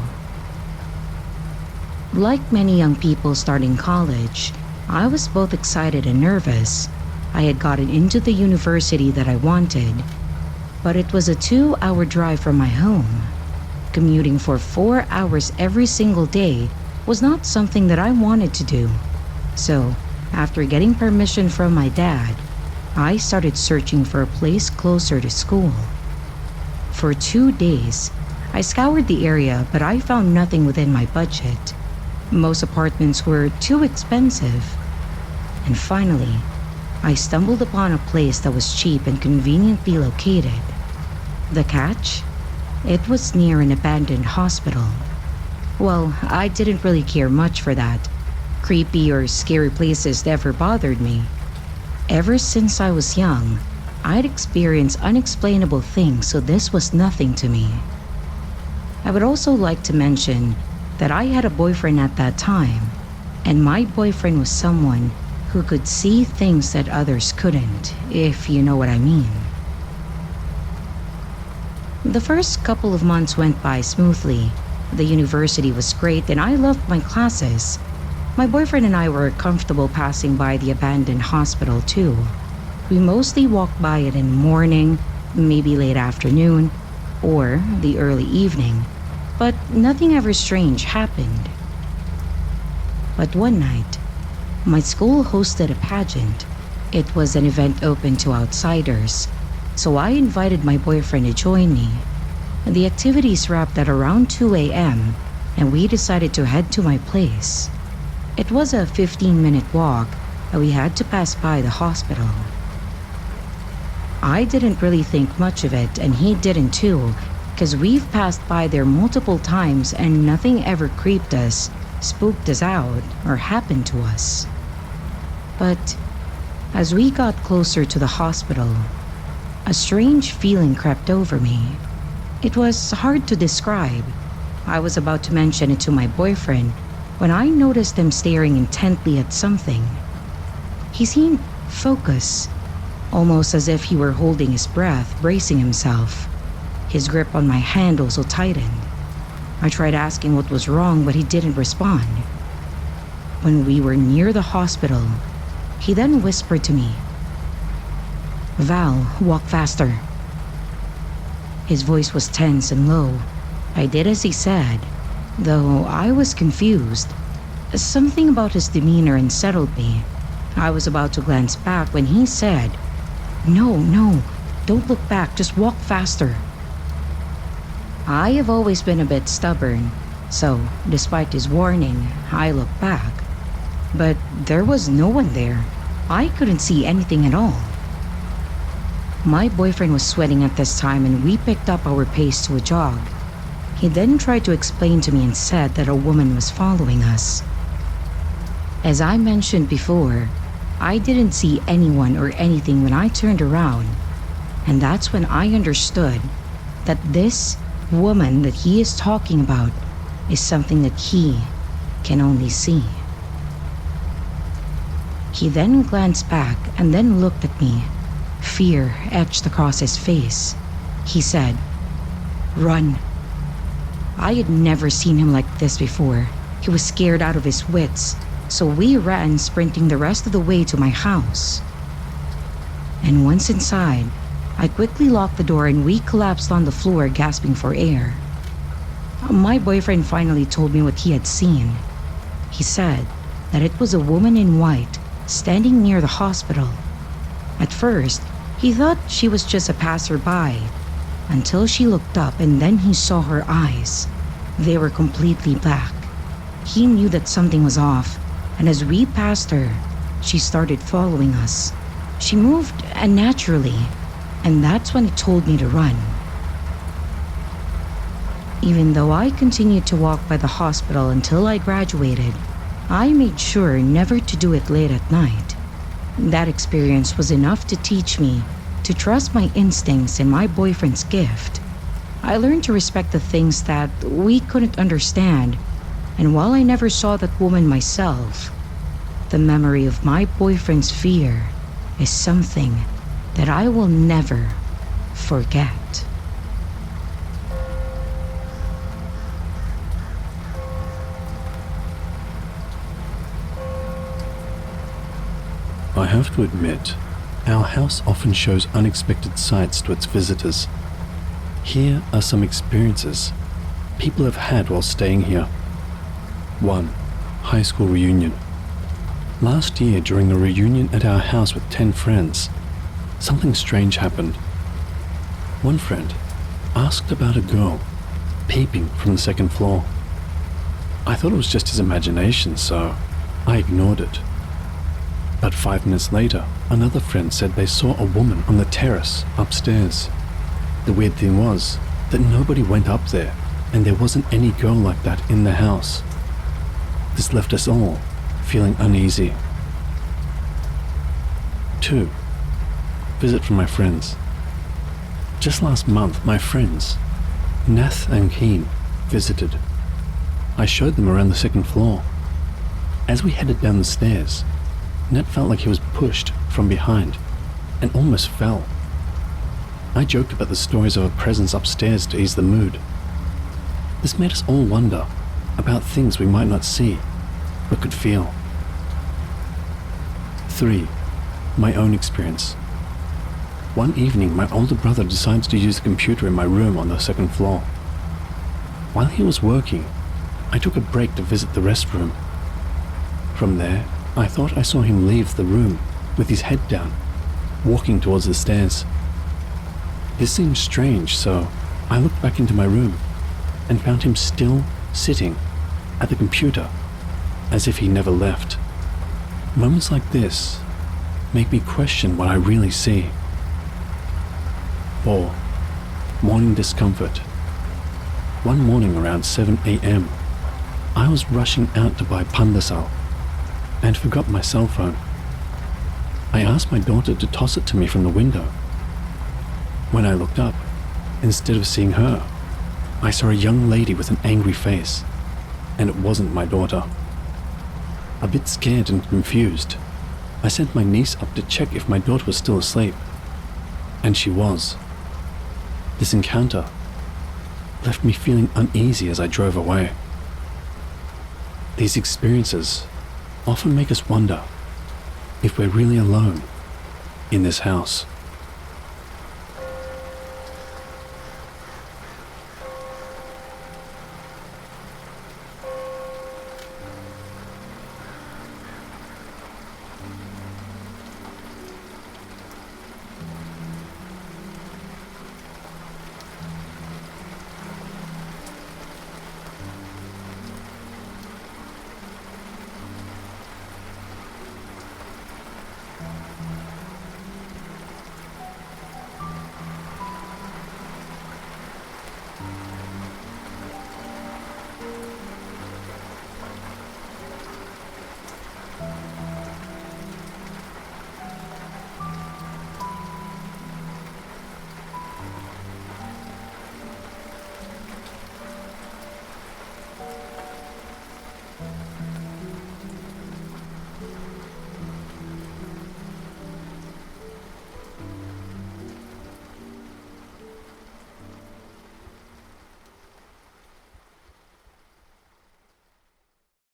Like many young people starting college, I was both excited and nervous. I had gotten into the university that I wanted, but it was a 2-hour drive from my home. Commuting for 4 hours every single day was not something that I wanted to do. So, after getting permission from my dad, I started searching for a place closer to school. For 2 days, I scoured the area, but I found nothing within my budget. Most apartments were too expensive. And finally, I stumbled upon a place that was cheap and conveniently located. The catch? It was near an abandoned hospital. Well, I didn't really care much for that. Creepy or scary places never bothered me. Ever since I was young, I'd experienced unexplainable things, so this was nothing to me. I would also like to mention that I had a boyfriend at that time, and my boyfriend was someone who could see things that others couldn't, if you know what I mean. The first couple of months went by smoothly. The university was great and I loved my classes. My boyfriend and I were comfortable passing by the abandoned hospital too. We mostly walked by it in the morning, maybe late afternoon, or the early evening, but nothing ever strange happened. But one night, my school hosted a pageant. It was an event open to outsiders, so I invited my boyfriend to join me. The activities wrapped at around 2 a.m., and we decided to head to my place. It was a 15-minute walk, and we had to pass by the hospital. I didn't really think much of it, and he didn't too, because we've passed by there multiple times and nothing ever creeped us, spooked us out, or happened to us. But As we got closer to the hospital, a strange feeling crept over me. It was hard to describe. I was about to mention it to my boyfriend when I noticed him staring intently at something. He seemed focused, almost as if he were holding his breath, bracing himself. His grip on my hand also tightened. I tried asking what was wrong, but he didn't respond. When we were near the hospital, he then whispered to me, "Val, walk faster." His voice was tense and low. I did as he said, though I was confused. Something about his demeanor unsettled me. I was about to glance back when he said, No, don't look back, just walk faster." I have always been a bit stubborn, so despite his warning, I looked back. But there was no one there. I couldn't see anything at all. My boyfriend was sweating at this time and we picked up our pace to a jog. He then tried to explain to me and said that a woman was following us. As I mentioned before, I didn't see anyone or anything when I turned around, and that's when I understood that this woman that he is talking about is something that he can only see. He then glanced back and then looked at me. Fear etched across his face. He said, "Run." I had never seen him like this before. He was scared out of his wits, so we ran, sprinting the rest of the way to my house. And once inside, I quickly locked the door and we collapsed on the floor, gasping for air. My boyfriend finally told me what he had seen. He said that it was a woman in white standing near the hospital. At first, he thought she was just a passerby, until she looked up and then he saw her eyes. They were completely black. He knew that something was off, and as we passed her, she started following us. She moved unnaturally, and that's when he told me to run. Even though I continued to walk by the hospital until I graduated, I made sure never to do it late at night. That experience was enough to teach me to trust my instincts and my boyfriend's gift. I learned to respect the things that we couldn't understand, and while I never saw that woman myself, the memory of my boyfriend's fear is something that I will never forget. I have to admit, our house often shows unexpected sights to its visitors. Here are some experiences people have had while staying here. 1. High school reunion. Last year, during a reunion at our house with 10 friends, something strange happened. One friend asked about a girl peeping from the second floor. I thought it was just his imagination, so I ignored it. But 5 minutes later, another friend said they saw a woman on the terrace upstairs. The weird thing was that nobody went up there, and there wasn't any girl like that in the house. This left us all feeling uneasy. 2. Visit from my friends. Just last month, my friends, Nath and Keen, visited. I showed them around the second floor. As we headed down the stairs, Nat felt like he was pushed from behind and almost fell. I joked about the stories of a presence upstairs to ease the mood. This made us all wonder about things we might not see but could feel. 3. My own experience. One evening, my older brother decided to use the computer in my room on the second floor. While he was working, I took a break to visit the restroom. From there, I thought I saw him leave the room with his head down, walking towards the stairs. This seemed strange, so I looked back into my room and found him still sitting at the computer, as if he never left. Moments like this make me question what I really see. 4. Morning discomfort. One morning around 7 a.m., I was rushing out to buy pandasal and forgot my cell phone. I I asked my daughter to toss it to me from the window. When I looked up, instead of seeing her, I saw a young lady with an angry face, and it wasn't my daughter. A bit scared and confused, I sent my niece up to check if my daughter was still asleep, and she was. This encounter left me feeling uneasy as I drove away. These experiences often make us wonder if we're really alone in this house.